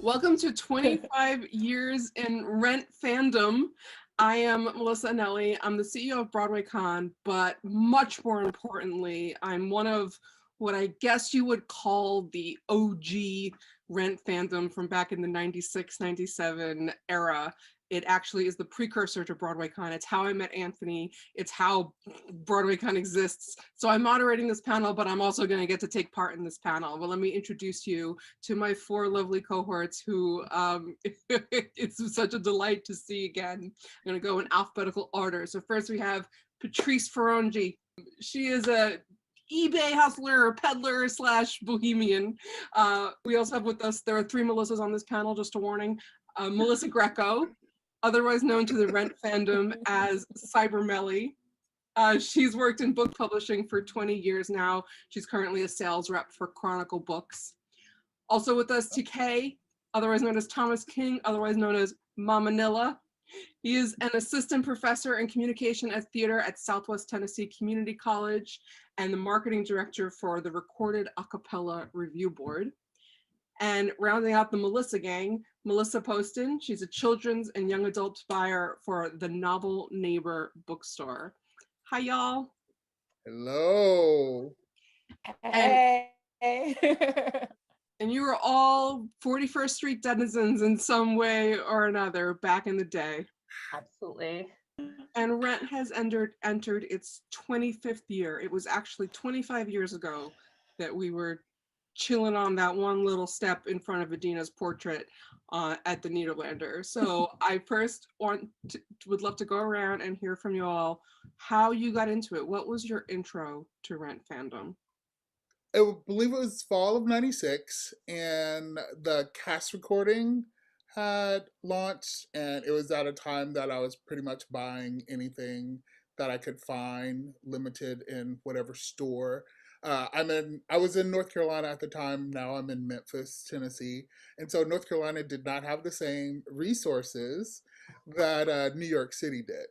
Welcome to 25 Years in Rent Fandom. I am Melissa Anelli. I'm the CEO of BroadwayCon, but much more importantly, I'm one of what I guess you would call the OG Rent fandom from back in the 96, 97 era. It actually is the precursor to BroadwayCon. It's how I met Anthony. It's how BroadwayCon exists. So I'm moderating this panel, but I'm also going to get to take part in this panel. Well, let me introduce you to my four lovely cohorts who it's such a delight to see again. I'm going to go in alphabetical order. So first we have Patrice Ferrongi. She is a eBay hustler, peddler slash bohemian. We also have with us, there are three Melissas on this panel, just a warning. Melissa Greco, otherwise known to the Rent fandom as Cyber Melly. She's worked in book publishing for 20 years now. She's currently a sales rep for Chronicle Books. Also with us, TK, otherwise known as Thomas King, otherwise known as Mamanilla. He is an assistant professor in communication and theater at Southwest Tennessee Community College and the marketing director for the Recorded Acapella Review Board. And rounding out the Melissa gang, Melissa Poston. She's a children's and young adult buyer for the Novel Neighbor bookstore. Hi, y'all. Hello. Hey. And you were all 41st Street denizens in some way or another back in the day. Absolutely. And Rent has entered its 25th year. It was actually 25 years ago that we were chilling on that one little step in front of Adina's portrait at the Nederlander. So I first would love to go around and hear from you all how you got into it. What was your intro to Rent fandom? I believe it was fall of 96, and the cast recording had launched, and it was at a time that I was pretty much buying anything that I could find limited in whatever store. I was in North Carolina at the time. Now I'm in Memphis, Tennessee. And so North Carolina did not have the same resources that New York City did.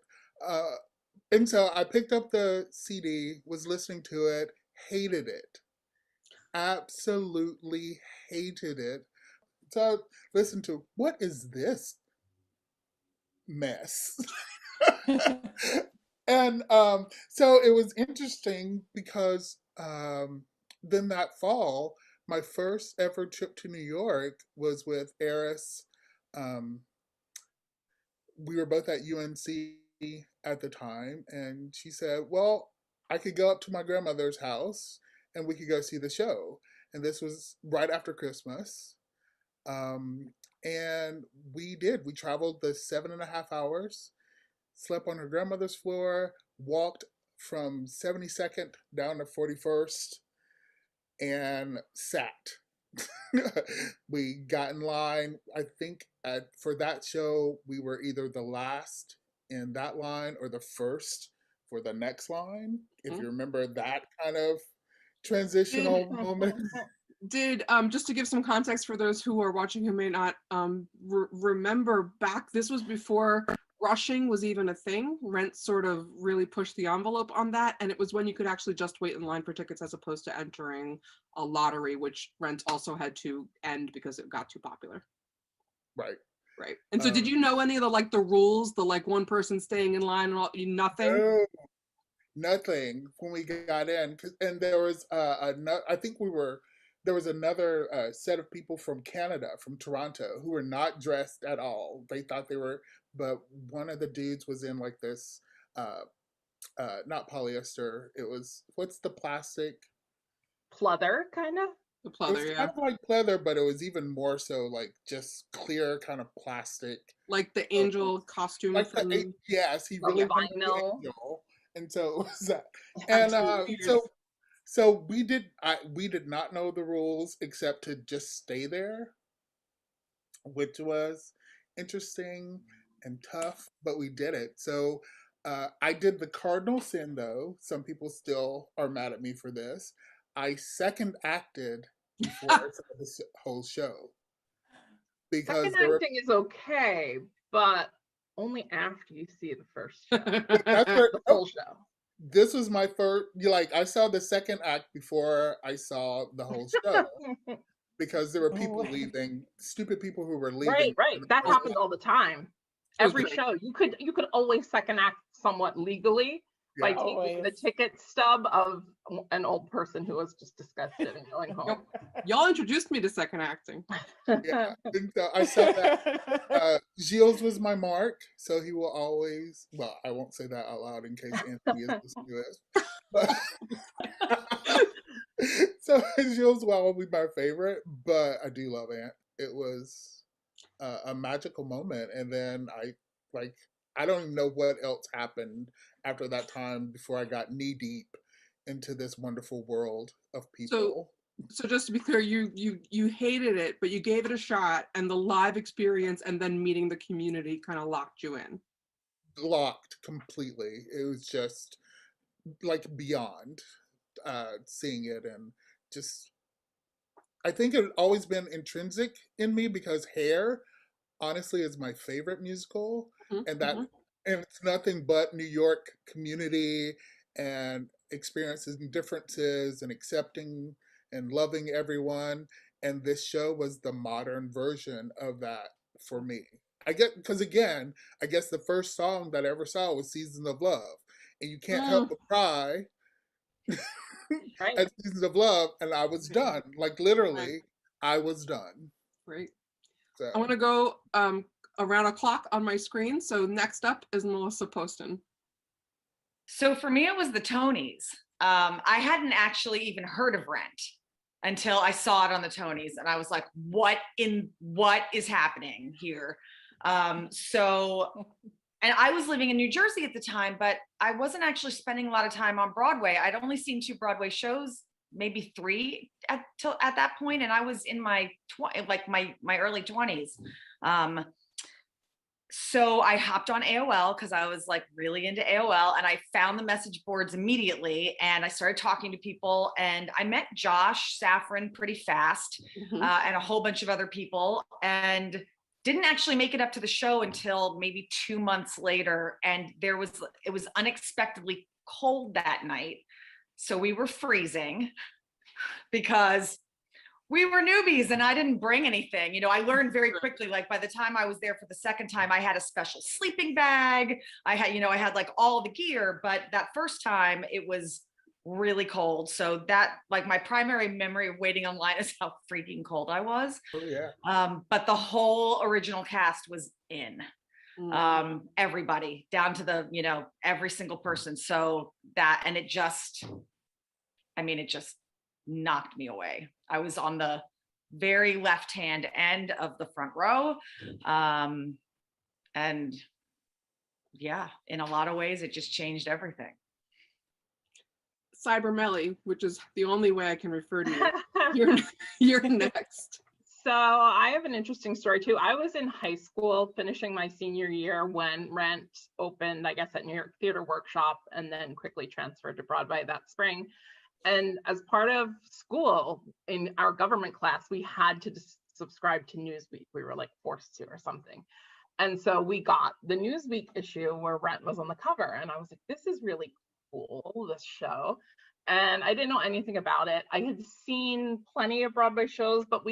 And so I picked up the CD, was listening to it, hated it. Absolutely hated it. So I listened to, what is this mess? And so it was interesting because then that fall, my first ever trip to New York was with Eris. Um, we were both at UNC at the time, and she said, well, I could go up to my grandmother's house and we could go see the show. And this was right after Christmas. Um, and we did. We traveled the 7.5 hours, slept on her grandmother's floor, walked from 72nd down to 41st, and sat. We got in line. I think for that show, we were either the last in that line or the first for the next line. If you remember that kind of transitional moment. Did just to give some context for those who are watching who may not remember back, this was before rushing was even a thing. Rent sort of really pushed the envelope on that, and it was when you could actually just wait in line for tickets as opposed to entering a lottery, which Rent also had to end because it got too popular. Right. Right. And so did you know any of the rules, the one person staying in line and all, nothing? No, nothing when we got in. And there was I think there was another set of people from Canada, from Toronto, who were not dressed at all. They thought they were, but one of the dudes was in like this, not polyester. It was, what's the plastic? Pleather, kind of? The It pleather, was yeah. kind of like pleather, but it was even more so like just clear kind of plastic. Like the angel costume Like from... yes, he From really the wanted to be an vinyl. angel. And so it was that. And Years. so we did not know the rules except to just stay there, which was interesting and tough, but we did it. So I did the cardinal sin, though. Some people still are mad at me for this. I second acted before I saw this whole show because Second there were. acting is okay, but only after you see the first show. That's where The full show. this was my first. I saw the second act before I saw the whole show. because there were people Oh. leaving, stupid people who were Right, leaving. right. That happens all the time. It was Every great. show, you could always second act somewhat legally by Yeah. taking the Always. ticket stub of an old person who was just disgusted and going home. Y'all introduced me to second acting. Yeah. And so I said that Gilles was my mark, so he will always, well, I won't say that out loud in case Anthony is listening to this. But so Gilles will always be my favorite, but I do love Ant. It was a magical moment. And then I don't even know what else happened after that time before I got knee deep into this wonderful world of people. So just to be clear, you hated it, but you gave it a shot, and the live experience and then meeting the community kind of locked you in. Locked completely. It was just like beyond seeing it, and just I think it had always been intrinsic in me because Hair honestly is my favorite musical, and that Mm-hmm. and it's nothing but New York community and experiences and differences and accepting and loving everyone, and this show was the modern version of that for me. I get because again, I guess the first song that I ever saw was Seasons of Love, and you can't help but cry Right. at Seasons of Love, and I was done. Like literally, I was done. Great. So I want to go around a clock on my screen. So next up is Melissa Poston. So for me, it was the Tonys. I hadn't actually even heard of Rent until I saw it on the Tonys, and I was like, what is happening here? And I was living in New Jersey at the time, but I wasn't actually spending a lot of time on Broadway. I'd only seen 2 Broadway shows, maybe 3 at that point, and I was in my my early 20s. So I hopped on AOL because I was like really into AOL, and I found the message boards immediately, and I started talking to people, and I met Josh Safran pretty fast, and a whole bunch of other people, and didn't actually make it up to the show until maybe 2 months later. And it was unexpectedly cold that night. So we were freezing because we were newbies and I didn't bring anything. You know, I learned very quickly, like by the time I was there for the second time, I had a special sleeping bag. I had like all the gear, but that first time it was really cold. So that, like, my primary memory of waiting online is how freaking cold I was. oh yeah. But the whole original cast was in. Everybody down to the, every single person. So that, and it just knocked me away. I was on the very left-hand end of the front row. And yeah, in a lot of ways, it just changed everything. Cyber Melly, which is the only way I can refer to you. You're next. So I have an interesting story too. I was in high school finishing my senior year when Rent opened, I guess, at New York Theater Workshop, and then quickly transferred to Broadway that spring. And as part of school, in our government class, we had to subscribe to Newsweek. We were like forced to or something. And so we got the Newsweek issue where Rent was on the cover. And I was like, this is really cool, this show. And I didn't know anything about it. I had seen plenty of Broadway shows, but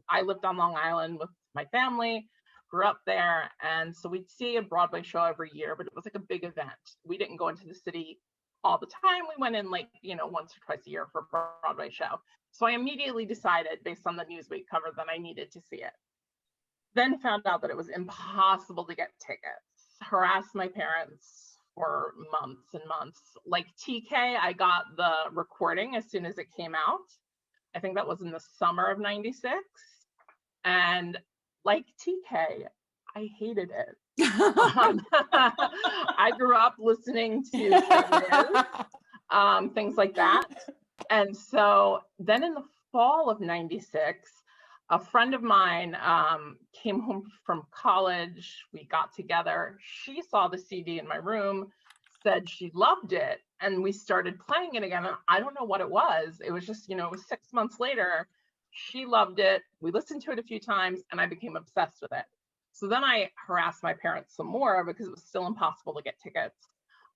I lived on Long Island with my family, grew up there. And so we'd see a Broadway show every year, but it was like a big event. We didn't go into the city all the time. We went in once or twice a year for a Broadway show. So I immediately decided, based on the Newsweek cover, that I needed to see it. Then found out that it was impossible to get tickets. Harassed my parents for months and months. Like TK, I got the recording as soon as it came out. I think that was in the summer of '96. And like TK, I hated it. I grew up listening to things like that. And so then in the fall of '96, a friend of mine came home from college. We got together. She saw the CD in my room, said she loved it, and we started playing it again. And I don't know what it was. It was just, it was 6 months later. She loved it. We listened to it a few times, and I became obsessed with it. So then I harassed my parents some more because it was still impossible to get tickets.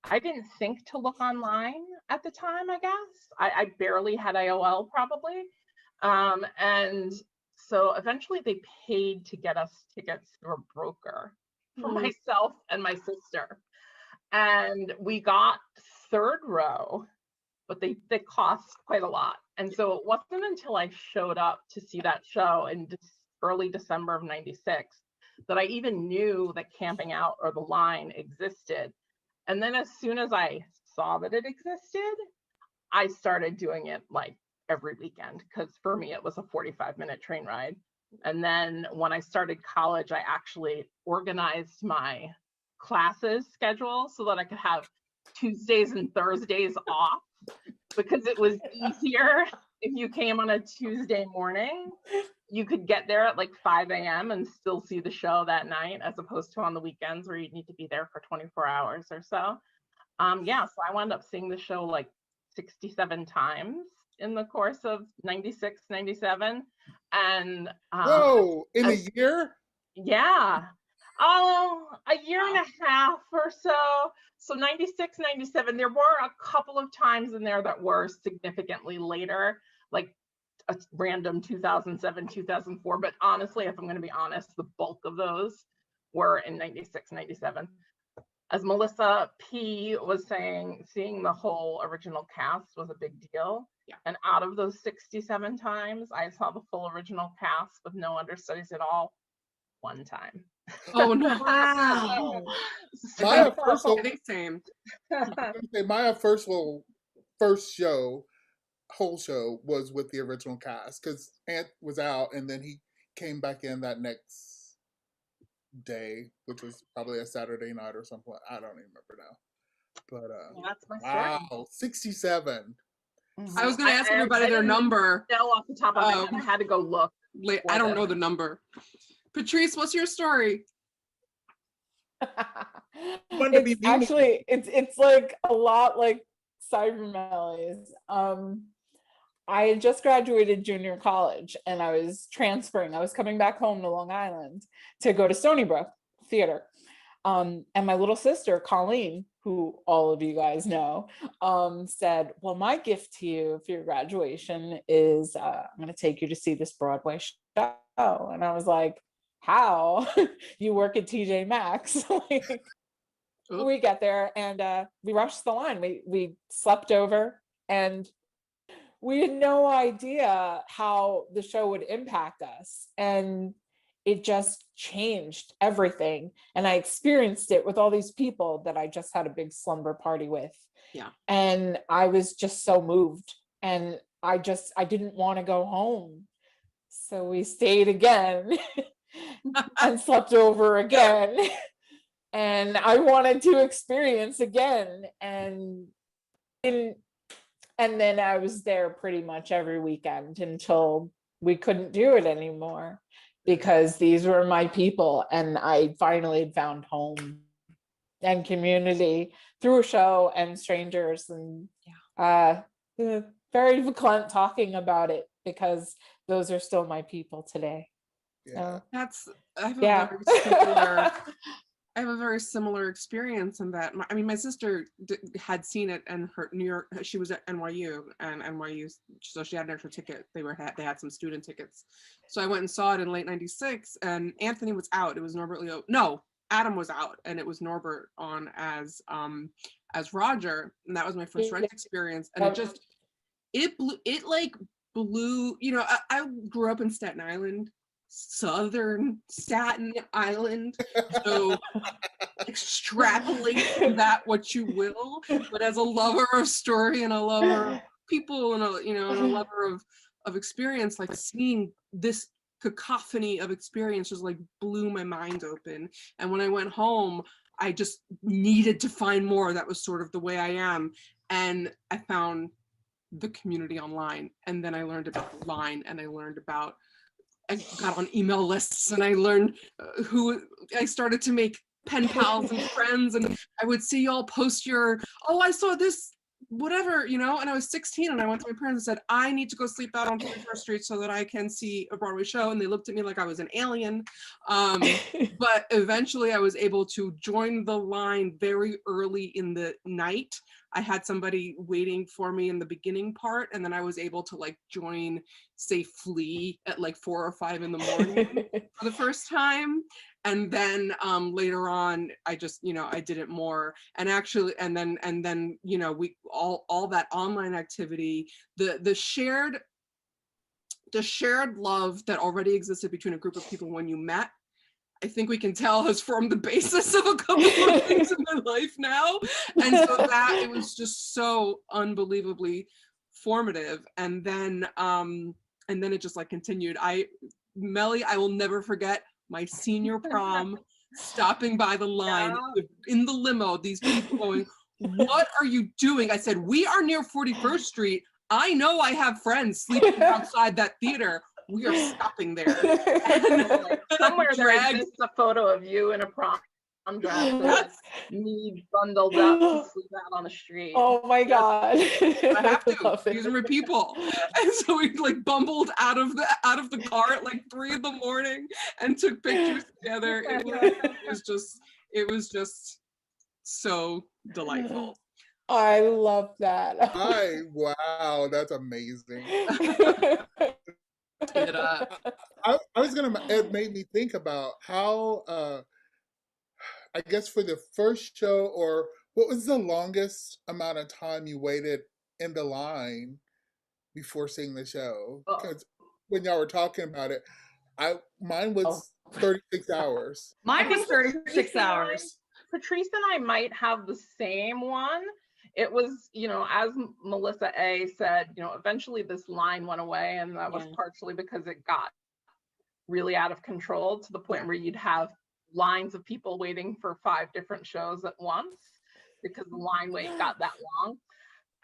I didn't think to look online at the time, I guess. I barely had AOL probably. And So eventually they paid to get us tickets through a broker for myself and my sister. And we got third row, but they cost quite a lot. And so it wasn't until I showed up to see that show in early December of 96 that I even knew that camping out or the line existed. And then as soon as I saw that it existed, I started doing it like every weekend, because for me it was a 45-minute train ride. And then when I started college, I actually organized my classes schedule so that I could have Tuesdays and Thursdays off, because it was easier if you came on a Tuesday morning. You could get there at like 5 a.m. and still see the show that night, as opposed to on the weekends where you'd need to be there for 24 hours or so. Yeah, so I wound up seeing the show like 67 times in the course of 96, 97. And whoa, in a year? Yeah. Oh, a year and a half or so. So 96, 97, there were a couple of times in there that were significantly later, like a random 2007, 2004. But honestly, if I'm going to be honest, the bulk of those were in 96, 97. As Melissa P. was saying, seeing the whole original cast was a big deal. Yeah. And out of those 67 times, I saw the full original cast with no understudies at all one time. Oh no! Wow. My first, I think same. my first show, whole show, was with the original cast, because Ant was out and then he came back in that next day, which was probably a Saturday night or something. I don't even remember now. But That's my story. wow, 67. I was going to ask everybody their number. No, off the top of my head, I had to go look. I don't know the number. Patrice, what's your story? It's actually it's like a lot like Cyber Melly's. I had just graduated junior college and I was transferring. I was coming back home to Long Island to go to Stony Brook Theater. And my little sister, Colleen, who all of you guys know, said, well, my gift to you for your graduation is I'm going to take you to see this Broadway show. And I was like, how? You work at TJ Maxx. Like, we get there and we rushed the line. We slept over and we had no idea how the show would impact us. And it just changed everything. And I experienced it with all these people that I just had a big slumber party with. Yeah. And I was just so moved. And I didn't want to go home. So we stayed again and slept over again. And I wanted to experience again. And then I was there pretty much every weekend until we couldn't do it anymore, because these were my people. And I finally found home and community through a show and strangers. And very verklempt talking about it, because those are still my people today. Yeah. I have a very similar experience in that. My sister had seen it, and her New York, she was at NYU, and NYU, so she had an extra ticket. They had some student tickets, so I went and saw it in late '96. And Anthony was out. It was Norbert Leo. No, Adam was out, and it was Norbert on as Roger, and that was my first Rent experience. And it blew. You know, I grew up in Staten Island. Southern Staten Island, so extrapolate from that what you will. But as a lover of story and a lover of people and a lover of experience, like seeing this cacophony of experience just like blew my mind open. And when I went home, I just needed to find more. That was sort of the way I am, and I found the community online, and then I learned about the line, and I got on email lists, and I learned I started to make pen pals and friends, and I would see y'all post I saw this whatever, you know, and I was 16 and I went to my parents and said, I need to go sleep out on 31st Street so that I can see a Broadway show. And they looked at me like I was an alien. But eventually I was able to join the line very early in the night. I had somebody waiting for me in the beginning part, and then I was able to like join safely at like 4 or 5 in the morning for the first time. And then later on, I just, you know, I did it more. And actually, and then, you know, we all that online activity, the shared love that already existed between a group of people when you met, I think we can tell has formed the basis of a couple of things in my life now. And so that it was just so unbelievably formative. And then it just like continued. Melly, I will never forget my senior prom, stopping by the line in the limo, these people going, what are you doing? I said, we are near 41st Street. I know I have friends sleeping outside that theater. We are stopping there. Somewhere there exists a photo of you in a prom dress, me bundled up to sleep out on the street. Oh my God. I have to. These are my people. And so we like bumbled out of the car at like 3 in the morning and took pictures together. It was just so delightful. I love that. Wow, that's amazing. It made me think about how I guess for the first show, or what was the longest amount of time you waited in the line before seeing the show? Because when y'all were talking about it, mine was 36 hours. Mine was 36 hours. Patrice and I might have the same one. It was, you know, as Melissa A. said, you know, eventually this line went away, and that was partially because it got really out of control to the point where you'd have lines of people waiting for 5 different shows at once because the line wait got that long.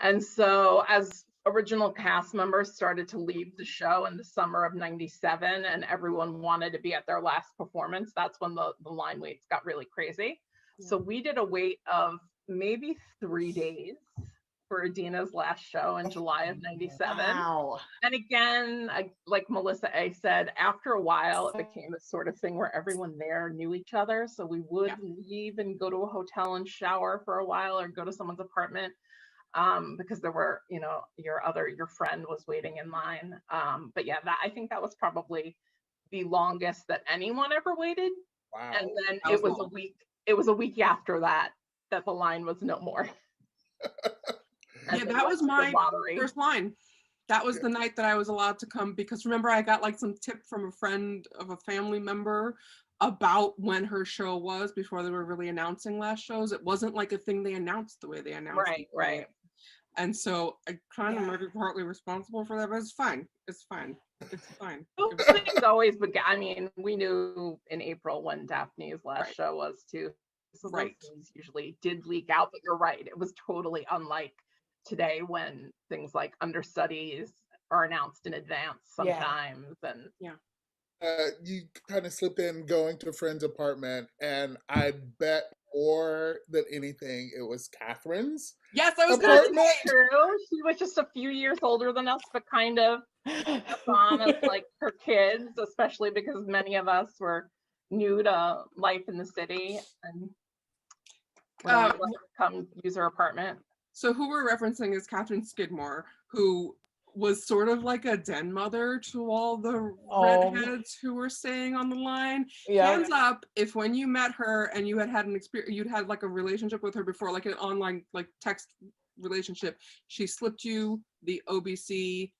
And so as original cast members started to leave the show in the summer of '97 and everyone wanted to be at their last performance, that's when the line waits got really crazy. So we did a wait of maybe 3 days for Adina's last show in July of '97. Wow. And again, like Melissa A. said, after a while, it became this sort of thing where everyone there knew each other. So we would leave and go to a hotel and shower for a while, or go to someone's apartment because there were, you know, your friend was waiting in line. But yeah, I think that was probably the longest that anyone ever waited. Wow. And then it was a week. It was a week after that the line was no more. Yeah, that was my first line. That was the night that I was allowed to come, because remember I got like some tip from a friend of a family member about when her show was before they were really announcing last shows. It wasn't like a thing they announced the way they announced it. Right. And so I kind of might be partly responsible for that, but it's fine. It's fine. Those things always would get, I mean, we knew in April when Daphne's last show was too. So those things usually did leak out, but you're right. It was totally unlike today when things like understudies are announced in advance sometimes. And you kind of slip in going to a friend's apartment, and I bet more than anything it was Catherine's. Yes, I was going to say true. She was just a few years older than us, but kind of on as like her kids, especially because many of us were new to life in the city and come use her apartment. So who we're referencing is Catherine Skidmore, who was sort of like a den mother to all the redheads who were staying on the line. Hands up if when you met her and you had an experience, you'd had like a relationship with her before, like an online like text relationship, she slipped you the OBC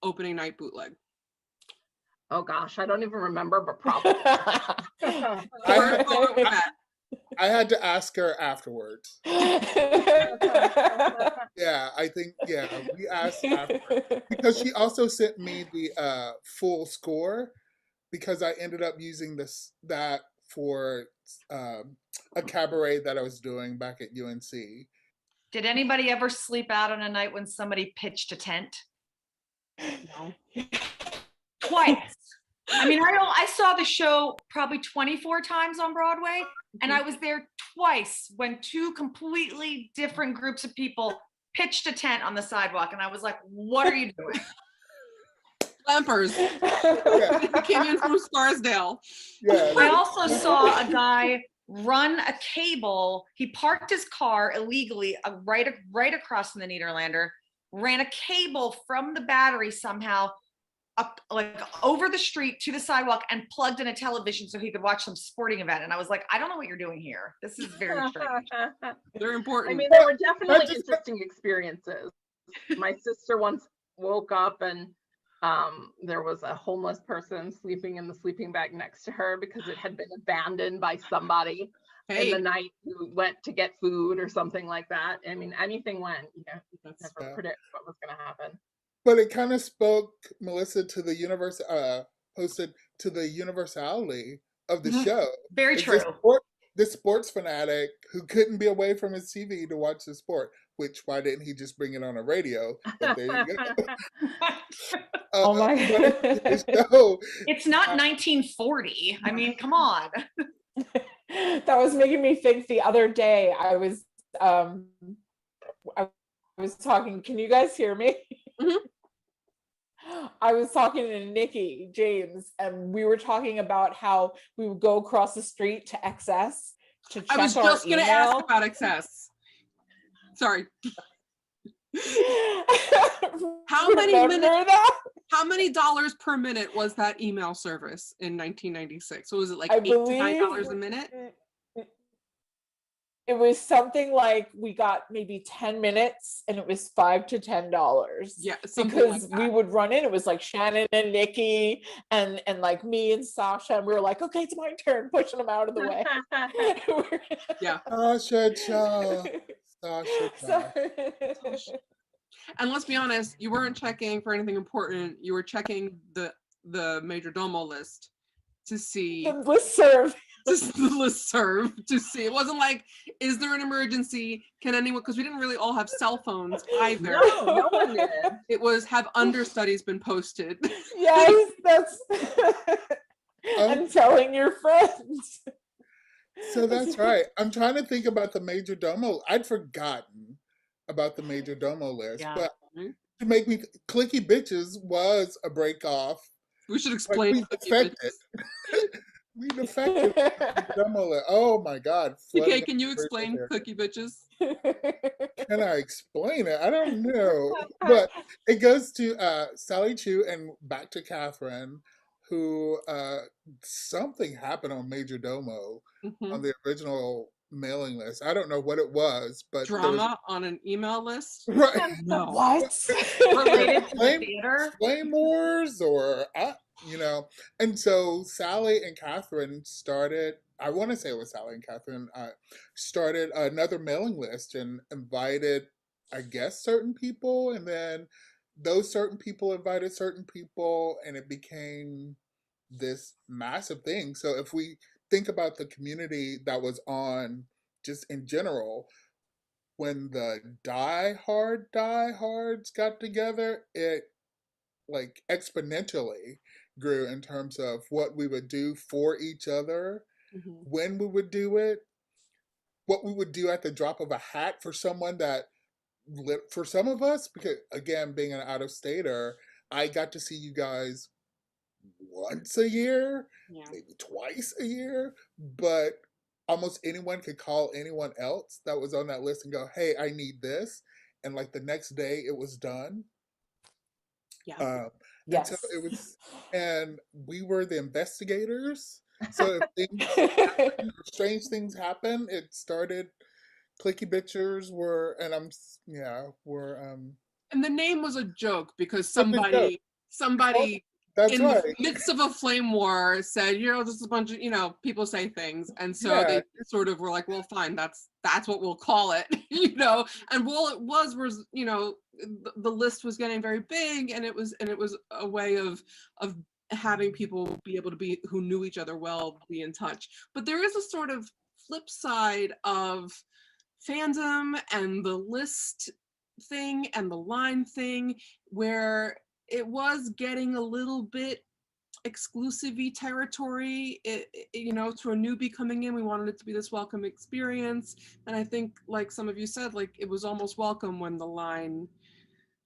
opening night bootleg. Oh gosh, I don't even remember, but probably. I had to ask her afterwards. I think, we asked afterwards. Because she also sent me the full score, because I ended up using that for a cabaret that I was doing back at UNC. Did anybody ever sleep out on a night when somebody pitched a tent? No. Twice. I mean, I saw the show probably 24 times on Broadway, and I was there twice when 2 completely different groups of people pitched a tent on the sidewalk, and I was like, what are you doing? Lampers came in from Scarsdale. Yeah. I also saw a guy run a cable. He parked his car illegally right across from the Nederlander, ran a cable from the battery somehow up like over the street to the sidewalk and plugged in a television so he could watch some sporting event. And I was like, I don't know what you're doing here. This is very strange. They're important. I mean, there were definitely interesting experiences. My sister once woke up and there was a homeless person sleeping in the sleeping bag next to her because it had been abandoned by somebody in the night who went to get food or something like that. I mean, anything went, you know, you could never predict what was going to happen. But it kind of spoke, Melissa, to the posted to the universality of the show. Very true. This sports fanatic who couldn't be away from his TV to watch the sport, which why didn't he just bring it on a radio? But there you go. Oh my God. It's not 1940. I mean, come on. That was making me think the other day I was talking, can you guys hear me? Mm-hmm. I was talking to Nikki James and we were talking about how we would go across the street to XS to check our email. I was just going to ask about XS. Sorry. How many minutes? How many dollars per minute was that email service in 1996? So was it like $8 to $9 a minute? It was something like we got maybe 10 minutes and it was $5 to $10. Yeah, because we would run in. It was like Shannon and Nikki and like me and Sasha, and we were like, okay, it's my turn, pushing them out of the way. Yeah. Sasha. And let's be honest, you weren't checking for anything important. You were checking the major domo list to see the listserv. Just the listserv to see. It wasn't like, is there an emergency? Can anyone? Because we didn't really all have cell phones either. No one did. It was, have understudies been posted? Yes, that's. And telling your friends. So that's right. I'm trying to think about the major domo. I'd forgotten about the major domo list, but to make me Clicky Bitches was a break off. We should explain. We defected domo list. Oh my God! Okay, can you explain Clicky Bitches? Can I explain it? I don't know, but it goes to Sally Chu and back to Catherine, who something happened on Major Domo on the original mailing list. I don't know what it was, but drama on an email list. Right? No. What? Related to the theater? Flame Wars, or you know. And so Sally and Catherine started. I want to say it was Sally and Catherine started another mailing list and invited, I guess, certain people, and then those certain people invited certain people, and it became this massive thing. So if we think about the community that was on, just in general, when the diehards got together, it like exponentially grew in terms of what we would do for each other, when we would do it, what we would do at the drop of a hat for someone that, for some of us, because again, being an out-of-stater, I got to see you guys once a year, maybe twice a year, but almost anyone could call anyone else that was on that list and go, hey, I need this. And like the next day it was done. Yeah. Yes. And so it was, and we were the investigators. So if things happen, strange things happen, it started, Clicky Bitchers were, and and the name was a joke because somebody that's in right. the midst of a flame war said, this is a bunch of, people say things. And so they sort of were like, well, fine, that's what we'll call it, and while it was, the list was getting very big, and it was a way of having people be able to be, who knew each other well, be in touch. But there is a sort of flip side of fandom and the list thing and the line thing, where it was getting a little bit exclusive-y territory. You know, to a newbie coming in, we wanted it to be this welcome experience. And I think, like some of you said, like it was almost welcome when the line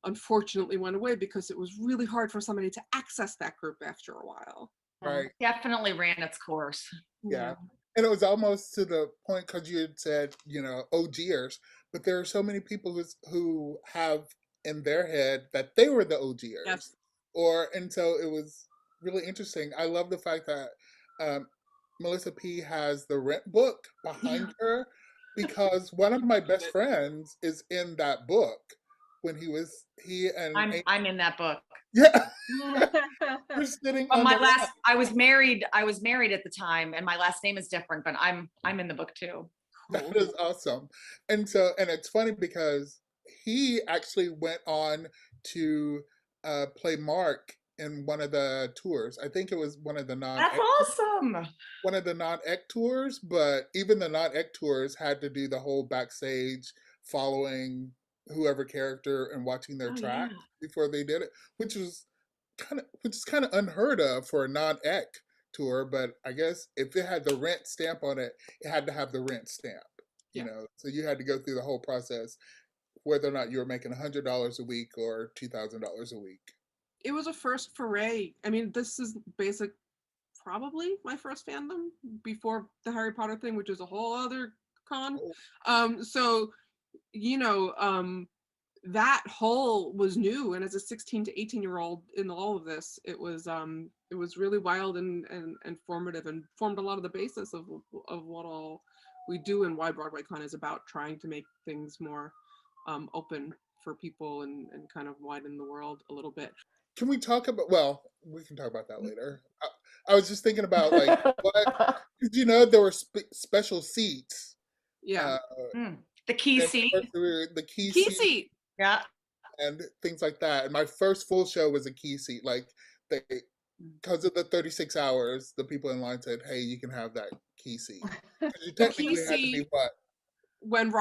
unfortunately went away, because it was really hard for somebody to access that group after a while. Right. Definitely ran its course. Yeah. And it was almost to the point, because you had said, you know, OGers, but there are so many people who have in their head that they were the OGers. Yes. And so it was really interesting. I love the fact that Melissa P has the Rent book behind her, because one of my best friends is in that book. When he and I'm in that book. yeah, we're sitting But on my the last, I was married at the time, and my last name is different, but I'm in the book too. That is awesome. And it's funny because he actually went on to play Mark in one of the tours. I think it was one of the That's awesome. one of the non-EC tours, but even the non-EC tours had to do the whole backstage following whoever character and watching their track before they did it, which is kind of unheard of for a non-EC tour. But I guess if it had the Rent stamp on it, it had to have the Rent stamp. You know, so you had to go through the whole process, whether or not you were making $100 a week or $2,000 a week. It was a first foray. I mean, this is probably my first fandom before the Harry Potter thing, which is a whole other con. So, you know, that whole was new, and as a 16 to 18-year-old in all of this, it was really wild and formative, and formed a lot of the basis of what all we do and why BroadwayCon is about, trying to make things more open for people and kind of widen the world a little bit. Can we talk about? Well, we can talk about that later. I was just thinking about like what, you know, there were special seats. Yeah. The key seat. The key seat. Yeah. And things like that. And my first full show was a key seat. Like because of the 36 hours, the people in line said, "Hey, you can have that key seat." You technically had to be what? When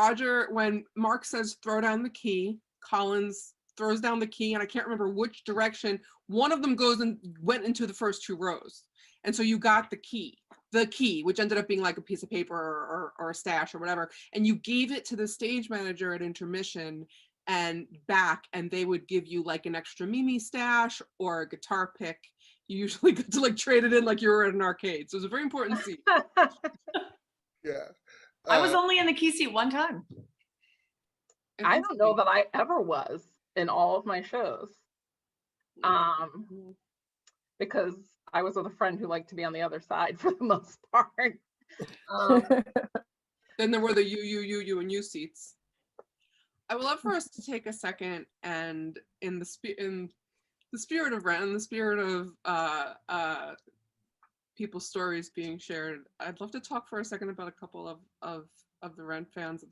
Mark says throw down the key, Collins throws down the key, and I can't remember which direction. One of them went into the first two rows. And so you got the key, which ended up being like a piece of paper or a stash or whatever. And you gave it to the stage manager at intermission and back, and they would give you like an extra Mimi stash or a guitar pick. You usually got to like trade it in like you were at an arcade. So it was a very important seat. Yeah. I was only in the key seat one time. I don't know that I ever was in all of my shows. Because I was with a friend who liked to be on the other side for the most part. Then there were the you and you seats. I would love for us to take a second, and in the spirit of Rent, in the spirit of people's stories being shared, I'd love to talk for a second about a couple of the Rent fans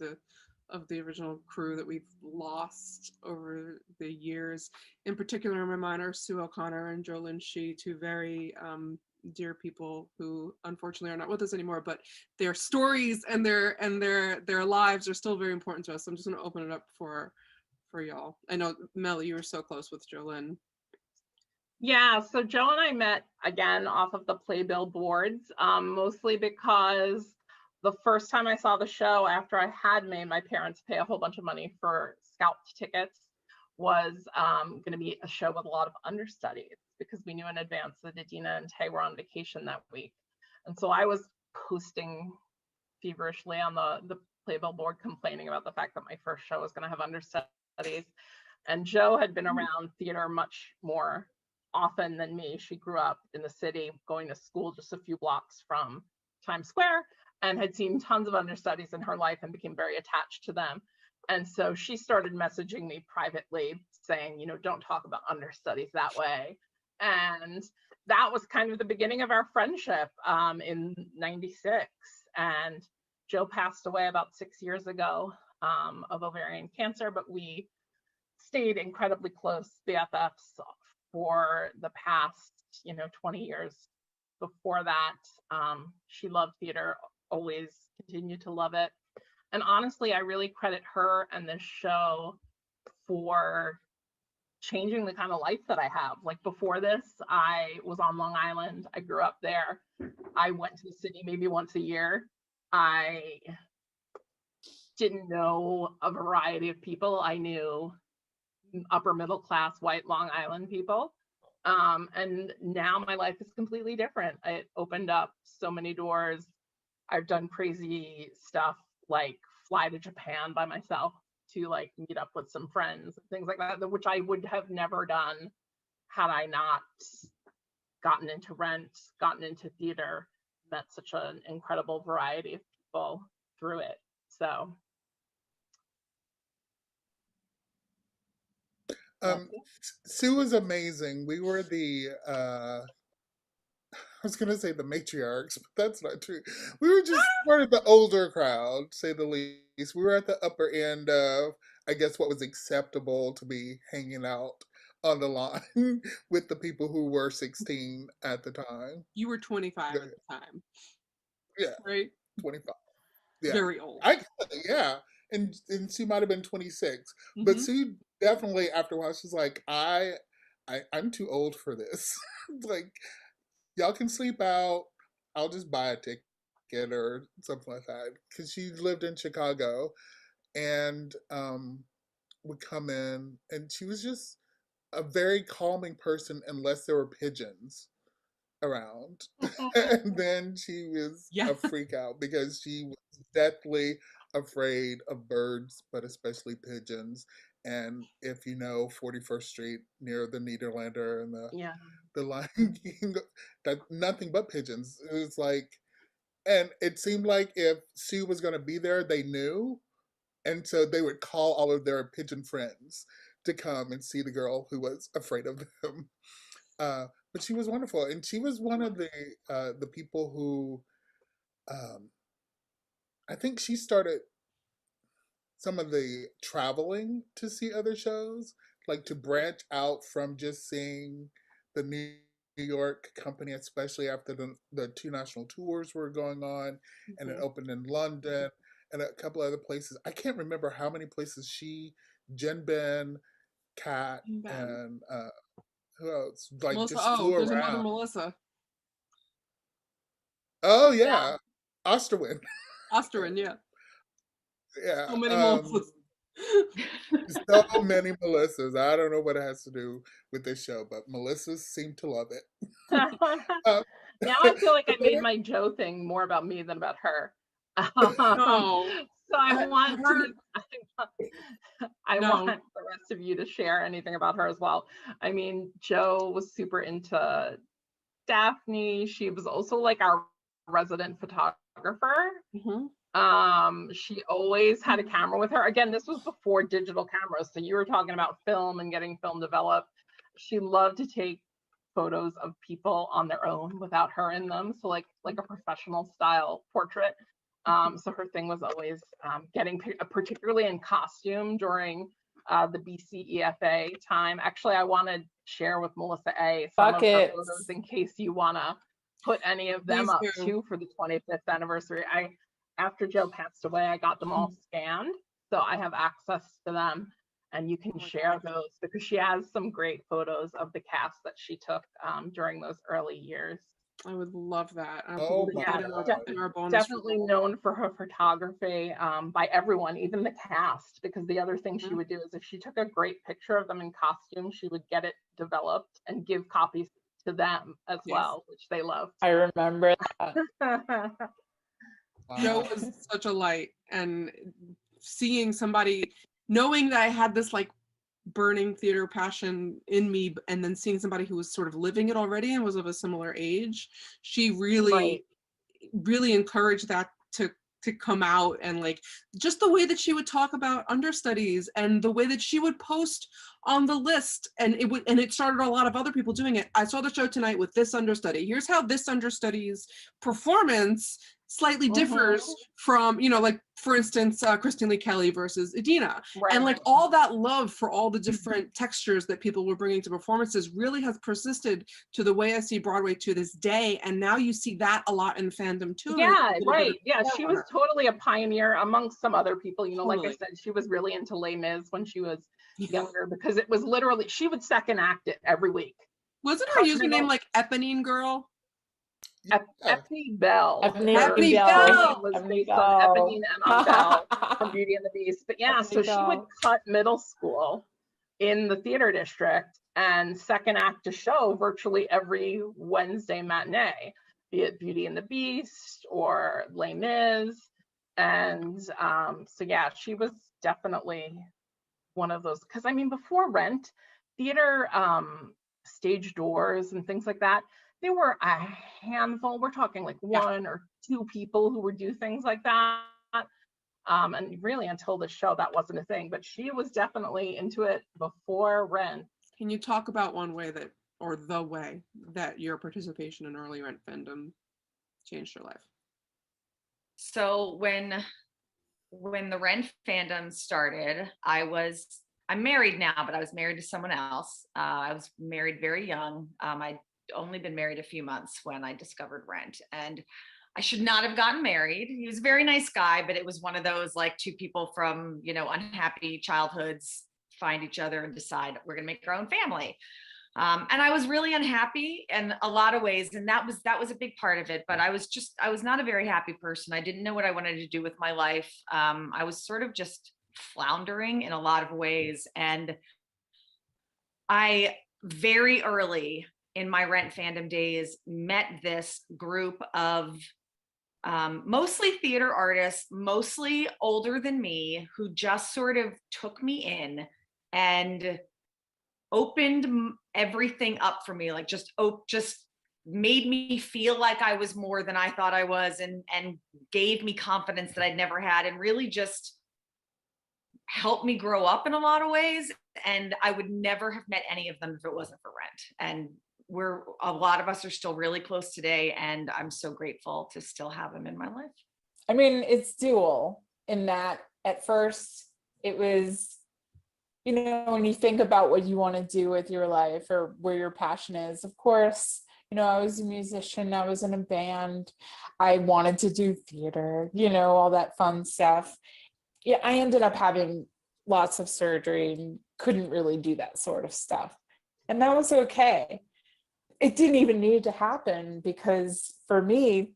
of the original crew that we've lost over the years. In particular, in my mind are Sue O'Connor and Jolyn Shee, two very dear people who unfortunately are not with us anymore, but their stories and their lives are still very important to us. So I'm just going to open it up for y'all. I know, Mel, you were so close with Jolyn. Yeah, so Joe and I met again off of the Playbill boards, mostly because the first time I saw the show after I had made my parents pay a whole bunch of money for scalped tickets was going to be a show with a lot of understudies, because we knew in advance that Adina and Tay were on vacation that week. And so I was posting feverishly on the Playbill board complaining about the fact that my first show was going to have understudies. And Joe had been around theater much more often than me. She grew up in the city, going to school just a few blocks from Times Square, and had seen tons of understudies in her life and became very attached to them. And so she started messaging me privately saying, you know, don't talk about understudies that way. And that was kind of the beginning of our friendship in '96. And Joe passed away about 6 years ago of ovarian cancer, but we stayed incredibly close BFFs for the past, 20 years. Before that, she loved theater, always continued to love it. And honestly, I really credit her and this show for changing the kind of life that I have. Like before this, I was on Long Island. I grew up there. I went to the city maybe once a year. I didn't know a variety of people. I knew upper middle class white Long Island people. And now my life is completely different. It opened up so many doors. I've done crazy stuff like fly to Japan by myself to like meet up with some friends, things like that, which I would have never done had I not gotten into Rent, gotten into theater, met such an incredible variety of people through it. So Sue was amazing. We were the I was gonna say the matriarchs, but that's not true. We were just part of the older crowd, say the least. We were at the upper end of, I guess, what was acceptable to be hanging out on the line with the people who were 16 at the time. You were 25 at the time. Yeah. Right? 25. Yeah. Very old. Yeah. And she might have been 26. But Sue definitely after a while, she's like, I'm too old for this. Like, y'all can sleep out. I'll just buy a ticket or something like that. Because she lived in Chicago and would come in, and she was just a very calming person unless there were pigeons around. And then she was a freak out because she was deathly afraid of birds, but especially pigeons. And if you know 41st Street near the Nederlander and the Lion King, that nothing but pigeons. It was like, and it seemed like if Sue was going to be there, they knew, and so they would call all of their pigeon friends to come and see the girl who was afraid of them. But she was wonderful, and she was one of the people who, I think she started some of the traveling to see other shows, like to branch out from just seeing the New York company, especially after the two national tours were going on, and it opened in London and a couple other places. I can't remember how many places she, Jen Ben, Kat, and who else? Like Melissa, just flew there's around. another Melissa. Oh yeah, Osterwin. Osterwin, yeah. Yeah. So many Melissas. So many Melissas. I don't know what it has to do with this show, but Melissas seem to love it. Now I feel like I made my Joe thing more about me than about her. So I want the rest of you to share anything about her as well. I mean, Joe was super into Daphne. She was also like our resident photographer. She always had a camera with her. Again, this was before digital cameras, so you were talking about film and getting film developed. She loved to take photos of people on their own without her in them, so like a professional style portrait. So her thing was always getting, particularly in costume during the BCEFA time. Actually, I want to share with Melissa A some of her photos in case you want to put any of them up too for the 25th anniversary. After Joe passed away, I got them all scanned, so I have access to them, and you can share those because she has some great photos of the cast that she took during those early years. I would love that. Definitely known for her photography by everyone, even the cast, because the other thing she would do is if she took a great picture of them in costume, she would get it developed and give copies to them as well, which they loved. I remember that. Joe was such a light, and seeing somebody, knowing that I had this like burning theater passion in me, and then seeing somebody who was sort of living it already and was of a similar age, she really encouraged that to come out, and like just the way that she would talk about understudies and the way that she would post on the list, and it started a lot of other people doing it. I saw the show tonight with this understudy. Here's how this understudy's performance slightly differs from, like for instance, Christine Lee Kelly versus Idina. And like all that love for all the different textures that people were bringing to performances really has persisted to the way I see Broadway to this day. And now you see that a lot in fandom too. Yeah, right. Yeah, she was totally a pioneer amongst some other people. Like I said, she was really into Les Mis when she was younger, because it was literally, she would second act it every week. Wasn't her username like Eponine Girl? Eponine Bell. Eponine Her Bell. name was based on Eponine and Bell from Beauty and the Beast. But yeah, so she would cut middle school in the theater district and second act a show virtually every Wednesday matinee, be it Beauty and the Beast or Les Mis. And so yeah, she was definitely one of those, because I mean, before Rent, theater stage doors and things like that, there were a handful. We're talking like one or two people who would do things like that. And really until the show, that wasn't a thing, but she was definitely into it before Rent. Can you talk about one way that, or the way that your participation in early Rent fandom changed your life? So when the Rent fandom started, I'm married now, but I was married to someone else. I was married very young. I'd only been married a few months when I discovered Rent, and I should not have gotten married. He was a very nice guy, but it was one of those like two people from, unhappy childhoods find each other and decide we're going to make our own family. And I was really unhappy in a lot of ways. And that was a big part of it, but I was not a very happy person. I didn't know what I wanted to do with my life. I was sort of just floundering in a lot of ways. And I very early in my Rent fandom days met this group of mostly theater artists, mostly older than me, who just sort of took me in and opened everything up for me, like just made me feel like I was more than I thought I was, and gave me confidence that I'd never had, and really just helped me grow up in a lot of ways. And I would never have met any of them if it wasn't for Rent. And a lot of us are still really close today, and I'm so grateful to still have them in my life. I mean, it's dual in that at first it was, when you think about what you want to do with your life or where your passion is, of course, I was a musician, I was in a band, I wanted to do theater, all that fun stuff. Yeah, I ended up having lots of surgery and couldn't really do that sort of stuff. And that was okay. It didn't even need to happen, because for me,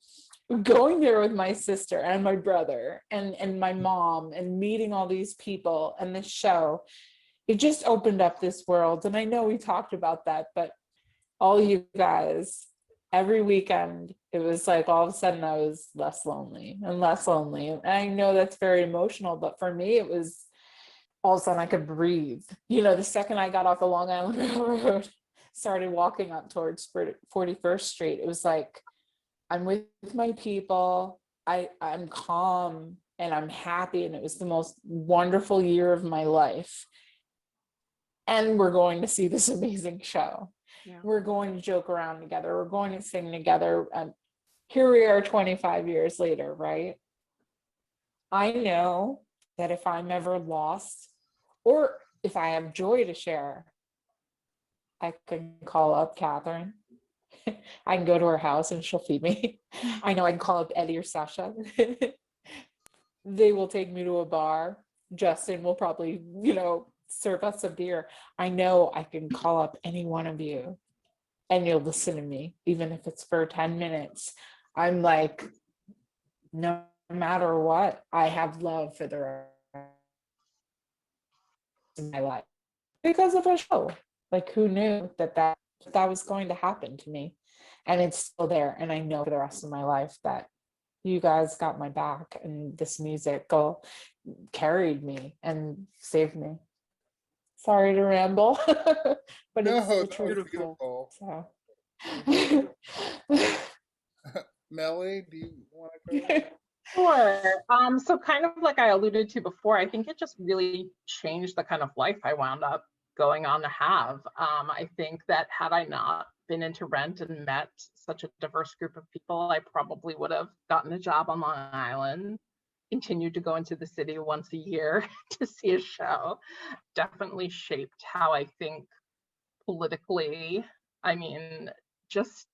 going there with my sister and my brother and my mom and meeting all these people and this show, it just opened up this world. And I know we talked about that, but all you guys, every weekend, it was like all of a sudden I was less lonely and less lonely. And I know that's very emotional, but for me, it was all of a sudden I could breathe. The second I got off the Long Island Railroad, started walking up towards 41st Street, it was like, I'm with my people, I'm calm and I'm happy, and it was the most wonderful year of my life. And we're going to see this amazing show. Yeah. We're going to joke around together. We're going to sing together. Here we are 25 years later, right? I know that if I'm ever lost, or if I have joy to share, I can call up Catherine. I can go to her house and she'll feed me. I know I can call up Eddie or Sasha. They will take me to a bar. Justin will probably, serve us a beer. I know I can call up any one of you and you'll listen to me, even if it's for 10 minutes. I'm like, no matter what, I have love for the rest of my life because of a show. Like, who knew that was going to happen to me? And it's still there. And I know for the rest of my life that you guys got my back, and this musical carried me and saved me. Sorry to ramble, but no, it's beautiful. So. Melly, do you want to go? Sure. So kind of like I alluded to before, I think it just really changed the kind of life I wound up going on to have. I think that had I not been into Rent and met such a diverse group of people, I probably would have gotten a job on Long Island, continued to go into the city once a year to see a show. Definitely shaped how I think politically. I mean, just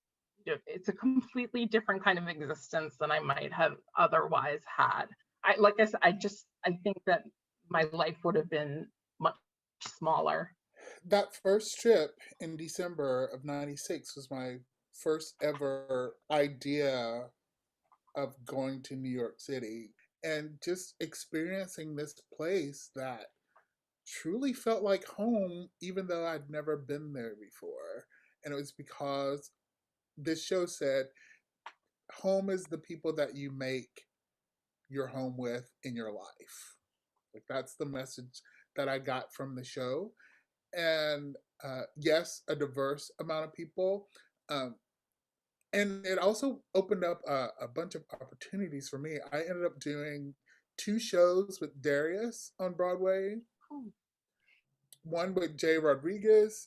it's a completely different kind of existence than I might have otherwise had. Like I said, I think that my life would have been much smaller. That first trip in December of '96 was my first ever idea of going to New York City and just experiencing this place that truly felt like home, even though I'd never been there before. And it was because this show said, home is the people that you make your home with in your life. Like, that's the message that I got from the show. And yes, a diverse amount of people. Um, and it also opened up a bunch of opportunities for me. I ended up doing 2 shows with Darius on Broadway, one with Jay Rodriguez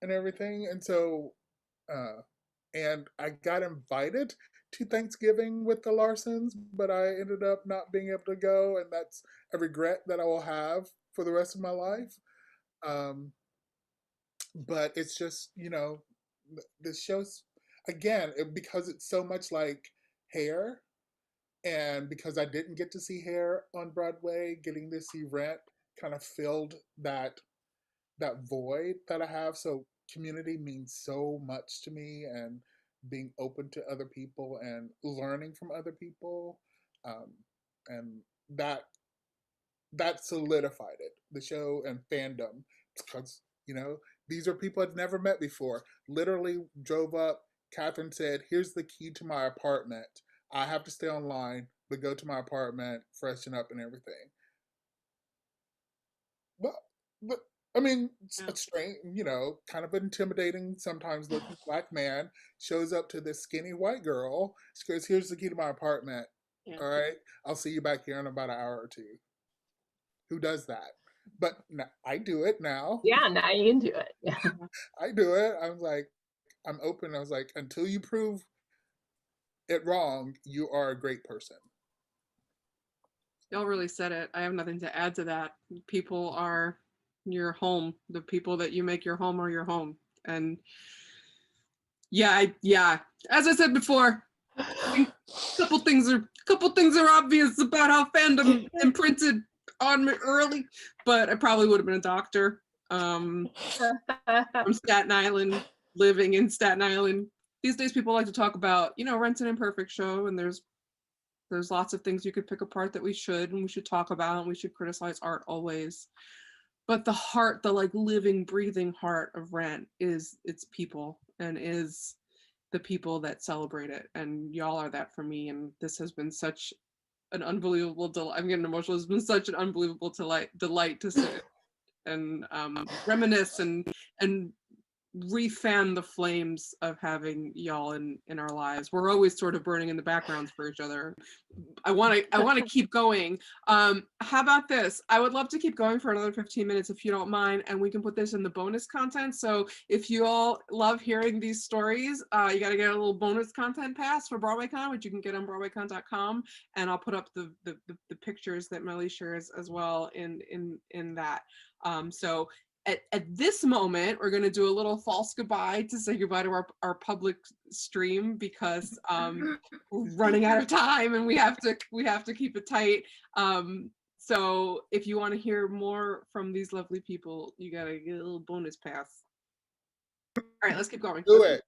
and everything. And so, and I got invited to Thanksgiving with the Larsons, but I ended up not being able to go. And that's a regret that I will have for the rest of my life. But it's just, the show's, again, because it's so much like Hair, and because I didn't get to see Hair on Broadway, getting to see Rent kind of filled that void that I have. So Community means so much to me, and being open to other people and learning from other people, and that solidified it, the show and fandom, because these are people I'd never met before. Literally drove up. Catherine said, "Here's the key to my apartment. I have to stay online, but go to my apartment, freshen up, and everything." But I mean, a strange, kind of intimidating, sometimes looking black man shows up to this skinny white girl. She goes, "Here's the key to my apartment. Yeah. All right, I'll see you back here in about an hour or two." Who does that? But I do it now. Yeah, now you can do it. Yeah. I do it. I'm like, I'm open. I was like, until you prove it wrong, you are a great person. Y'all really said it. I have nothing to add to that. People are your home. The people that you make your home are your home. And yeah. As I said before, a couple things are obvious about how fandom imprinted on me early, but I probably would have been a doctor. From Staten Island, living in Staten Island. These days people like to talk about, Rent's an imperfect show, and there's lots of things you could pick apart that we should talk about, and we should criticize art always. But the heart, the living, breathing heart of Rent is its people, and is the people that celebrate it. And y'all are that for me. And this has been such an unbelievable delight. I'm getting emotional. It's been such an unbelievable delight to sit and reminisce and refan the flames of having y'all in our lives. We're always sort of burning in the backgrounds for each other. I want to keep going. How about this? I would love to keep going for another 15 minutes if you don't mind, and we can put this in the bonus content. So if you all love hearing these stories, you got to get a little bonus content pass for BroadwayCon, which you can get on BroadwayCon.com, and I'll put up the pictures that Melly shares as well in that. So at this moment, we're going to do a little false goodbye to say goodbye to our public stream, because we're running out of time and we have to keep it tight. So if you want to hear more from these lovely people, you got to get a little bonus pass. All right, let's keep going. Do it.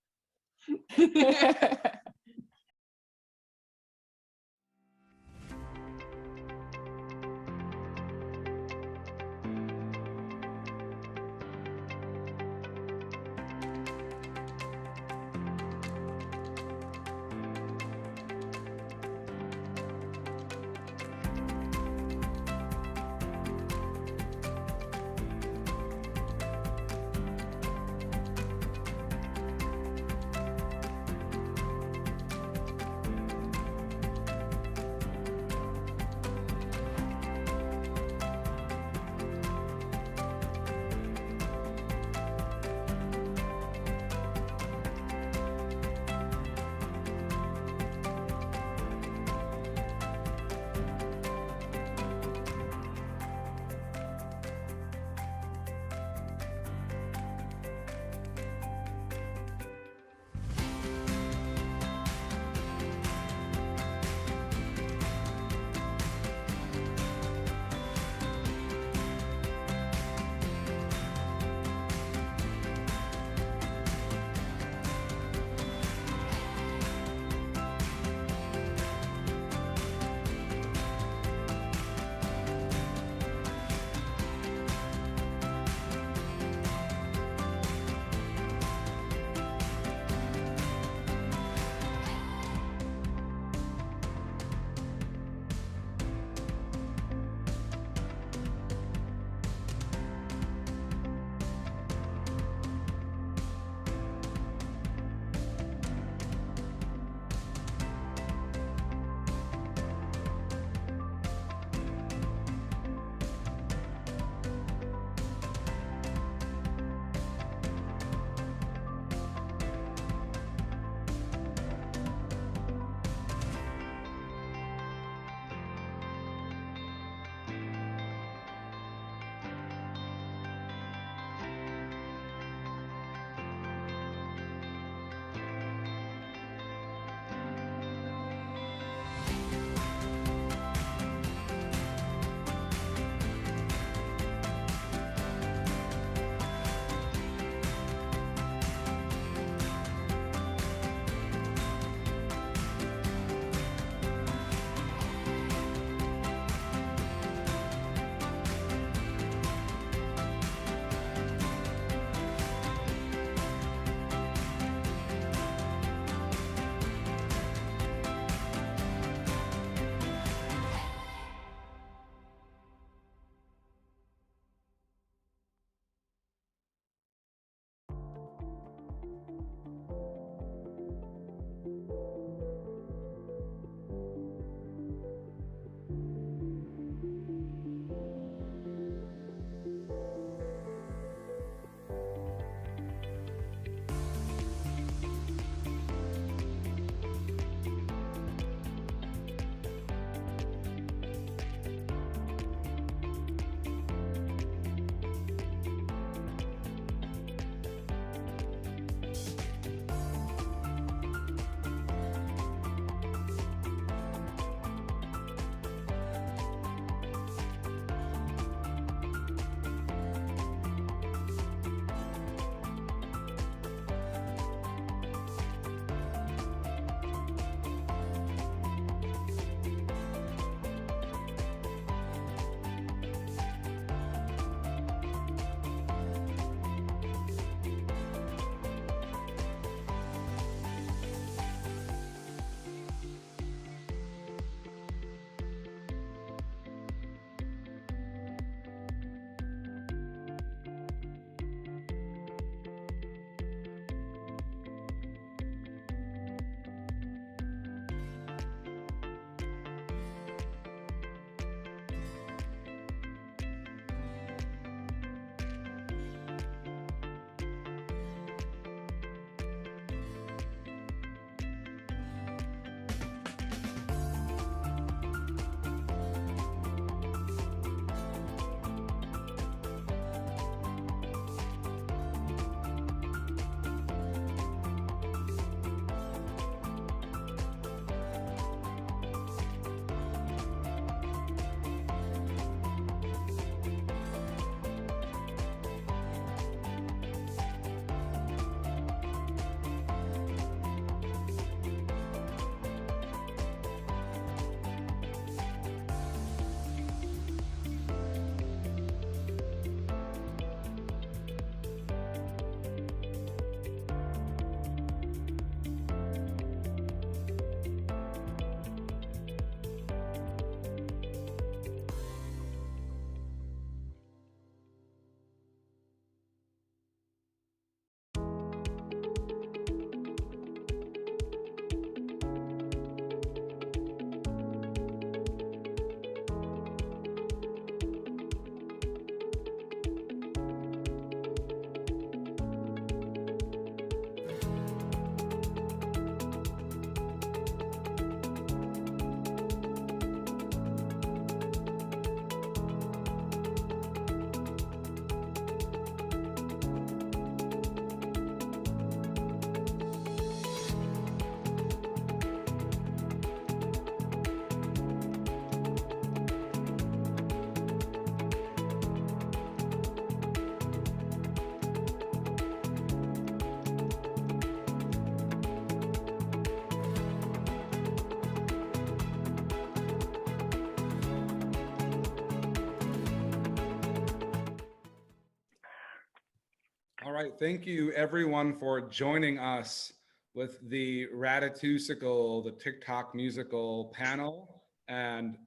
right, thank you everyone for joining us with the Ratitusical, the TikTok musical panel and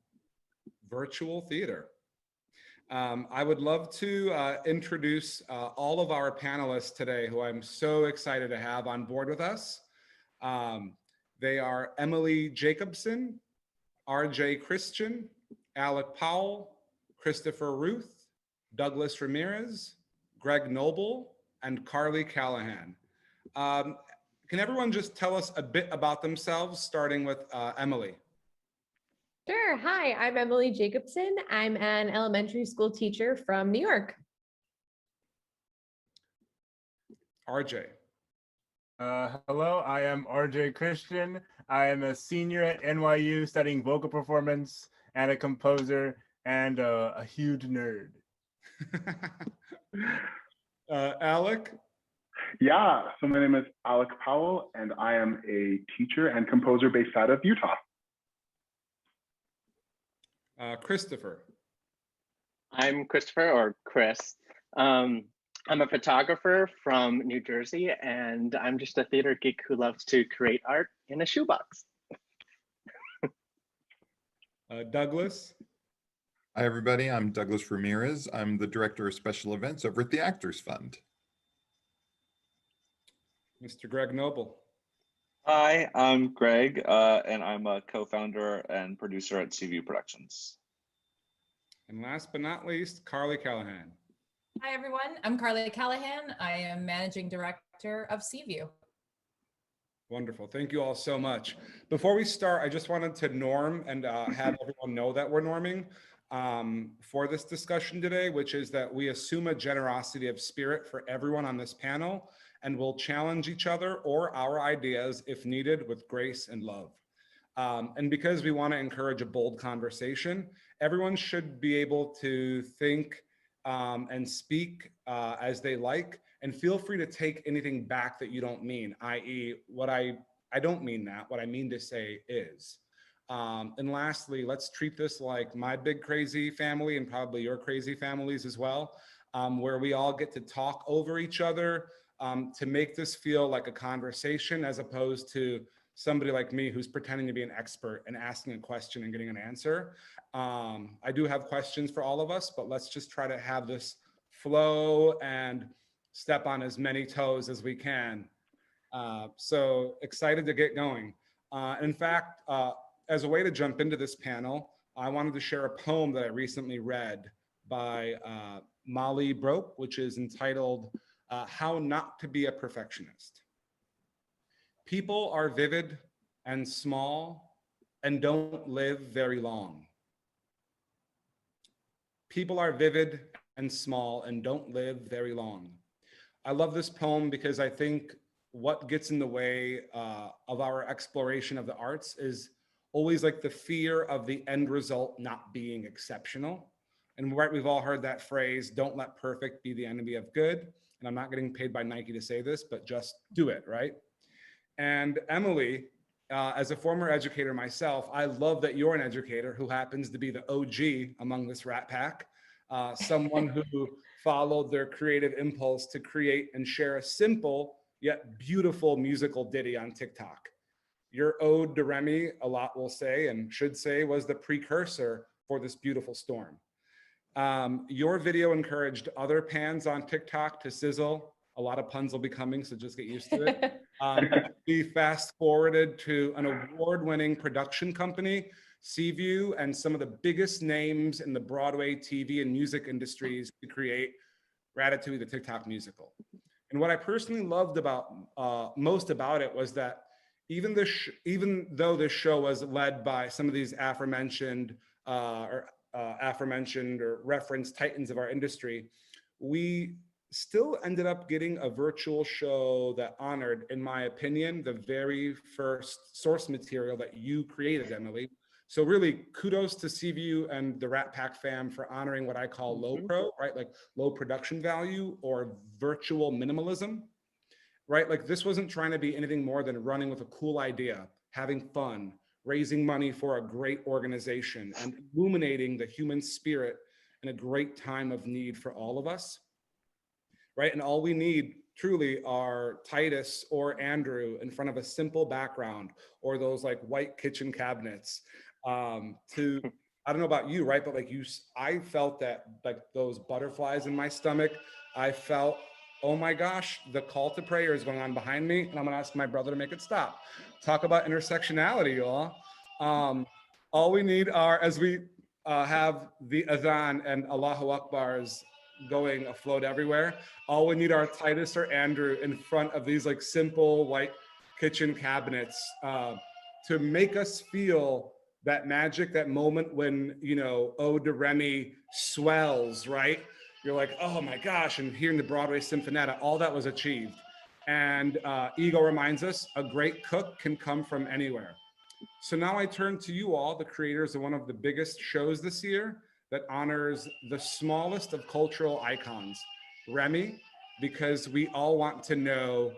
virtual theater. I would love to introduce all of our panelists today who I'm so excited to have on board with us. They are Emily Jacobson, RJ Christian, Alec Powell, Christopher Ruth, Douglas Ramirez, Greg Noble, and Carly Callahan. Can everyone just tell us a bit about themselves, starting with Emily? Sure. Hi, I'm Emily Jacobson. I'm an elementary school teacher from New York. RJ. Hello, I am RJ Christian. I am a senior at NYU studying vocal performance and a composer and a huge nerd. Alec? Yeah, so my name is Alec Powell, and I am a teacher and composer based out of Utah. Christopher. I'm Christopher, or Chris. I'm a photographer from New Jersey, and I'm just a theater geek who loves to create art in a shoebox. Douglas. Hi, everybody. I'm Douglas Ramirez. I'm the Director of Special Events over at the Actors Fund. Mr. Greg Noble. Hi, I'm Greg, and I'm a co-founder and producer at Seaview Productions. And last but not least, Carly Callahan. Hi, everyone. I'm Carly Callahan. I am Managing Director of Seaview. Wonderful. Thank you all so much. Before we start, I just wanted to norm and have everyone know that we're norming for this discussion today, which is that we assume a generosity of spirit for everyone on this panel, and we'll challenge each other or our ideas if needed with grace and love. And because we want to encourage a bold conversation, everyone should be able to think and speak as they like, and feel free to take anything back that you don't mean, i.e. what I don't mean that, what I mean to say is. And lastly, let's treat this like my big crazy family and probably your crazy families as well, where we all get to talk over each other to make this feel like a conversation as opposed to somebody like me who's pretending to be an expert and asking a question and getting an answer. I do have questions for all of us, but let's just try to have this flow and step on as many toes as we can. So excited to get going. In fact, as a way to jump into this panel, I wanted to share a poem that I recently read by Molly Broke, which is entitled How Not to Be a Perfectionist. People are vivid and small and don't live very long. People are vivid and small and don't live very long. I love this poem because I think what gets in the way of our exploration of the arts is always like the fear of the end result not being exceptional. And right, we've all heard that phrase, don't let perfect be the enemy of good. And I'm not getting paid by Nike to say this, but just do it, right? And Emily, as a former educator myself, I love that you're an educator who happens to be the OG among this rat pack, someone who followed their creative impulse to create and share a simple yet beautiful musical ditty on TikTok. Your ode to Remy, a lot will say and should say, was the precursor for this beautiful storm. Your video encouraged other pans on TikTok to sizzle. A lot of puns will be coming, so just get used to it. We fast forwarded to an award-winning production company, Seaview, and some of the biggest names in the Broadway, TV, and music industries to create Ratatouille, the TikTok musical. And what I personally loved about most about it was that even though this show was led by some of these aforementioned or referenced titans of our industry, we still ended up getting a virtual show that honored, in my opinion, the very first source material that you created, Emily. So really kudos to Seaview and the Rat Pack fam for honoring what I call low pro, right? Like low production value or virtual minimalism, right? Like this wasn't trying to be anything more than running with a cool idea, having fun, raising money for a great organization, and illuminating the human spirit in a great time of need for all of us. right? And all we need truly are Titus or Andrew in front of a simple background or those like white kitchen cabinets to, I don't know about you, right? But like I felt that like those butterflies in my stomach. I felt, oh my gosh, the call to prayer is going on behind me, and I'm gonna ask my brother to make it stop. Talk about intersectionality, y'all. All we need are, as we have the adhan and Allahu Akbars going afloat everywhere, all we need are Titus or Andrew in front of these like simple white kitchen cabinets to make us feel that magic, that moment when, you know, Ode to Remy swells, right? You're like, oh my gosh, and hearing the Broadway Symphonetta, all that was achieved. And Ego reminds us, a great cook can come from anywhere. So now I turn to you all, the creators of one of the biggest shows this year that honors the smallest of cultural icons, Remy, because we all want to know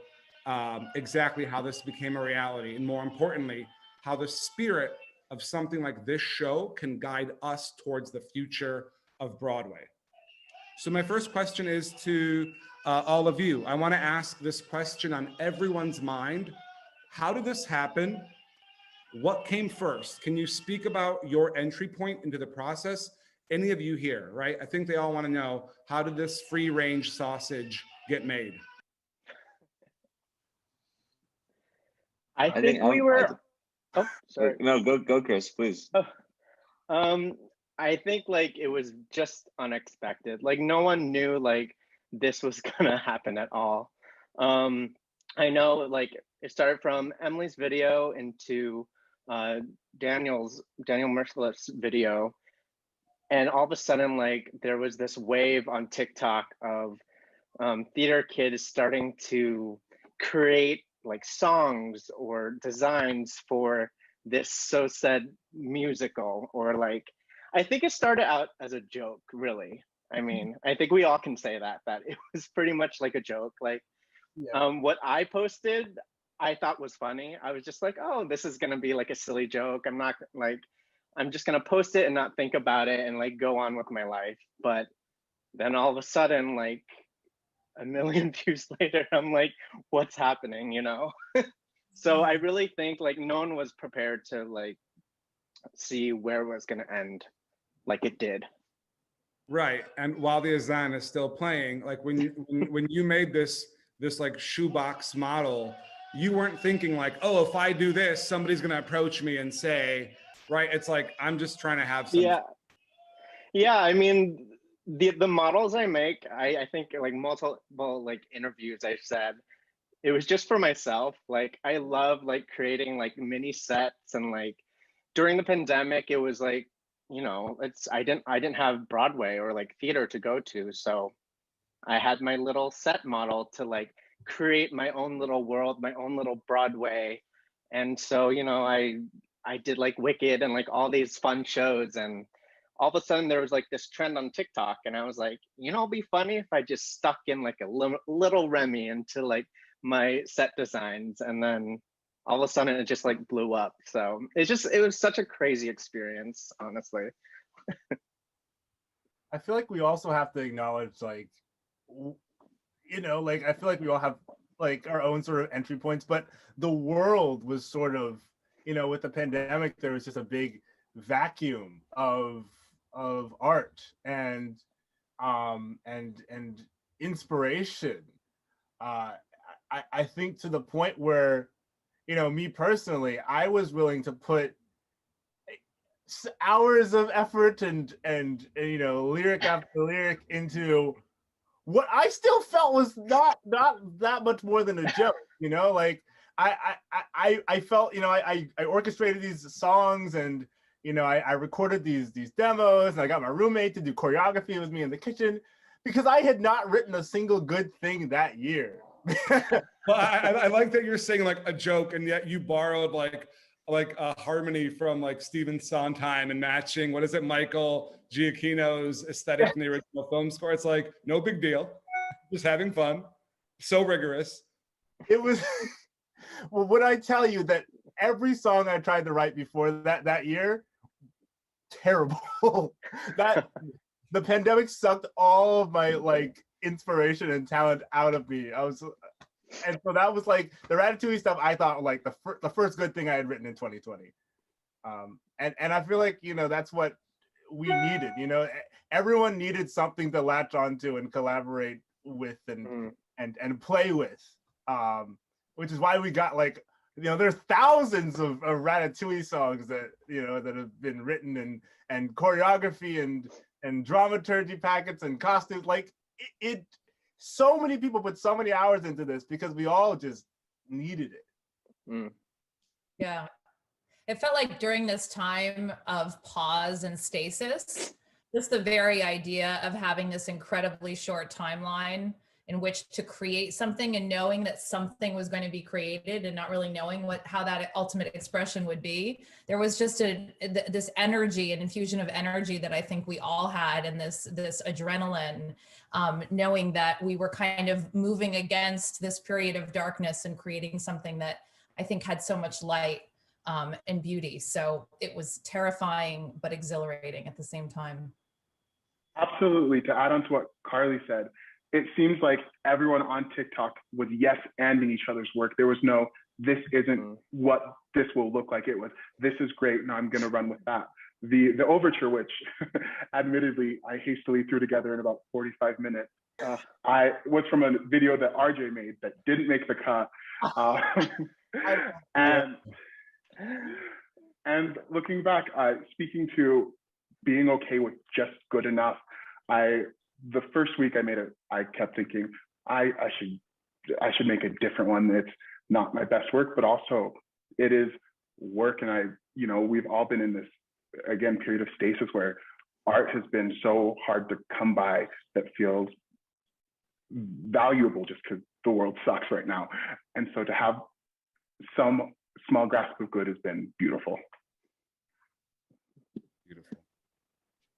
exactly how this became a reality, and more importantly, how the spirit of something like this show can guide us towards the future of Broadway. So my first question is to all of you. I want to ask this question on everyone's mind. How did this happen? What came first? Can you speak about your entry point into the process? Any of you here, right? I think they all want to know, how did this free range sausage get made? I think we were, oh, sorry. No, go, Chris, please. Oh, I think like it was just unexpected. Like no one knew like this was gonna happen at all. I know like it started from Emily's video into Daniel Merciless's video, and all of a sudden like there was this wave on TikTok of theater kids starting to create like songs or designs for this so said musical, or like I think it started out as a joke, really. I mean, I think we all can say that it was pretty much like a joke. Like what I posted, I thought was funny. I was just like, oh, this is gonna be like a silly joke. I'm just gonna post it and not think about it and like go on with my life. But then all of a sudden, like a million views later, I'm like, what's happening, you know? So I really think like no one was prepared to like see where it was gonna end like it did. Right, and while the Azan is still playing, like when you made this like shoebox model, you weren't thinking like, oh, if I do this, somebody's gonna approach me and say, right? It's like, I'm just trying to have some. Yeah. I mean, the models I make, I think like multiple like interviews I've said, it was just for myself. Like I love like creating like mini sets, and like during the pandemic, it was like, you know, I didn't have Broadway or like theater to go to, so I had my little set model to like create my own little world, my own little Broadway. And so, you know, I did like Wicked and like all these fun shows, and all of a sudden there was like this trend on TikTok, and I was like, you know, it'd be funny if I just stuck in like a little Remy into like my set designs, and then all of a sudden it just like blew up. So it was such a crazy experience, honestly. I feel like we also have to acknowledge, like, you know, like I feel like we all have like our own sort of entry points, but the world was sort of, you know, with the pandemic, there was just a big vacuum of art and inspiration. I think to the point where, you know, me personally, I was willing to put hours of effort and you know, lyric after lyric into what I still felt was not that much more than a joke, you know. Like I felt, you know, I orchestrated these songs, and you know, I recorded these demos, and I got my roommate to do choreography with me in the kitchen, because I had not written a single good thing that year. Well, I like that you're saying like a joke, and yet you borrowed like a harmony from like Stephen Sondheim and matching, what is it, Michael Giacchino's aesthetic from the original film score. It's like, no big deal, just having fun. So rigorous. It was, well, would I tell you that every song I tried to write before that year, terrible. That the pandemic sucked all of my like inspiration and talent out of me. And so that was like the Ratatouille stuff. I thought like the first good thing I had written in 2020. And I feel like, you know, that's what we needed. You know, everyone needed something to latch onto and collaborate with and play with. Which is why we got like, you know, there's thousands of Ratatouille songs that, you know, that have been written and choreography and dramaturgy packets and costumes. Like it so many people put so many hours into this because we all just needed it. Yeah. It felt like during this time of pause and stasis, just the very idea of having this incredibly short timeline in which to create something and knowing that something was going to be created and not really knowing how that ultimate expression would be. There was just this energy, an infusion of energy that I think we all had, and this adrenaline, knowing that we were kind of moving against this period of darkness and creating something that I think had so much light and beauty. So it was terrifying, but exhilarating at the same time. Absolutely. To add on to what Carly said, it seems like everyone on TikTok was yes-anding each other's work. There was no, this isn't what this will look like. It was, this is great, now I'm gonna run with that. The overture, which admittedly I hastily threw together in about 45 minutes, I was from a video that RJ made that didn't make the cut. And looking back, speaking to being okay with just good enough, the first week I made it, I kept thinking I should make a different one. It's not my best work, but also it is work. And we've all been in this, again, period of stasis where art has been so hard to come by that feels valuable just because the world sucks right now. And so to have some small grasp of good has been beautiful. Beautiful.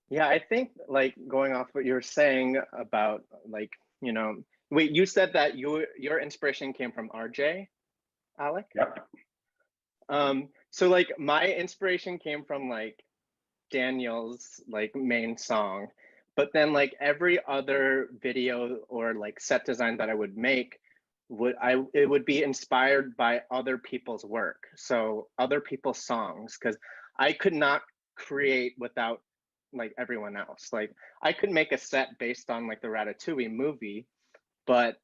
Yeah, I think like going off what you were saying about like, wait, you said that your inspiration came from RJ, Alec? Yep. So like my inspiration came from like Daniel's like main song, but then like every other video or like set design that I would make it would be inspired by other people's work. So other people's songs, because I could not create without like everyone else. Like I could make a set based on like the Ratatouille movie, but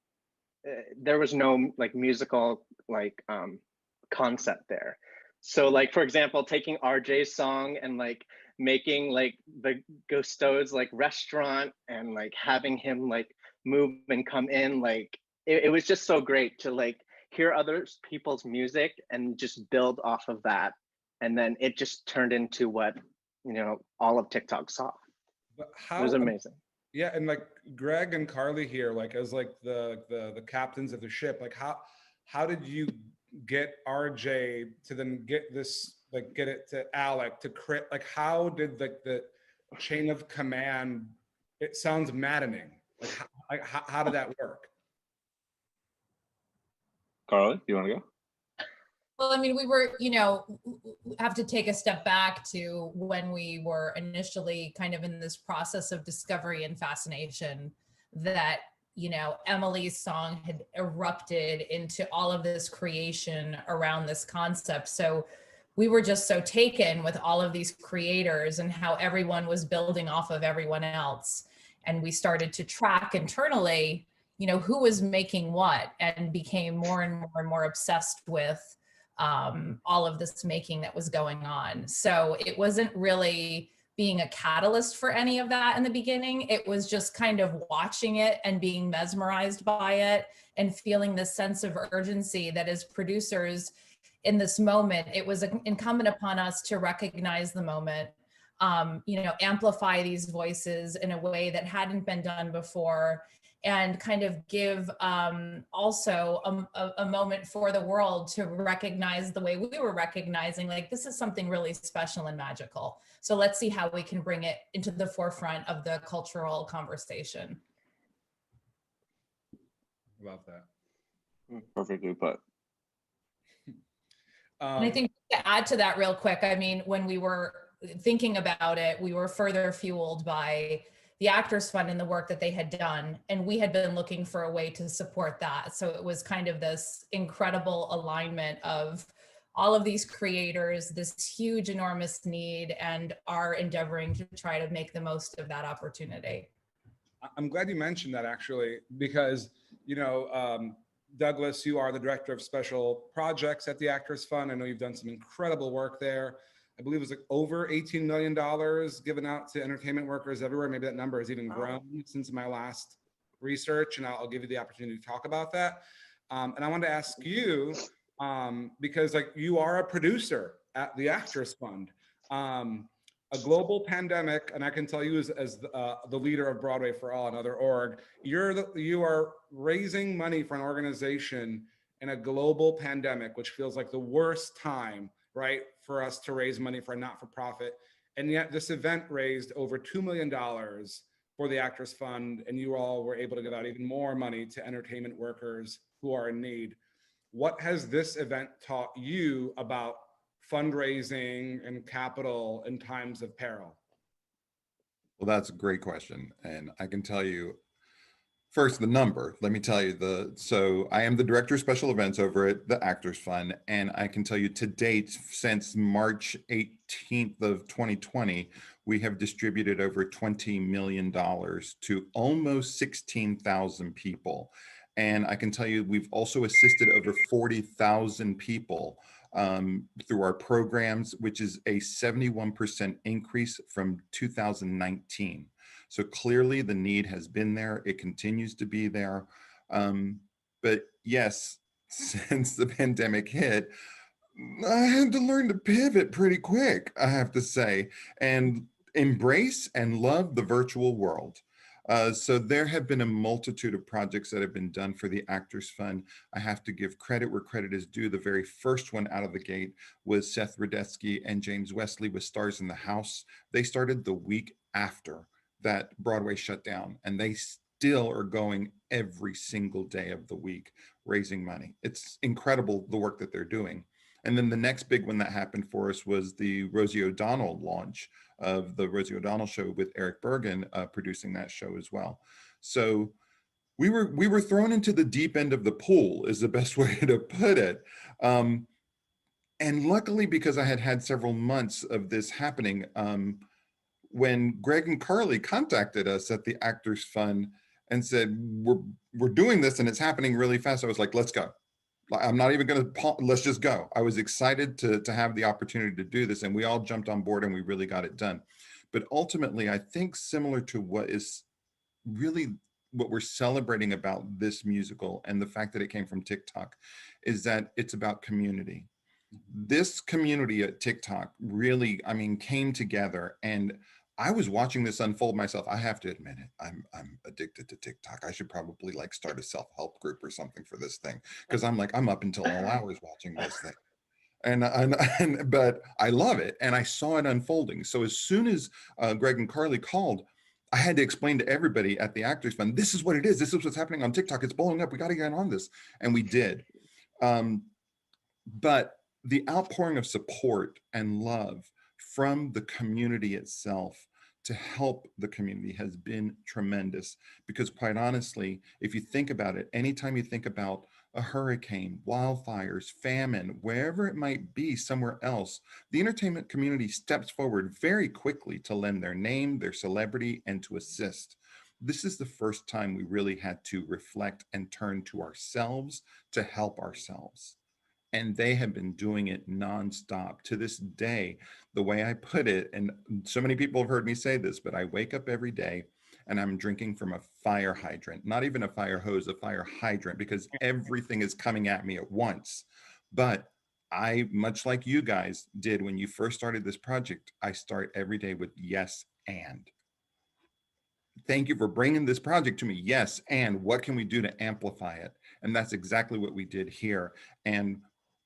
there was no like musical like concept there. So like, for example, taking RJ's song and like making like the Gusteau's like restaurant and like having him like move and come in, like it was just so great to like hear other people's music and just build off of that. And then it just turned into what, all of TikTok saw. But it was amazing. Yeah, and like Greg and Carly here, like as like the captains of the ship, like how did you get RJ to then get this, like get it to Alec to crit, like how did the chain of command, it sounds maddening. Like how did that work? Carly, you want to go? Well, I mean, we were, have to take a step back to when we were initially kind of in this process of discovery and fascination that, Emily's song had erupted into all of this creation around this concept. So we were just so taken with all of these creators and how everyone was building off of everyone else. And we started to track internally, who was making what, and became more and more and more obsessed with all of this making that was going on. So it wasn't really being a catalyst for any of that in the beginning. It was just kind of watching it and being mesmerized by it and feeling this sense of urgency that as producers in this moment, it was incumbent upon us to recognize the moment, amplify these voices in a way that hadn't been done before, and kind of give also a moment for the world to recognize the way we were recognizing, like, this is something really special and magical. So let's see how we can bring it into the forefront of the cultural conversation. Love that. Perfectly put. And I think to add to that real quick, I mean, when we were thinking about it, we were further fueled by the Actors Fund and the work that they had done. And we had been looking for a way to support that. So it was kind of this incredible alignment of all of these creators, this huge, enormous need, and are endeavoring to try to make the most of that opportunity. I'm glad you mentioned that, actually, because, Douglas, you are the director of special projects at the Actors Fund. I know you've done some incredible work there. I believe it was like over $18 million given out to entertainment workers everywhere. Maybe that number has even grown since my last research, and I'll give you the opportunity to talk about that. And I wanted to ask you, because like you are a producer at the Actors Fund, a global pandemic, and I can tell you as the leader of Broadway for All, another org, you are raising money for an organization in a global pandemic, which feels like the worst time, right, for us to raise money for a not-for-profit. And yet this event raised over $2 million for the Actors Fund, and you all were able to give out even more money to entertainment workers who are in need. What has this event taught you about fundraising and capital in times of peril? Well, that's a great question. And I can tell you, first, the number. Let me tell you, so I am the director of special events over at the Actors Fund. And I can tell you to date, since March 18th of 2020, we have distributed over $20 million to almost 16,000 people. And I can tell you, we've also assisted over 40,000 people through our programs, which is a 71% increase from 2019. So clearly the need has been there. It continues to be there. But yes, since the pandemic hit, I had to learn to pivot pretty quick, I have to say, and embrace and love the virtual world. So there have been a multitude of projects that have been done for the Actors Fund. I have to give credit where credit is due. The very first one out of the gate was Seth Rudetsky and James Wesley with Stars in the House. They started the week after that Broadway shut down, and they still are going every single day of the week raising money. It's incredible the work that they're doing. And then the next big one that happened for us was the Rosie O'Donnell launch of the Rosie O'Donnell show with Eric Bergen producing that show as well. So we were thrown into the deep end of the pool is the best way to put it. And luckily, because I had had several months of this happening, when Greg and Carly contacted us at the Actors Fund and said, we're doing this and it's happening really fast, I was like, let's go. I'm not even going to, let's just go. I was excited to have the opportunity to do this, and we all jumped on board and we really got it done. But ultimately, I think similar to what is really what we're celebrating about this musical and the fact that it came from TikTok is that it's about community. This community at TikTok really, I mean, came together, and I was watching this unfold myself. I have to admit it. I'm addicted to TikTok. I should probably like start a self-help group or something for this thing, because I'm up until all hours watching this thing. But I love it, and I saw it unfolding. So as soon as Greg and Carly called, I had to explain to everybody at the Actors Fund, this is what it is. This is what's happening on TikTok. It's blowing up. We got to get on this, and we did. But the outpouring of support and love from the community itself to help the community has been tremendous, because quite honestly, if you think about it, anytime you think about a hurricane, wildfires, famine, wherever it might be somewhere else, the entertainment community steps forward very quickly to lend their name, their celebrity, and to assist. This is the first time we really had to reflect and turn to ourselves to help ourselves. And they have been doing it nonstop. To this day, the way I put it, and so many people have heard me say this, but I wake up every day and I'm drinking from a fire hydrant, not even a fire hose, a fire hydrant, because everything is coming at me at once. But I, much like you guys did when you first started this project, I start every day with yes, and. Thank you for bringing this project to me. Yes, and what can we do to amplify it? And that's exactly what we did here. And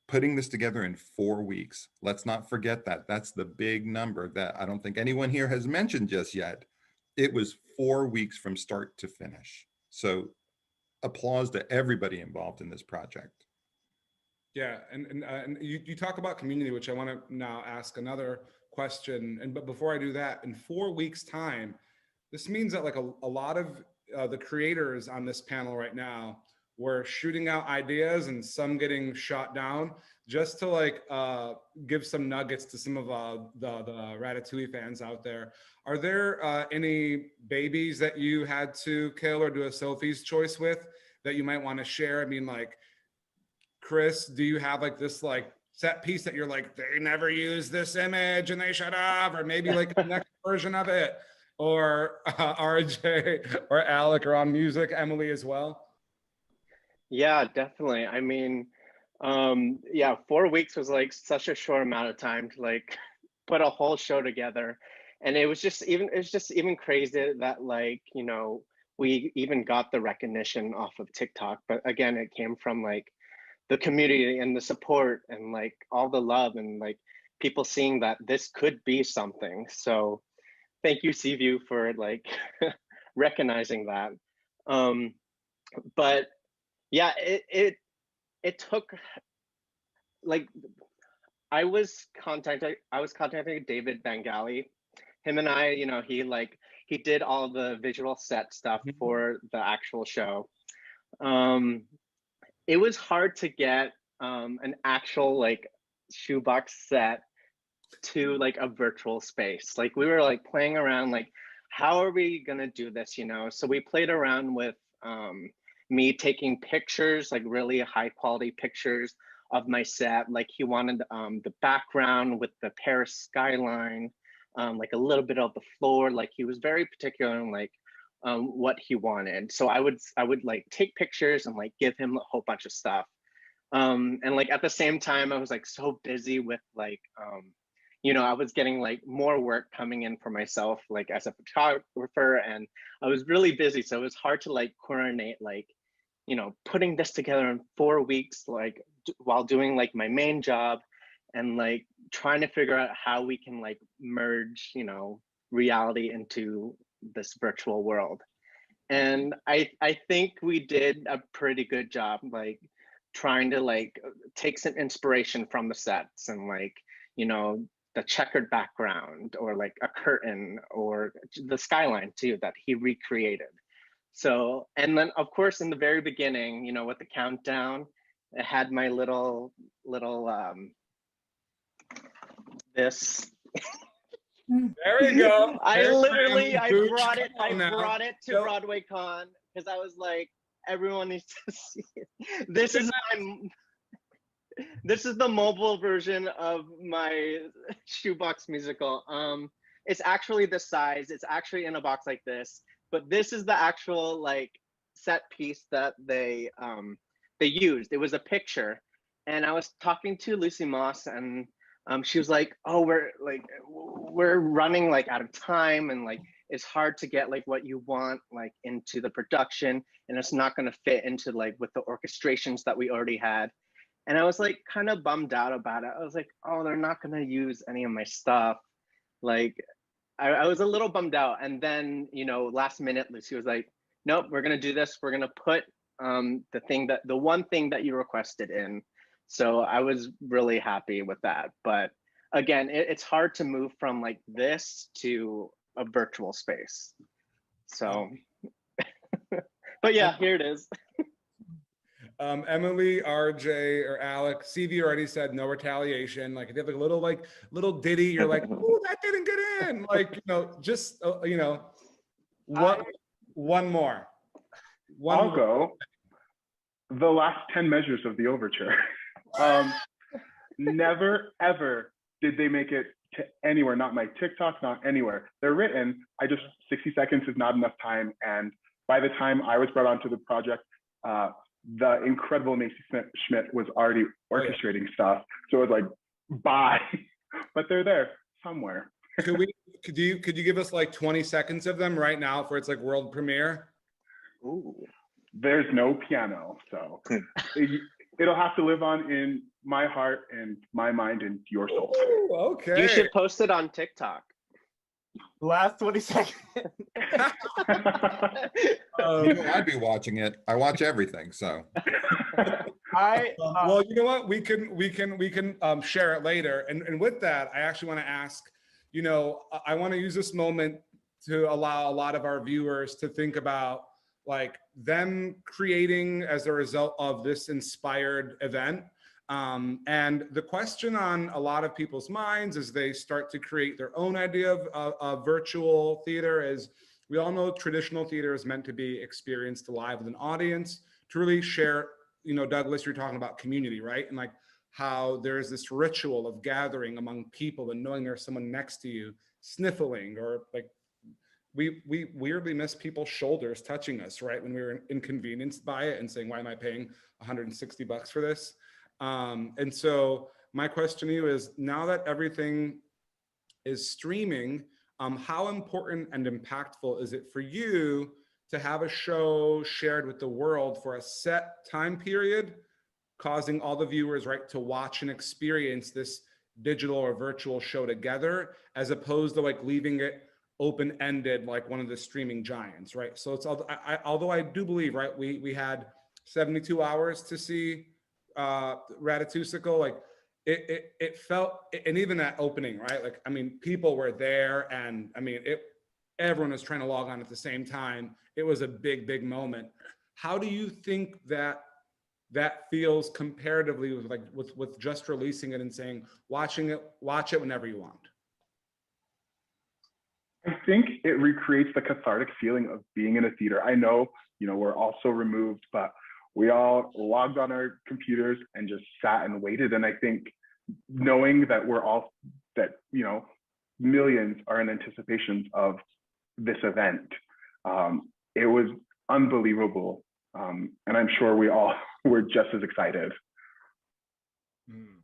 putting this together in 4 weeks. Let's not forget that. That's the big number that I don't think anyone here has mentioned just yet. It was 4 weeks from start to finish. So applause to everybody involved in this project. Yeah, and you talk about community, which I want to now ask another question. But before I do that, in 4 weeks' time, this means that like a lot of the creators on this panel right now were shooting out ideas and some getting shot down, just to like give some nuggets to some of the Ratatouille fans out there. Are there any babies that you had to kill or do a Sophie's choice with that you might want to share? I mean, like, Chris, do you have like this like set piece that you're like, they never used this image and they should have, or maybe like the next version of it? Or RJ or Alec are on music, Emily as well? Yeah, definitely. I mean, yeah, 4 weeks was like such a short amount of time to like put a whole show together. And it's just even crazy that like, you know, we even got the recognition off of TikTok. But again, it came from like the community and the support and like all the love and like people seeing that this could be something. So thank you, Seaview, for like recognizing that. But yeah, it took like I was contacting David Bengali. Him and I, you know, he did all the visual set stuff for the actual show. It was hard to get an actual like shoebox set to like a virtual space. Like we were like playing around like, how are we gonna do this, you know? So we played around with me taking pictures, like really high quality pictures of my set. Like he wanted the background with the Paris skyline, like a little bit of the floor. Like he was very particular in like what he wanted. So I would like take pictures and like give him a whole bunch of stuff. And like at the same time, I was like so busy with like, you know, I was getting like more work coming in for myself, like as a photographer, and I was really busy. So it was hard to like coordinate, like, you know, putting this together in 4 weeks, like while doing like my main job and like trying to figure out how we can like merge, you know, reality into this virtual world. And I think we did a pretty good job, like trying to like take some inspiration from the sets and like, you know, the checkered background or like a curtain or the skyline too that he recreated. So, and then of course in the very beginning, you know, with the countdown, it had my little this. There we go. I brought it to Yep. BroadwayCon because I was like, everyone needs to see it. This is the mobile version of my shoebox musical. It's actually this size. It's actually in a box like this, but this is the actual like set piece that they used. It was a picture, and I was talking to Lucy Moss, and she was like, "Oh, we're running like out of time, and like it's hard to get like what you want like into the production, and it's not going to fit into like with the orchestrations that we already had." And I was like kind of bummed out about it. I was like, "Oh, they're not going to use any of my stuff." Like I was a little bummed out. And then, you know, last minute, Lucy was like, "Nope, we're going to do this. We're going to put the one thing that you requested in." So I was really happy with that. But again, it's hard to move from like this to a virtual space. So, but yeah, here it is. Emily, RJ, or Alec, CV already said no retaliation. Like if you have like a little ditty, you're like, "Oh, that didn't get in." Like, you know, just you know, one more. I'll go. The last 10 measures of the overture. Never ever did they make it to anywhere, not my TikTok, not anywhere. They're written, 60 seconds is not enough time. And by the time I was brought onto the project, the incredible Macy Schmidt was already orchestrating stuff. So it was like, bye, but they're there somewhere. Could you give us like 20 seconds of them right now for its like world premiere? Ooh, there's no piano, so it'll have to live on in my heart and my mind and your soul. Ooh, okay. You should post it on TikTok. Last 20 seconds. I'd be watching it. I watch everything, so. Well, you know what? We can share it later. And with that, I actually want to ask, you know, I want to use this moment to allow a lot of our viewers to think about like them creating as a result of this inspired event. And the question on a lot of people's minds as they start to create their own idea of virtual theater is, we all know traditional theater is meant to be experienced live with an audience, to really share, you know, Douglas, you're talking about community, right? And like how there's this ritual of gathering among people and knowing there's someone next to you, sniffling, or like we weirdly miss people's shoulders touching us, right? When we were inconvenienced by it and saying, why am I paying $160 for this? And so my question to you is, now that everything is streaming, how important and impactful is it for you to have a show shared with the world for a set time period, causing all the viewers, right, to watch and experience this digital or virtual show together, as opposed to like leaving it open-ended like one of the streaming giants, right? So it's, although I do believe, right, we had 72 hours to see Ratatouille, like it felt, and even that opening, right? Like, I mean, people were there, and I mean, everyone was trying to log on at the same time. It was a big moment. How do you think that feels comparatively with like with just releasing it and saying, watch it whenever you want? I think it recreates the cathartic feeling of being in a theater. I know, you know, we're all so removed, but we all logged on our computers and just sat and waited. And I think knowing that you know, millions are in anticipation of this event, it was unbelievable. And I'm sure we all were just as excited.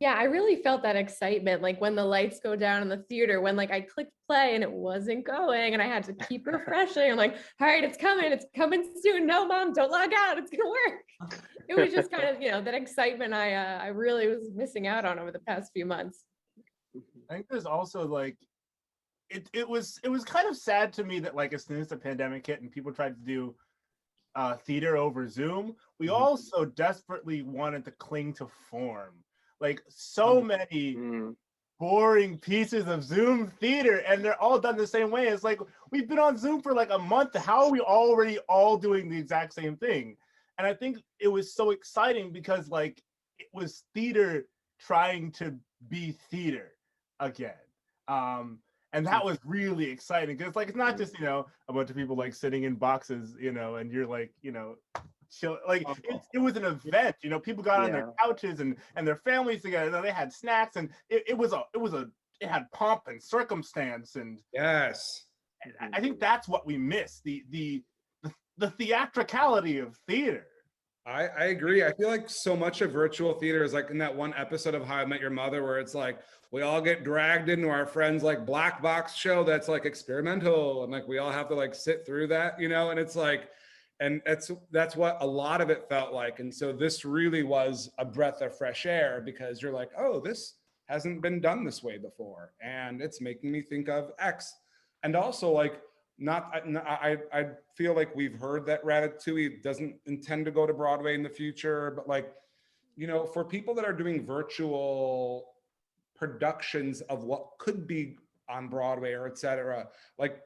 Yeah, I really felt that excitement, like when the lights go down in the theater, when like I clicked play and it wasn't going and I had to keep refreshing. I'm like, all right, it's coming soon. No, Mom, don't log out. It's gonna work. It was just kind of, you know, that excitement I really was missing out on over the past few months. I think there's also like, it was kind of sad to me that like as soon as the pandemic hit and people tried to do theater over Zoom, we also desperately wanted to cling to form. Like so many boring pieces of Zoom theater, and they're all done the same way. It's like, we've been on Zoom for like a month. How are we already all doing the exact same thing? And I think it was so exciting because like it was theater trying to be theater again. And that was really exciting because like, it's not just, you know, a bunch of people like sitting in boxes, you know, and you're like, you know, chill. Like it was an event, you know, people got on their couches and their families together, and they had snacks, and it had pomp and circumstance, and yes, I think that's what we miss, the theatricality of theater. I agree. I feel like so much of virtual theater is like in that one episode of How I Met Your Mother, where it's like we all get dragged into our friends' like black box show that's like experimental, and like we all have to like sit through that, you know, and it's like, and that's what a lot of it felt like. And so this really was a breath of fresh air, because you're like, oh, this hasn't been done this way before, and it's making me think of X. And also like, I feel like we've heard that Ratatouille doesn't intend to go to Broadway in the future, but like, you know, for people that are doing virtual productions of what could be on Broadway or et cetera, like,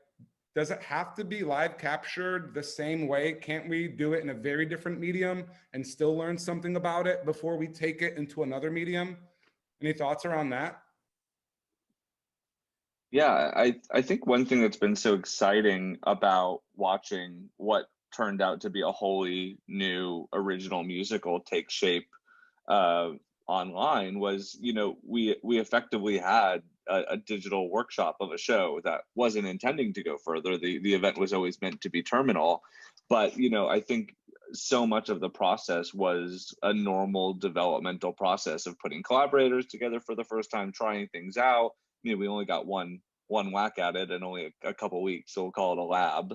does it have to be live captured the same way? Can't we do it in a very different medium and still learn something about it before we take it into another medium? Any thoughts around that? Yeah, I think one thing that's been so exciting about watching what turned out to be a wholly new original musical take shape online was, you know, we effectively had a digital workshop of a show that wasn't intending to go further. The event was always meant to be terminal, but you know, I think so much of the process was a normal developmental process of putting collaborators together for the first time, trying things out. You know, we only got one whack at it in only a couple of weeks, so we'll call it a lab.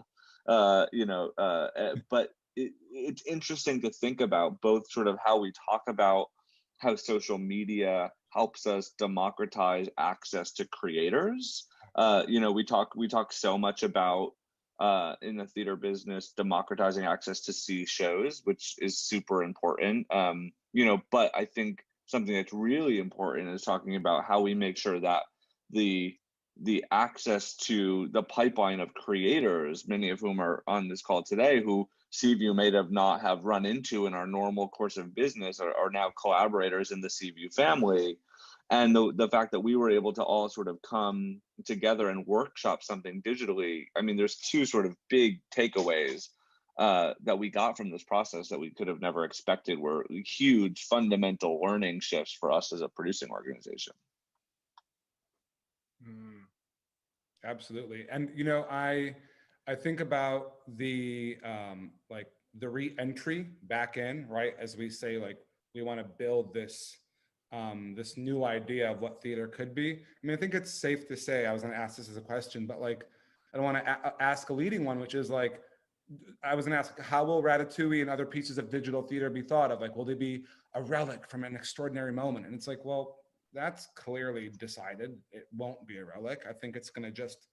But it's interesting to think about both sort of how we talk about how social media helps us democratize access to creators. You know, we talk so much about in the theater business democratizing access to see shows, which is super important. You know, but I think something that's really important is talking about how we make sure that the the access to the pipeline of creators, many of whom are on this call today, who Seaview may have not have run into in our normal course of business, are now collaborators in the Seaview family. And the fact that we were able to all sort of come together and workshop something digitally, I mean, there's two sort of big takeaways that we got from this process that we could have never expected, were huge fundamental learning shifts for us as a producing organization. Absolutely. And, you know, I think about the like the re-entry back in, right? As we say, like, we want to build this this new idea of what theater could be. I mean, I think it's safe to say, I was going to ask this as a question, but like, I don't want to ask a leading one, which is like, I was going to ask, how will Ratatouille and other pieces of digital theater be thought of? Like, will they be a relic from an extraordinary moment? And it's like, well, that's clearly decided. It won't be a relic. I think it's going to just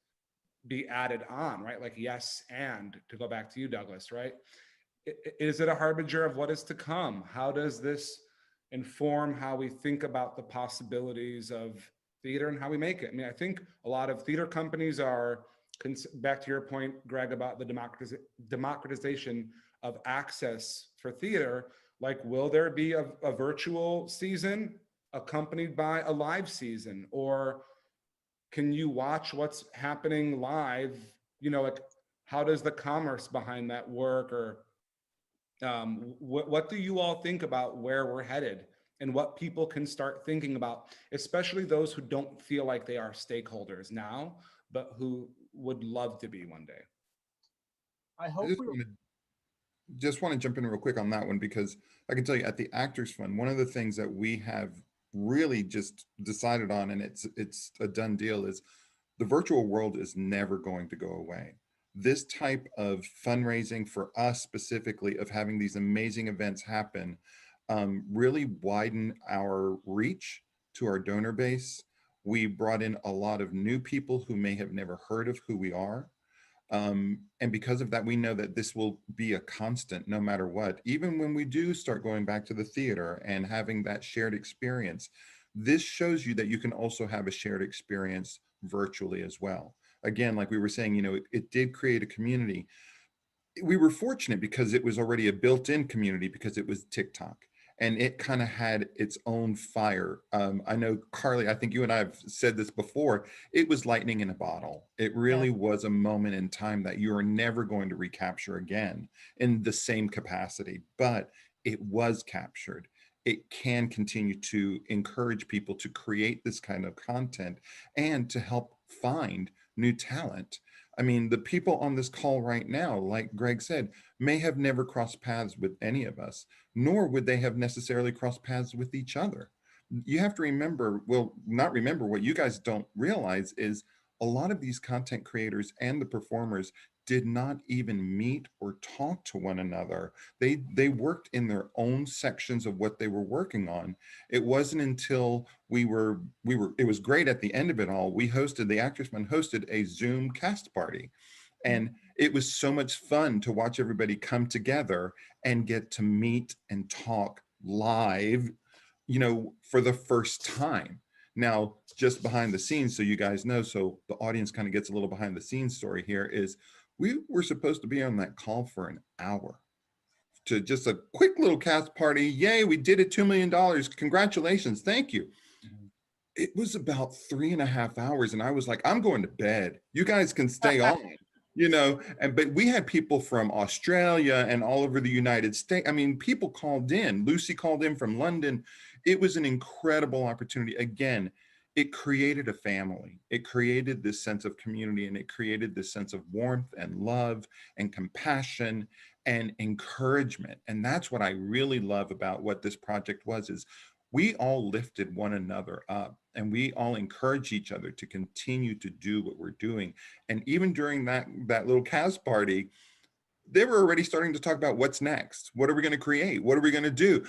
be added on, right? Like, yes, and to go back to you, Douglas, right? Is it a harbinger of what is to come? How does this inform how we think about the possibilities of theater and how we make it? I mean, I think a lot of theater companies are, back to your point, Greg, about the democratization of access for theater. Like, will there be a virtual season accompanied by a live season? Or can you watch what's happening live? You know, like, how does the commerce behind that work? Or what do you all think about where we're headed and what people can start thinking about, especially those who don't feel like they are stakeholders now, but who would love to be one day? I hope just want to jump in real quick on that one, because I can tell you at the Actors Fund, one of the things that we have really just decided on, and it's a done deal, is the virtual world is never going to go away. This type of fundraising for us specifically, of having these amazing events happen, really widen our reach to our donor base. We brought in a lot of new people who may have never heard of who we are. And because of that, we know that this will be a constant no matter what. Even when we do start going back to the theater and having that shared experience, this shows you that you can also have a shared experience virtually as well. Again, like we were saying, you know, it did create a community. We were fortunate because it was already a built-in community, because it was TikTok. And it kind of had its own fire. I know, Carly, I think you and I have said this before, it was lightning in a bottle. It really was a moment in time that you are never going to recapture again in the same capacity, but it was captured. It can continue to encourage people to create this kind of content and to help find new talent. I mean, the people on this call right now, like Greg said, may have never crossed paths with any of us, nor would they have necessarily crossed paths with each other. You have to remember, well, not remember, what you guys don't realize is a lot of these content creators and the performers did not even meet or talk to one another. They worked in their own sections of what they were working on. It wasn't until it was great at the end of it all. We hosted, the Actors Fund hosted a Zoom cast party. And it was so much fun to watch everybody come together and get to meet and talk live, you know, for the first time. Now, just behind the scenes, so you guys know, so the audience kind of gets a little behind the scenes story here, is we were supposed to be on that call for an hour to just a quick little cast party. Yay, we did it, $2 million. Congratulations, thank you. It was about 3.5 hours. And I was like, I'm going to bed. You guys can stay on, you know, but we had people from Australia and all over the United States. I mean, people called in. Lucy called in from London. It was an incredible opportunity. Again, it created a family. It created this sense of community, and it created this sense of warmth and love and compassion and encouragement. And that's what I really love about what this project was, is we all lifted one another up, and we all encourage each other to continue to do what we're doing. And even during that little cast party, they were already starting to talk about what's next. What are we going to create? What are we going to do?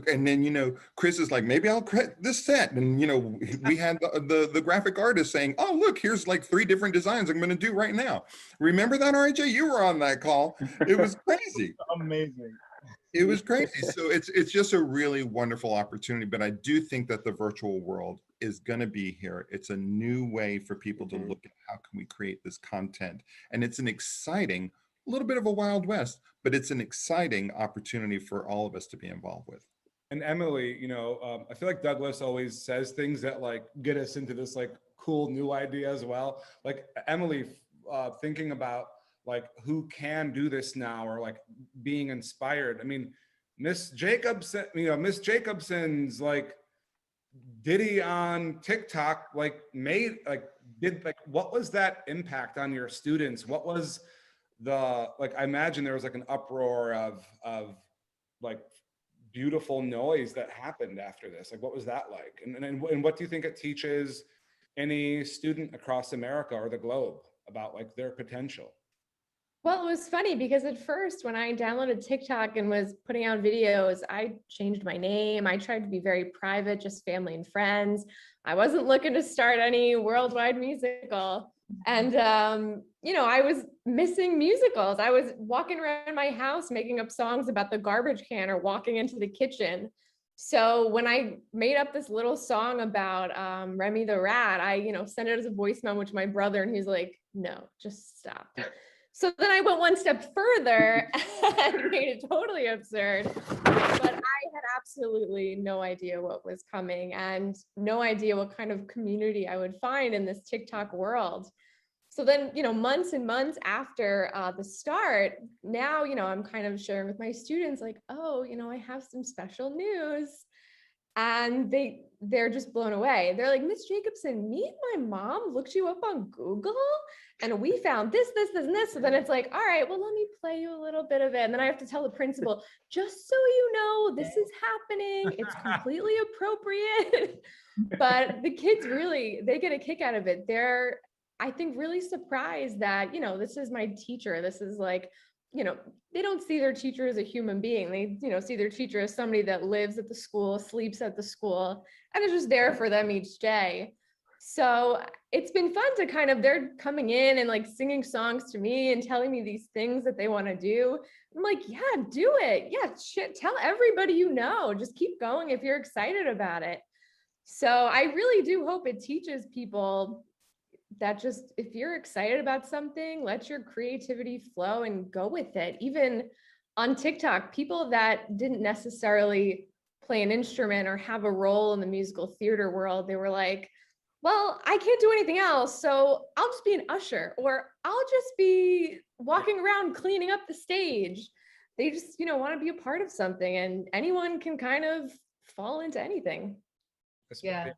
And then, you know, Chris is like, maybe I'll create this set. And, you know, we had the graphic artist saying, oh, look, here's like 3 different designs I'm going to do right now. Remember that, RJ? You were on that call. It was crazy. Amazing. It was crazy. So it's just a really wonderful opportunity, but I do think that the virtual world is going to be here. It's a new way for people to look at how can we create this content. And it's an exciting, a little bit of a Wild West, but it's an exciting opportunity for all of us to be involved with. And Emily, I feel like Douglas always says things that like get us into this like cool new idea as well. Like Emily, thinking about like who can do this now or like being inspired. I mean, Miss Jacobson's like ditty on TikTok, like what was that impact on your students? What was I imagine there was like an uproar of like beautiful noise that happened after this. Like, what was that like? And what do you think it teaches any student across America or the globe about like their potential? Well, it was funny because at first when I downloaded TikTok and was putting out videos, I changed my name. I tried to be very private, just family and friends. I wasn't looking to start any worldwide musical. And, I was missing musicals. I was walking around my house making up songs about the garbage can or walking into the kitchen. So when I made up this little song about Remy the Rat, I, sent it as a voice memo to my brother and he's like, no, just stop. So then I went one step further and made it totally absurd. But I had absolutely no idea what was coming and no idea what kind of community I would find in this TikTok world. So then, months and months after the start, now, I'm kind of sharing with my students like, oh, I have some special news. And they're just blown away. They're like, Miss Jacobson, me and my mom looked you up on Google and we found this, and this. So then it's like, all right, well, let me play you a little bit of it. And then I have to tell the principal, just so you know, this is happening. It's completely appropriate. But the kids really, they get a kick out of it. They're, I think, really surprised that, this is my teacher. This is like, they don't see their teacher as a human being. They, see their teacher as somebody that lives at the school, sleeps at the school, and is just there for them each day. So it's been fun to they're coming in and like singing songs to me and telling me these things that they want to do. I'm like, yeah, do it. Yeah, shit, tell everybody just keep going if you're excited about it. So I really do hope it teaches people that just, if you're excited about something, let your creativity flow and go with it. Even on TikTok, people that didn't necessarily play an instrument or have a role in the musical theater world, they were like, well, I can't do anything else, so I'll just be an usher, or I'll just be walking around cleaning up the stage. They just, want to be a part of something, and anyone can kind of fall into anything. Yeah.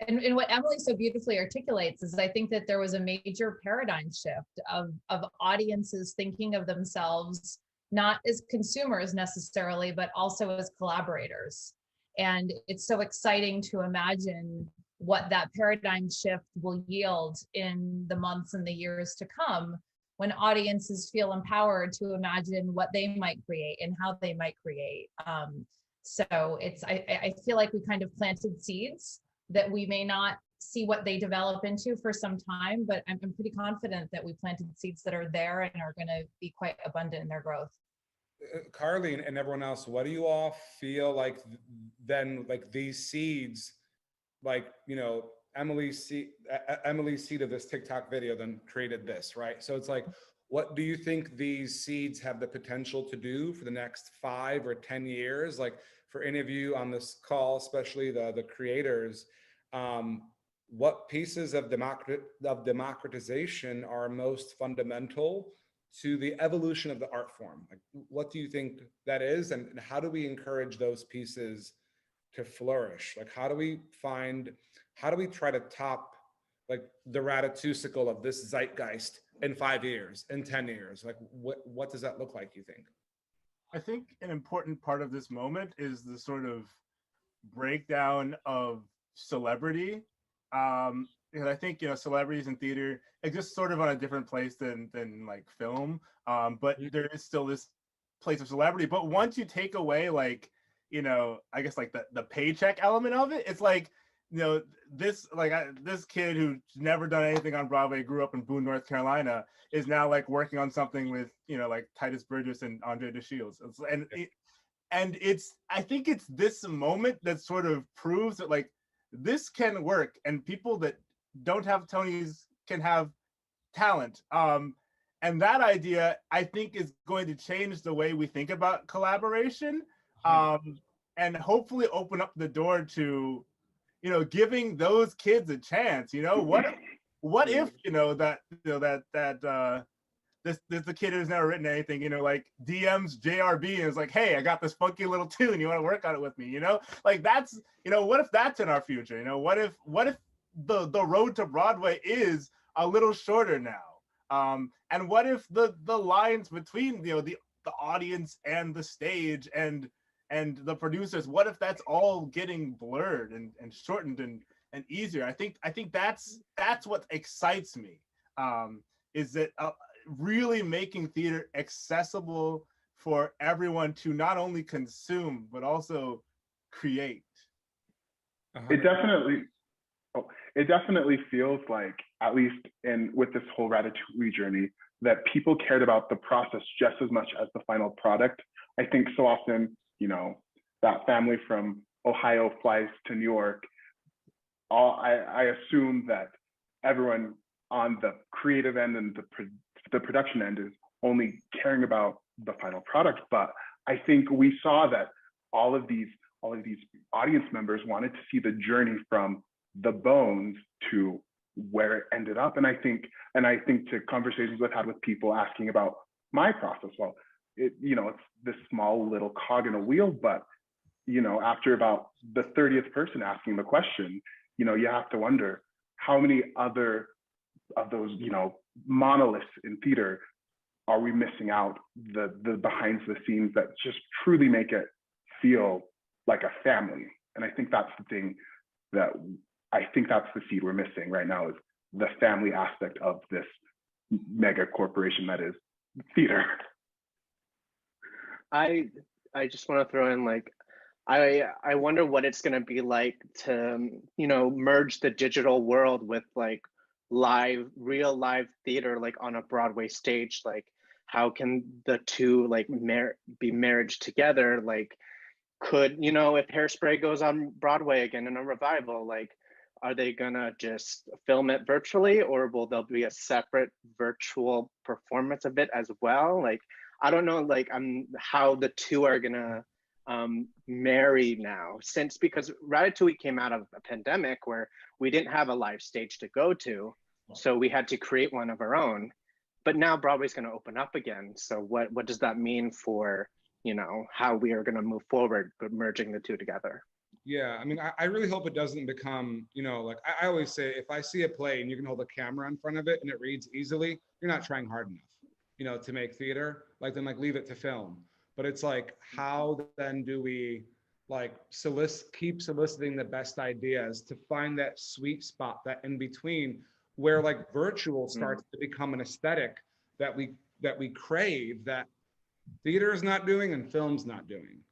And what Emily so beautifully articulates is I think that there was a major paradigm shift of audiences thinking of themselves not as consumers necessarily, but also as collaborators. And it's so exciting to imagine what that paradigm shift will yield in the months and the years to come when audiences feel empowered to imagine what they might create and how they might create. So I feel like we kind of planted seeds that we may not see what they develop into for some time, but I'm pretty confident that we planted seeds that are there and are going to be quite abundant in their growth. Carly and everyone else, what do you all feel like then, like these seeds, like, Emily's seed of this TikTok video then created this, right? So it's like, what do you think these seeds have the potential to do for the next 5 or 10 years? Like for any of you on this call, especially the creators, what pieces of democratization are most fundamental to the evolution of the art form? Like, what do you think that is, and how do we encourage those pieces to flourish? Like, how do we try to top like the ratatusicle of this zeitgeist in 5 years, in 10 years? Like, what does that look like, you think? I think an important part of this moment is the sort of breakdown of celebrity. And I think, celebrities in theater exist sort of on a different place than like film. But there is still this place of celebrity. But once you take away like, I guess like the paycheck element of it, it's like this this kid who's never done anything on Broadway, grew up in Boone, North Carolina, is now like working on something with like Titus Burgess and Andre DeShields. And it's, I think it's this moment that sort of proves that like this can work, and people that don't have Tonys can have talent. And that idea, I think, is going to change the way we think about collaboration, and hopefully open up the door to, giving those kids a chance. What if this the kid who's never written anything, like DMs JRB and is like, hey, I got this funky little tune, you want to work on it with me? Like that's, what if that's in our future? What if the road to Broadway is a little shorter now? And what if the lines between the audience and the stage and the producers, what if that's all getting blurred and shortened and easier? I think that's what excites me, is that really making theater accessible for everyone to not only consume but also create. It definitely feels like, at least with this whole Ratatouille journey, that people cared about the process just as much as the final product. I think so often, that family from Ohio flies to New York. I assume that everyone on the creative end and the production end is only caring about the final product. But I think we saw that all of these audience members wanted to see the journey from the bones to where it ended up. And I think to conversations I've had with people asking about my process, well, it's this small little cog in a wheel, but after about the 30th person asking the question, you have to wonder how many other of those, monoliths in theater are we missing out, the behind the scenes that just truly make it feel like a family. And I think that's the thing that's the seed we're missing right now, is the family aspect of this mega corporation that is theater. I just want to throw in, like, I wonder what it's going to be like to, merge the digital world with like real live theater, like on a Broadway stage. Like, how can the two like be married together? Like, could, if Hairspray goes on Broadway again in a revival, like, are they gonna just film it virtually, or will there be a separate virtual performance of it as well? Like, I don't know, like, how the two are gonna marry now, because Ratatouille came out of a pandemic where we didn't have a live stage to go to, so we had to create one of our own. But now Broadway's going to open up again, so what does that mean for how we are going to move forward, but merging the two together? Yeah, I mean, I really hope it doesn't become, like I always say, if I see a play and you can hold a camera in front of it and it reads easily, you're not trying hard enough, to make theater. Like, then leave it to film. But it's like, how then do we keep soliciting the best ideas to find that sweet spot, that in between, where like virtual starts to become an aesthetic that we crave, that theater is not doing and film's not doing.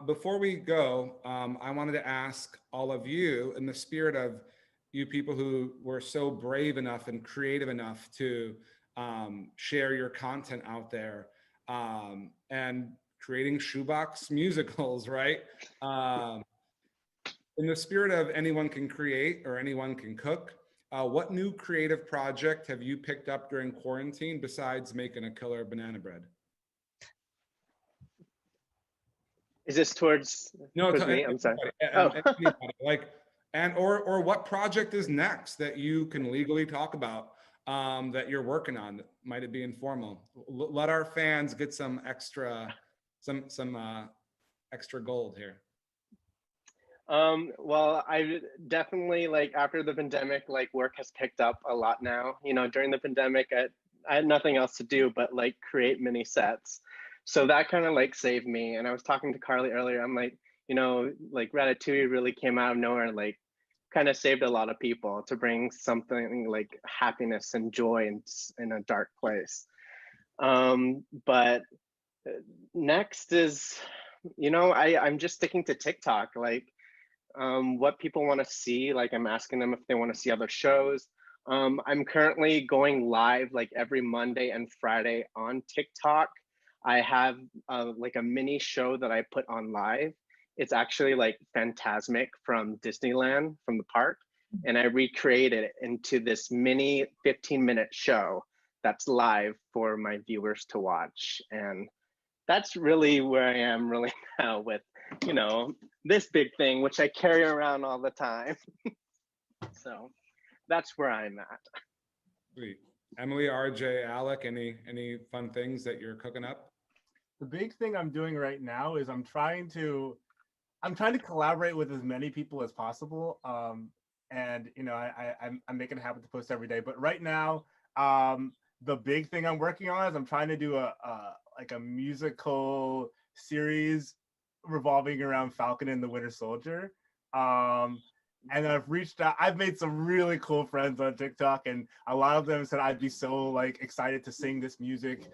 Before we go, I wanted to ask all of you, in the spirit of you people who were so brave enough and creative enough to share your content out there, and creating shoebox musicals, right? In the spirit of anyone can create or anyone can cook, what new creative project have you picked up during quarantine besides making a killer banana bread? Is this towards me? I'm sorry. Like, or what project is next that you can legally talk about, that you're working on? Might it be informal? Let our fans get some extra gold here. Well, I definitely, like, after the pandemic, like, work has picked up a lot now. During the pandemic, I had nothing else to do but like create mini sets. So that kind of like saved me. And I was talking to Carly earlier. I'm like, like Ratatouille really came out of nowhere and like kind of saved a lot of people to bring something like happiness and joy in a dark place. But next is I'm just sticking to TikTok, like what people want to see. Like I'm asking them if they want to see other shows. I'm currently going live like every Monday and Friday on TikTok. I have like a mini show that I put on live. It's actually like Phantasmic from Disneyland, from the park. And I recreated it into this mini 15-minute show that's live for my viewers to watch. And that's really where I am really now with, this big thing, which I carry around all the time. So that's where I'm at. Sweet. Emily, RJ, Alec, any fun things that you're cooking up? The big thing I'm doing right now is I'm trying to collaborate with as many people as possible. And I'm making a habit to post every day. But right now, the big thing I'm working on is I'm trying to do a musical series revolving around Falcon and the Winter Soldier. And I've reached out. I've made some really cool friends on TikTok, and a lot of them said I'd be so like excited to sing this music.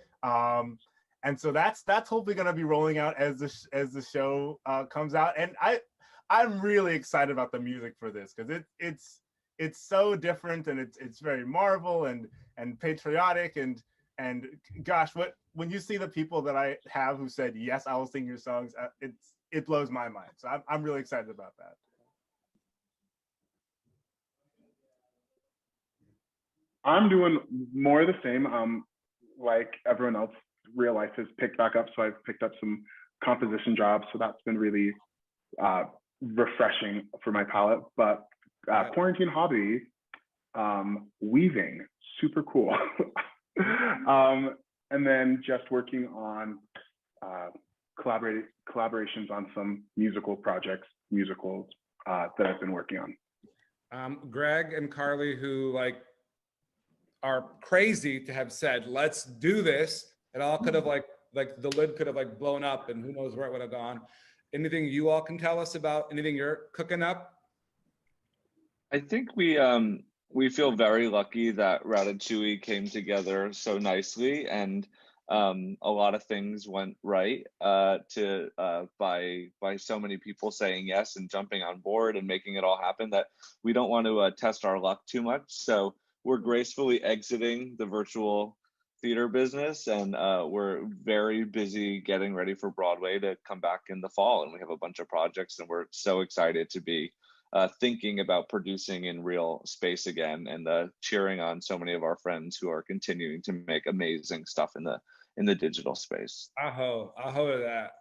And so that's hopefully going to be rolling out as the show comes out. And I'm really excited about the music for this because it's so different, and it's very Marvel and patriotic and gosh, when you see the people that I have who said yes, I will sing your songs, it blows my mind. So I'm really excited about that. I'm doing more of the same. Like everyone else, real life has picked back up, so I've picked up some composition jobs. So that's been really refreshing for my palette. But quarantine hobby, weaving, super cool. And then just working on collaborations on some musicals that I've been working on. Greg and Carly, who are crazy to have said, let's do this. It all could have like the lid could have blown up and who knows where it would have gone. Anything you all can tell us about anything you're cooking up? I think we feel very lucky that Ratatouille came together so nicely, and a lot of things went right by so many people saying yes and jumping on board and making it all happen that we don't want to test our luck too much. So we're gracefully exiting the virtual theater business, and we're very busy getting ready for Broadway to come back in the fall. And we have a bunch of projects, and we're so excited to be thinking about producing in real space again, and cheering on so many of our friends who are continuing to make amazing stuff in the digital space. Aho to that.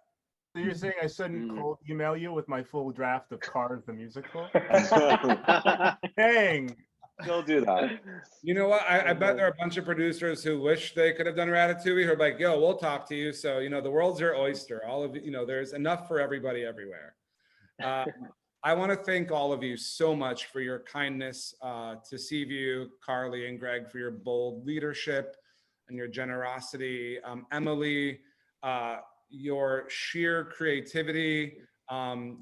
So you're saying I shouldn't cold email you with my full draft of Cars the musical? Dang. You'll do that. You know what? I bet there are a bunch of producers who wish they could have done Ratatouille who are like, yo, we'll talk to you. So, the world's your oyster. All of there's enough for everybody everywhere. I want to thank all of you so much for your kindness, to Seaview, Carly, and Greg for your bold leadership and your generosity. Emily, your sheer creativity,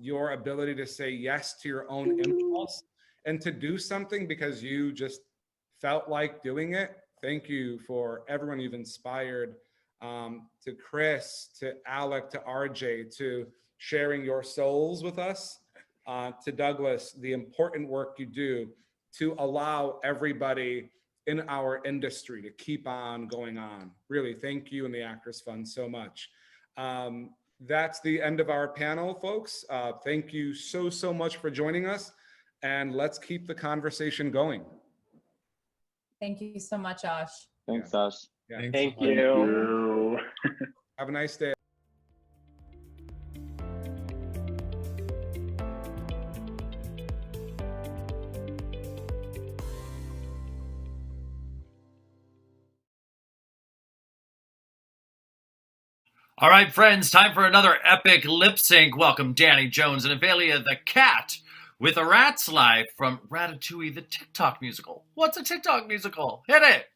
your ability to say yes to your own impulse and to do something because you just felt like doing it. Thank you for everyone you've inspired, to Chris, to Alec, to RJ, to sharing your souls with us, to Douglas, the important work you do to allow everybody in our industry to keep on going on. Really, thank you and the Actors Fund so much. That's the end of our panel, folks. Thank you so much for joining us, and let's keep the conversation going. Thank you so much, Josh. Thanks, Josh. Yeah. Thank you. Have a nice day. All right, friends, time for another epic lip sync. Welcome Danny Jones and Avelia the Cat with A Rat's Life from Ratatouille, the TikTok musical. What's a TikTok musical? Hit it.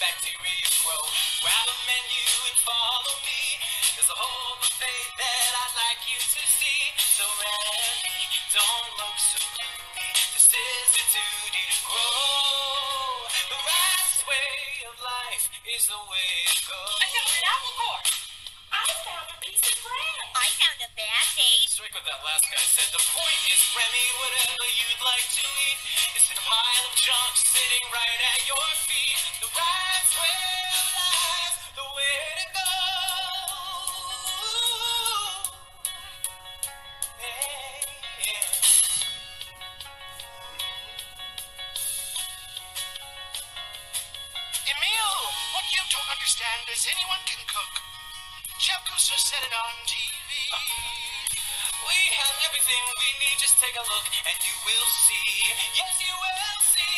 Bacteria grow. Grab a menu and follow me. There's a whole buffet that I'd like you to see. So ready. stick with that last guy. Said the point is, Remy, whatever you'd like to eat, it's in a pile of junk sitting right at your feet. The right's where lies the way to go. Emil, what you don't understand is anyone can cook. Chef Gusto said it on TV. We have everything we need, just take a look and you will see. Yes, you will see.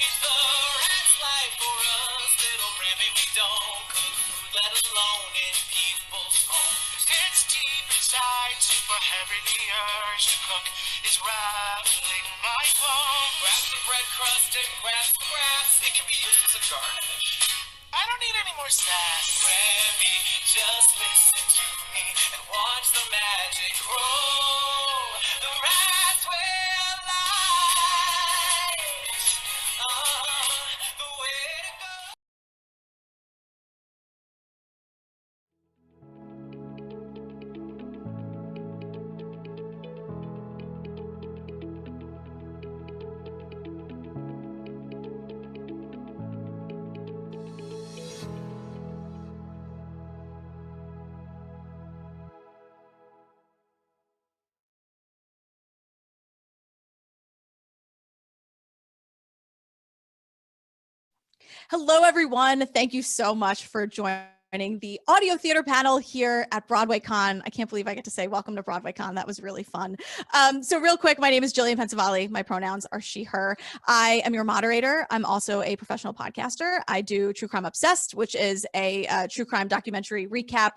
It's the rat's life for us, little Remy. We don't cook food, let alone in people's homes. It's deep inside, super heavy, the urge to cook is rattling my bones. Grab the bread crust and grab the scraps. It can be used as a garnish. I don't need any more sass. Remy, just listen to me and watch the magic grow. The rats will light. The way to go. Hello, everyone. Thank you so much for joining the audio theater panel here at BroadwayCon. I can't believe I get to say welcome to BroadwayCon. That was really fun. So real quick, my name is Jillian Pensavalle. My pronouns are she, her. I am your moderator. I'm also a professional podcaster. I do True Crime Obsessed, which is a true crime documentary recap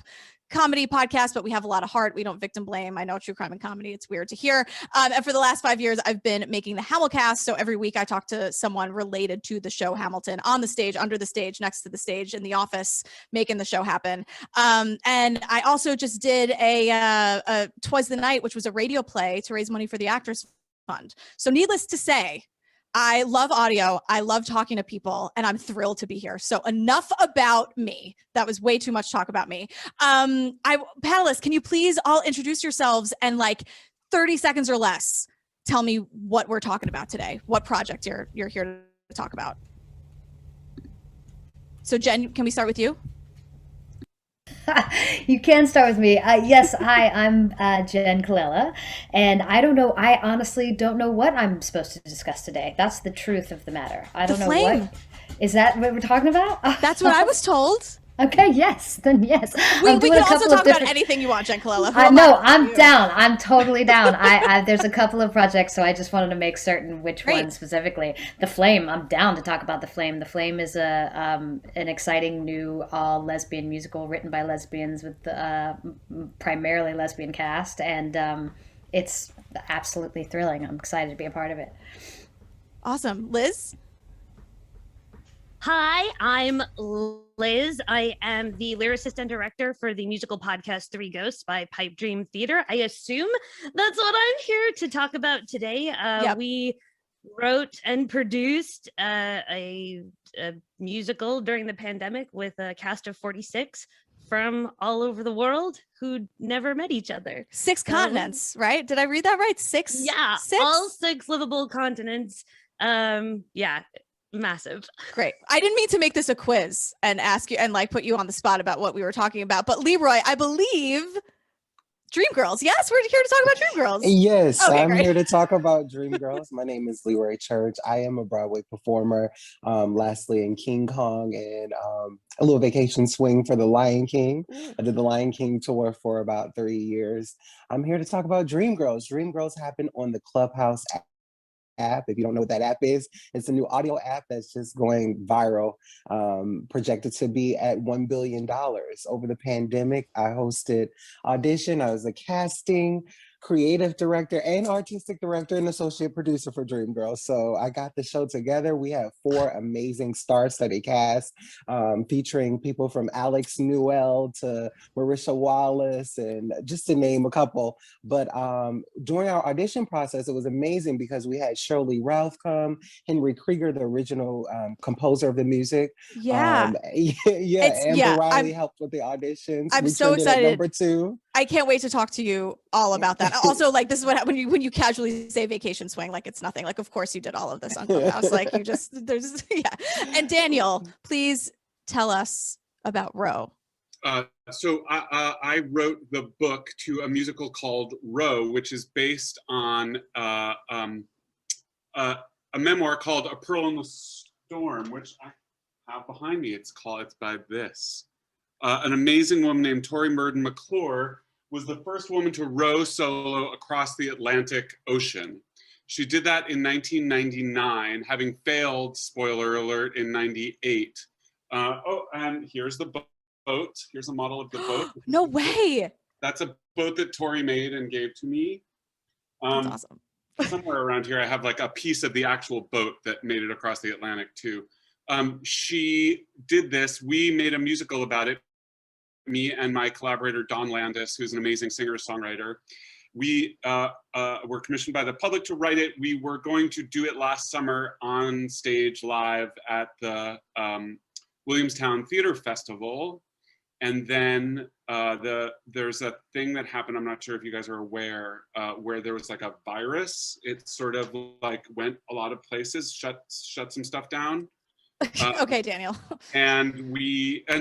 comedy podcast, but we have a lot of heart. We don't victim blame. I know true crime and comedy, it's weird to hear. And for the last 5 years, I've been making the Hamilcast. So every week I talk to someone related to the show Hamilton on the stage, under the stage, next to the stage, in the office, making the show happen. And I also just did a Twas the Night, which was a radio play to raise money for the Actors Fund. So needless to say, I love audio. I love talking to people, and I'm thrilled to be here. So enough about me. That was way too much talk about me. Panelists, can you please all introduce yourselves and 30 seconds or less, tell me what we're talking about today, what project you're here to talk about. So Jen, can we start with you? You can start with me. Yes, hi, I'm Jen Colella, and I don't know, I honestly don't know what I'm supposed to discuss today. That's the truth of the matter. I don't know what. Is that what we're talking about? That's what I was told. Okay, yes, then yes. We can also talk about anything you want, Jen Colella. No, I'm down. I'm totally down. I there's a couple of projects, so I just wanted to make certain which one specifically. The Flame, I'm down to talk about The Flame. The Flame is an exciting new all-lesbian musical written by lesbians with primarily lesbian cast, and it's absolutely thrilling. I'm excited to be a part of it. Awesome. Liz? Hi, I'm Liz. I am the lyricist and director for the musical podcast Three Ghosts by Pipe Dream Theater. I assume that's what I'm here to talk about today. We wrote and produced a musical during the pandemic with a cast of 46 from all over the world who never met each other. 6 continents, right? Did I read that right? 6? Yeah, 6? all 6 livable continents. Yeah. Massive. Great. I didn't mean to make this a quiz and ask you and put you on the spot about what we were talking about, but Leroy, I believe Dreamgirls. Yes, we're here to talk about Dreamgirls. Yes, okay, I'm great. here to talk about Dreamgirls. My name is Leroy Church. I am a Broadway performer, lastly in King Kong and a little vacation swing for The Lion King. I did the Lion King tour for about 3 years. I'm here to talk about Dreamgirls. Dreamgirls happened on the Clubhouse app. If you don't know what that app is, it's a new audio app that's just going viral, projected to be at $1 billion. Over the pandemic, I hosted audition. I was a casting, creative director, and artistic director and associate producer for Dreamgirls. So I got the show together. We have 4 amazing star-studded cast, featuring people from Alex Newell to Marisha Wallace, and just to name a couple. But during our audition process, it was amazing because we had Shirley Ralph come, Henry Krieger, the original composer of the music. Yeah. Amber Riley helped with the auditions. I'm We so turned it at excited. #2. I can't wait to talk to you all about that. Also, like, this is what when you casually say vacation swing, like it's nothing. Like, of course you did all of this on Clubhouse. Like you just yeah. And Daniel, please tell us about Row. So I wrote the book to a musical called Row, which is based on a memoir called A Pearl in the Storm, which I have behind me. It's by this. An amazing woman named Tori Murden McClure was the first woman to row solo across the Atlantic Ocean. She did that in 1999, having failed, spoiler alert, in 98. And here's the boat. Here's a model of the boat. No way. That's a boat that Tori made and gave to me. That's awesome. Somewhere around here, I have like a piece of the actual boat that made it across the Atlantic too. She did this. We made a musical about it. Me and my collaborator, Don Landis, who's an amazing singer-songwriter. We were commissioned by the public to write it. We were going to do it last summer on stage live at the Williamstown Theater Festival. And then there's a thing that happened, I'm not sure if you guys are aware, where there was like a virus. It sort of like went a lot of places, shut some stuff down. Okay, Daniel. And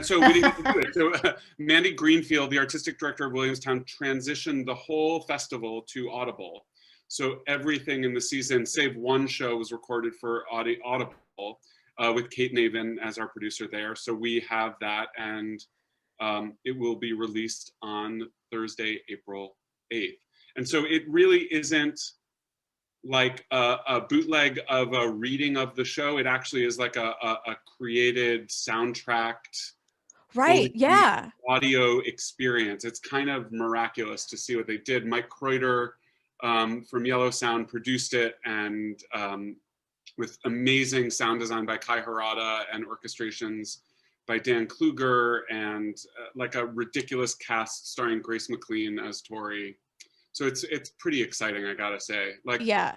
so we didn't do it. So Mandy Greenfield, the artistic director of Williamstown, transitioned the whole festival to Audible. So everything in the season, save one show, was recorded for Audible with Kate Navin as our producer there. So we have that, and it will be released on Thursday, April 8th. And so it really isn't like a bootleg of a reading of the show. It actually is like a created, soundtracked, right? Yeah, audio experience. It's kind of miraculous to see what they did. Mike Kreuter from Yellow Sound produced it, and with amazing sound design by Kai Harada and orchestrations by Dan Kluger, and like a ridiculous cast starring Grace McLean as Tori. So it's pretty exciting, I gotta say. Like, yeah.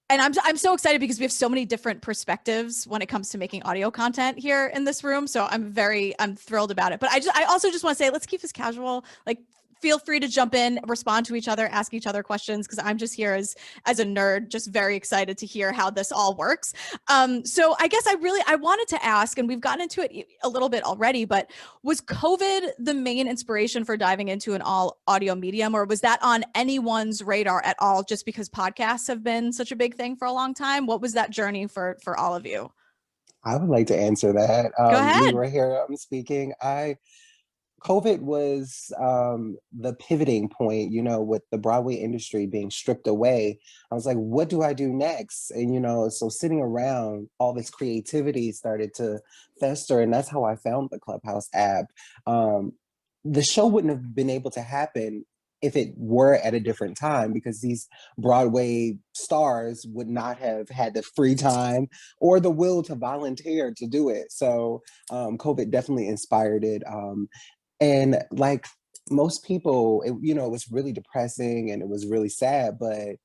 And I'm so excited because we have so many different perspectives when it comes to making audio content here in this room. So I'm thrilled about it. But I also just want to say, let's keep this casual. Like, feel free to jump in, respond to each other, ask each other questions, because I'm just here as a nerd, just very excited to hear how this all works. So I guess I wanted to ask, and we've gotten into it a little bit already, but was COVID the main inspiration for diving into an all audio medium, or was that on anyone's radar at all, just because podcasts have been such a big thing for a long time? What was that journey for all of you? I would like to answer that. Go ahead. Right here, I'm speaking. COVID was the pivoting point, with the Broadway industry being stripped away. I was like, what do I do next? And, so sitting around, all this creativity started to fester. And that's how I found the Clubhouse app. The show wouldn't have been able to happen if it were at a different time, because these Broadway stars would not have had the free time or the will to volunteer to do it. So COVID definitely inspired it. And like most people, it was really depressing and it was really sad, but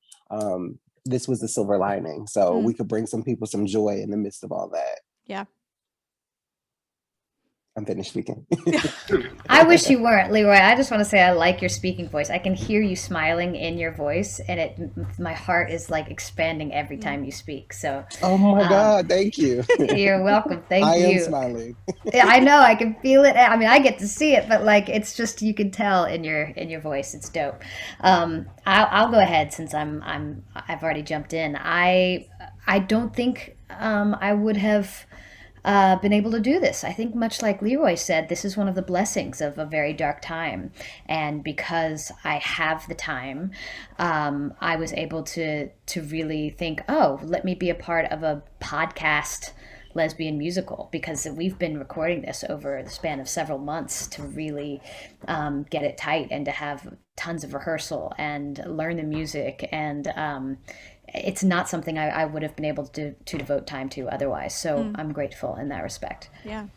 this was the silver lining. So we could bring some people some joy in the midst of all that. Yeah. I'm finished speaking. I wish you weren't, Leroy. I just want to say I like your speaking voice. I can hear you smiling in your voice, and my heart is like expanding every time you speak. So, oh my God, thank you. You're welcome. Thank you. I am smiling. Yeah, I know. I can feel it. I mean, I get to see it, but like, it's just, you can tell in your voice. It's dope. I'll go ahead since I've already jumped in. I don't think I would have been able to do this. I think, much like Leroy said, this is one of the blessings of a very dark time. And because I have the time, I was able to really think, oh, let me be a part of a podcast lesbian musical, because we've been recording this over the span of several months to really get it tight and to have tons of rehearsal and learn the music. And it's not something I would have been able to devote time to otherwise. So I'm grateful in that respect. Yeah.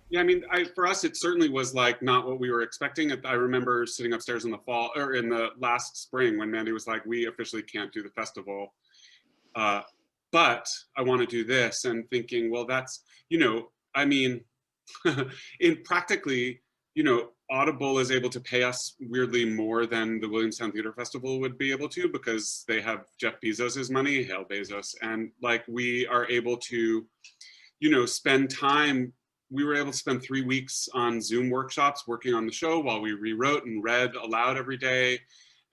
Yeah, I mean, for us, it certainly was like not what we were expecting. I remember sitting upstairs in the last spring when Mandy was like, we officially can't do the festival, but I want to do this, and thinking, well, that's, I mean, in practically, Audible is able to pay us weirdly more than the Williamstown Theater Festival would be able to, because they have Jeff Bezos's money, hail Bezos, and like we are able to, spend time. We were able to spend 3 weeks on Zoom workshops working on the show while we rewrote and read aloud every day.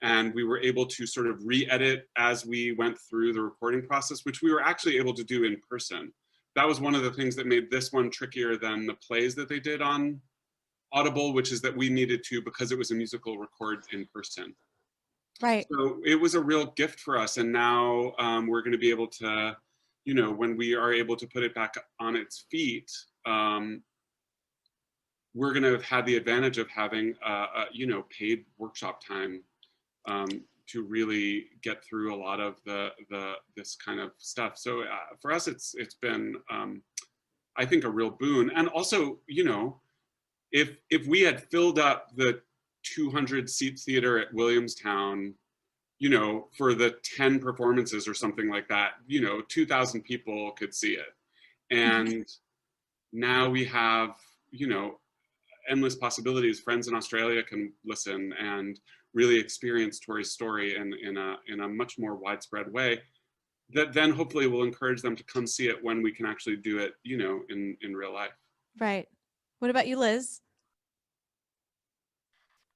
And we were able to sort of re-edit as we went through the recording process, which we were actually able to do in person. That was one of the things that made this one trickier than the plays that they did on Audible, which is that we needed to, because it was a musical, record in person. Right. So it was a real gift for us. And now we're going to be able to, when we are able to put it back on its feet, we're going to have had the advantage of having, paid workshop time to really get through a lot of this kind of stuff. So for us, it's been, I think, a real boon. And also, if we had filled up the 200-seat theater at Williamstown, for the 10 performances or something like that, 2,000 people could see it. And now we have, endless possibilities. Friends in Australia can listen and really experience Tori's story in a much more widespread way that then hopefully will encourage them to come see it when we can actually do it, in real life. Right. What about you, Liz?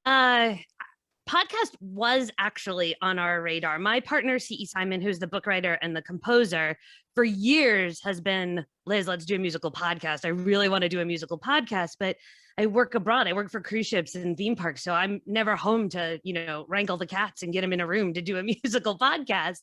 Podcast was actually on our radar. My partner, C.E. Simon, who's the book writer and the composer, for years has been, Liz, let's do a musical podcast. I really want to do a musical podcast, but I work abroad. I work for cruise ships and theme parks. So I'm never home to, wrangle the cats and get them in a room to do a musical podcast.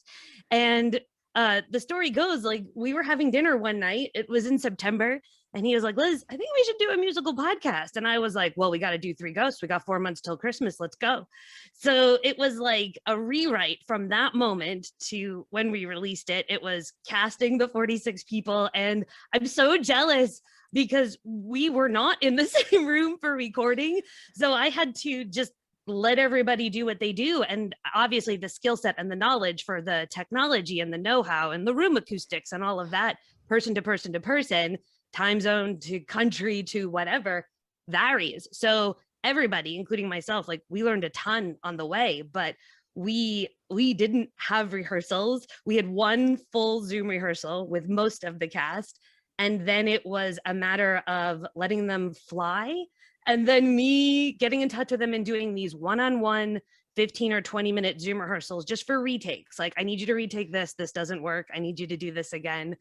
And the story goes, like, we were having dinner one night. It was in September. And he was like, Liz, I think we should do a musical podcast. And I was like, well, we got to do 3 Ghosts. We got 4 months till Christmas. Let's go. So it was like a rewrite from that moment to when we released it. It was casting the 46 people. And I'm so jealous because we were not in the same room for recording. So I had to just let everybody do what they do. And obviously the skill set and the knowledge for the technology and the know-how and the room acoustics and all of that, person to person to person, time zone to country to whatever, varies. So everybody, including myself, like, we learned a ton on the way, but we didn't have rehearsals. We had 1 full Zoom rehearsal with most of the cast. And then it was a matter of letting them fly. And then me getting in touch with them and doing these one-on-one 15 or 20-minute Zoom rehearsals just for retakes. Like, I need you to retake this. This doesn't work. I need you to do this again.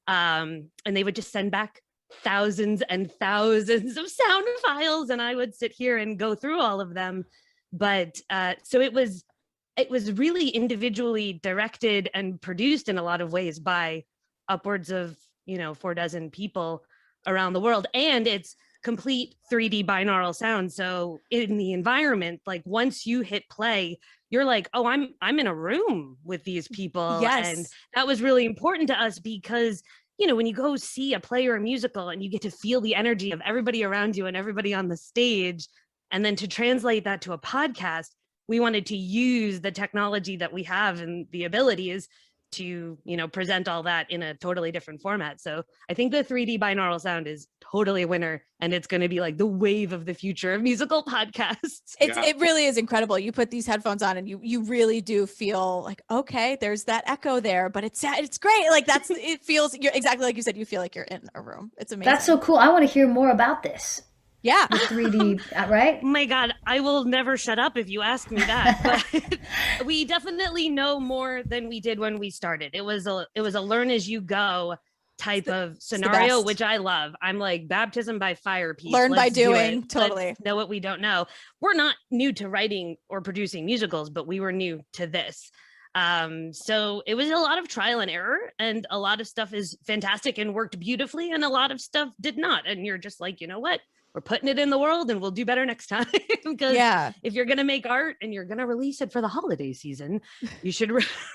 And they would just send back thousands and thousands of sound files, and I would sit here and go through all of them. But so it was really individually directed and produced in a lot of ways by upwards of 4 dozen people around the world, and it's complete 3D binaural sound. So in the environment, like, once you hit play, you're like, oh, I'm in a room with these people. Yes. And that was really important to us because, when you go see a play or a musical and you get to feel the energy of everybody around you and everybody on the stage, and then to translate that to a podcast, we wanted to use the technology that we have and the abilities to, present all that in a totally different format. So I think the 3D binaural sound is totally a winner, and it's going to be like the wave of the future of musical podcasts. It really is incredible. You put these headphones on and you really do feel like, okay, there's that echo there, but it's great. Like, it feels, you're exactly like you said, you feel like you're in a room. It's amazing. That's so cool. I want to hear more about this. Yeah. The 3D, right? Oh my God, I will never shut up if you ask me that. But we definitely know more than we did when we started. It was a learn as you go type of scenario, which I love. I'm like, baptism by fire piece. Learn by Let's do doing. it. Totally. Let's know what we don't know. We're not new to writing or producing musicals, but we were new to this. So it was a lot of trial and error, and a lot of stuff is fantastic and worked beautifully, and a lot of stuff did not. And you're just like, you know what? We're putting it in the world and we'll do better next time. Because if you're going to make art and you're going to release it for the holiday season, you should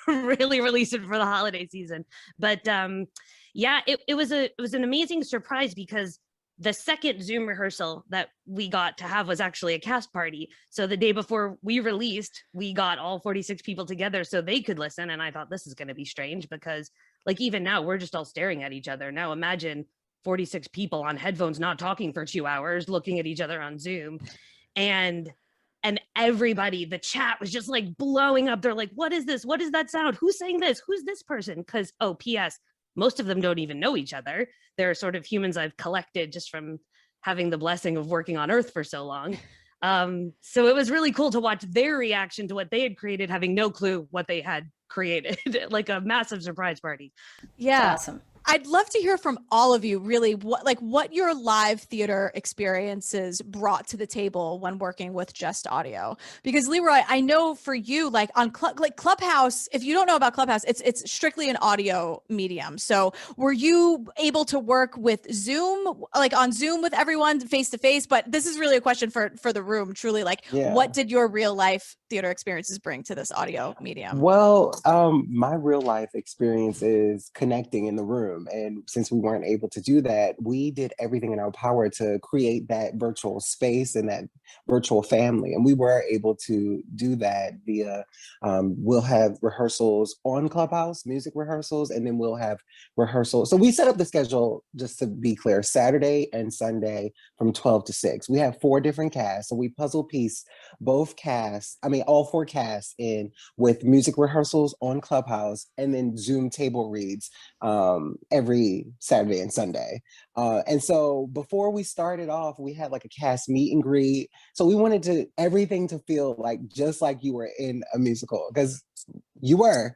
really release it for the holiday season. But it was an amazing surprise, because the second Zoom rehearsal that we got to have was actually a cast party. So the day before we released, we got all 46 people together so they could listen. And I thought, this is going to be strange, because like, even now we're just all staring at each other. Now imagine 46 people on headphones, not talking for 2 hours, looking at each other on Zoom. and everybody, the chat was just like blowing up. They're like, what is this? What is that sound? Who's saying this? Who's this person? Because, oh, PS, most of them don't even know each other. They're sort of humans I've collected just from having the blessing of working on Earth for so long. So it was really cool to watch their reaction to what they had created, having no clue what they had created, like a massive surprise party. Yeah. It's awesome. I'd love to hear from all of you really what your live theater experiences brought to the table when working with just audio. Because Leroy, I know for you, like on Clubhouse, if you don't know about Clubhouse, it's strictly an audio medium. So were you able to work with Zoom, like on Zoom with everyone face to face? But this is really a question for the room, truly, like what did your real life theater experiences bring to this audio medium? Well, my real life experience is connecting in the room. And since we weren't able to do that, we did everything in our power to create that virtual space and that virtual family. And we were able to do that via, we'll have rehearsals on Clubhouse, music rehearsals, and then we'll have rehearsals. So we set up the schedule, just to be clear, Saturday and Sunday from 12 to 6. We have 4 different casts. So we puzzle piece both casts, all 4 casts in with music rehearsals on Clubhouse and then Zoom table reads every Saturday and Sunday. And so before we started off, we had like a cast meet and greet. So we wanted everything to feel like just like you were in a musical, because you were.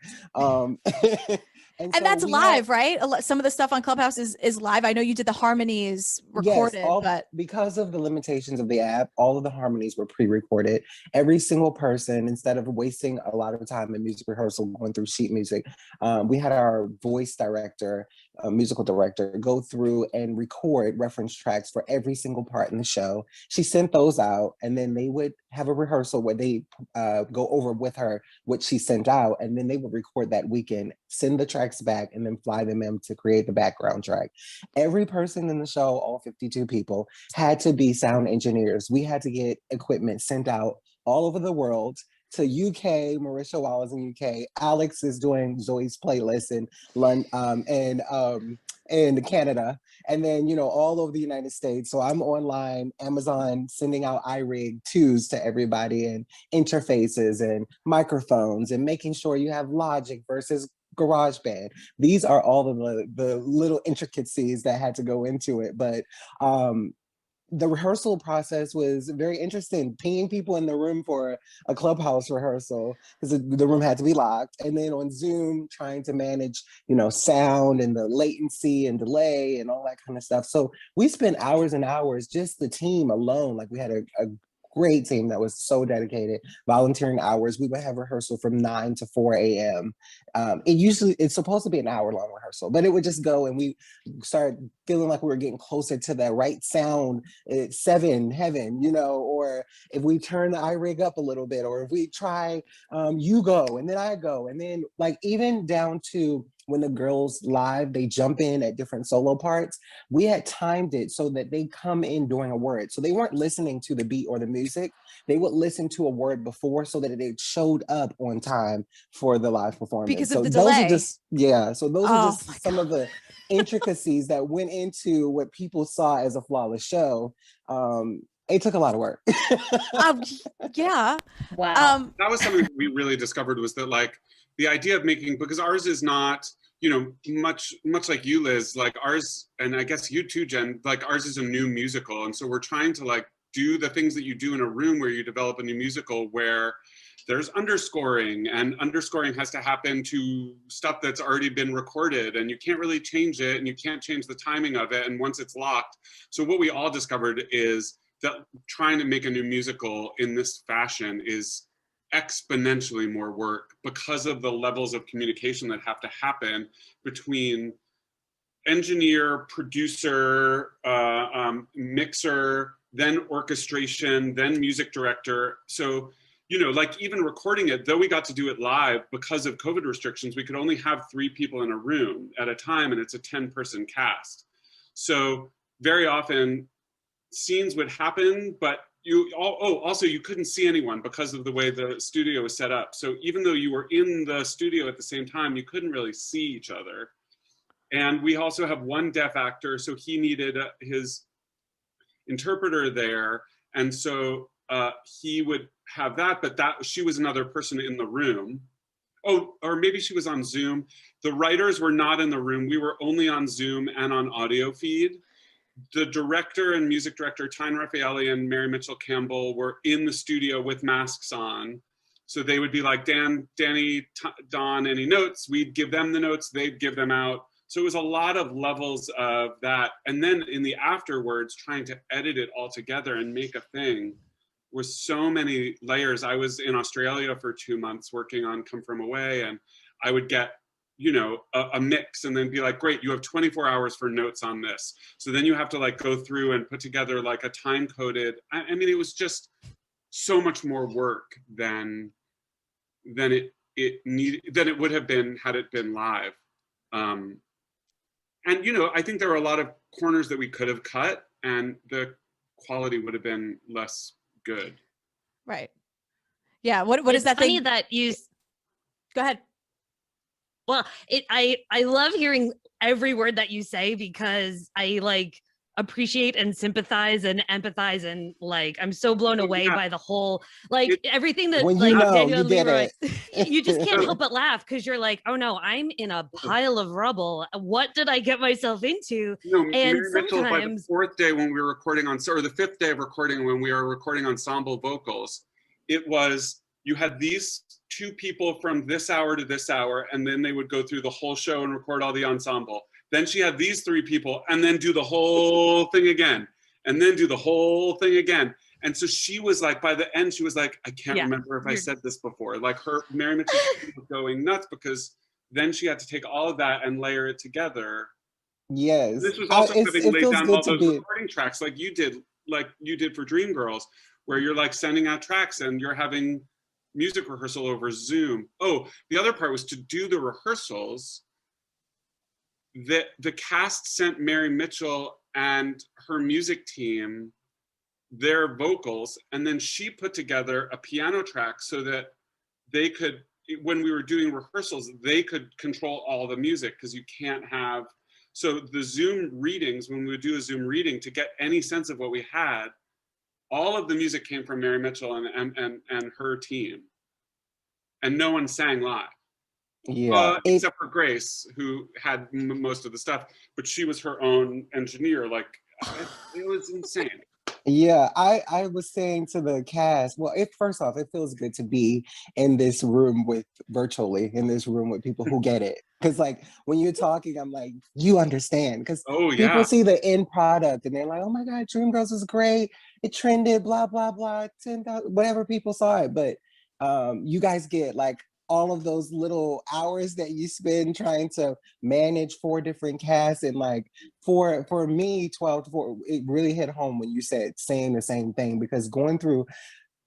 And that's live, right? Some of the stuff on Clubhouse is live. I know you did the harmonies recorded, but because of the limitations of the app, all of the harmonies were pre-recorded. Every single person, instead of wasting a lot of time in music rehearsal going through sheet music, we had our voice director, musical director, go through and record reference tracks for every single part in the show. She sent those out, and then they would have a rehearsal where they go over with her what she sent out, and then they would record that weekend, send the tracks back, and then fly them in to create the background track. Every person in the show, all 52 people, had to be sound engineers. We had to get equipment sent out all over the world to UK. Marisha Wallace in UK. Alex is doing Zoe's playlist in London and Canada, and then all over the United States. So I'm online, Amazon, sending out iRig 2s to everybody, and interfaces and microphones, and making sure you have Logic versus GarageBand. These are all of the little intricacies that had to go into it, but the rehearsal process was very interesting, pinging people in the room for a Clubhouse rehearsal because the room had to be locked. And then on Zoom, trying to manage, sound and the latency and delay and all that kind of stuff. So we spent hours and hours, just the team alone. Like we had a great team that was so dedicated, volunteering hours. We would have rehearsal from 9 to 4 a.m. It's supposed to be an hour-long rehearsal, but it would just go, and we started feeling like we were getting closer to the right sound at 7 heaven, or if we turn the iRig up a little bit, or if we try you go and then I go, and then like even down to when the girls live, they jump in at different solo parts. We had timed it so that they come in during a word. So they weren't listening to the beat or the music. They would listen to a word before so that it showed up on time for the live performance. Because of so the those delay. Are just, so those are just some of the intricacies that went into what people saw as a flawless show. It took a lot of work. Yeah. Wow. That was something that we really discovered, was that like the idea of making, because ours is not, much like you, Liz, like ours, and I guess you too, Jen, like ours is a new musical. And so we're trying to like do the things that you do in a room where you develop a new musical, where there's underscoring, and underscoring has to happen to stuff that's already been recorded, and you can't really change it, and you can't change the timing of it, and once it's locked. So what we all discovered is that trying to make a new musical in this fashion is exponentially more work, because of the levels of communication that have to happen between engineer, producer, mixer, then orchestration, then music director. So, like even recording it, though we got to do it live, because of COVID restrictions, we could only have 3 people in a room at a time, and it's a 10-person cast. So very often scenes would happen, but also you couldn't see anyone because of the way the studio was set up. So even though you were in the studio at the same time, you couldn't really see each other. And we also have one deaf actor, so he needed his interpreter there. And so he would have that, but she was another person in the room. Oh, or maybe she was on Zoom. The writers were not in the room. We were only on Zoom and on audio feed. The director and music director, Tyne Raffaelli and Mary Mitchell Campbell, were in the studio with masks on. So they would be like, Danny, Don, any notes? We'd give them the notes, they'd give them out. So it was a lot of levels of that. And then in the afterwards, trying to edit it all together and make a thing was so many layers. I was in Australia for 2 months working on Come From Away, and I would get, you know, a mix and then be like, great, you have 24 hours for notes on this. So then you have to like go through and put together like a time coded, I mean, it was just so much more work than it would have been had it been live. And you know, I think there were a lot of corners that we could have cut and the quality would have been less good. Right. Yeah. What is that funny thing? That you Go ahead. Well, I love hearing every word that you say because I like appreciate and sympathize and empathize and like I'm so blown away by the whole everything that when like you know, Daniel you and get Leroy, it. you just can't help but laugh because you're like, oh no, I'm in a pile of rubble. What did I get myself into? No, And Mary Mitchell, by the sometimes 4th day when we were recording on, or the 5th day of recording when we were recording ensemble vocals, it was, you had these 2 people from this hour to this hour, and then they would go through the whole show and record all the ensemble. Then she had these 3 people and then do the whole thing again, and then do the whole thing again. And so she was like, by the end, she was like, I can't remember if I said this before. Like Mary Mitchell was going nuts because then she had to take all of that and layer it together. Yes. This was also having it laid feels down good all to those be. recording tracks like you did for Dreamgirls, where you're like sending out tracks and you're having music rehearsal over Zoom. Oh, the other part was to do the rehearsals. The cast sent Mary Mitchell and her music team their vocals, and then she put together a piano track so that they could, when we were doing rehearsals, they could control all the music, because you can't have, so the Zoom readings, when we would do a Zoom reading, to get any sense of what we had, all of the music came from Mary Mitchell and her team, and no one sang live. Yeah. Except for Grace, who had most of the stuff, but she was her own engineer. Like, it was insane. Yeah, I was saying to the cast, well, first off, it feels good to be in this room with people who get it. Because like when you're talking, I'm like, you understand. Because people see the end product and they're like, oh my God, Dreamgirls is great. It trended, blah, blah, blah, 10,000, whatever people saw it. But you guys get like all of those little hours that you spend trying to manage 4 different casts, and like for me 12 to 4, it really hit home when you said saying the same thing, because going through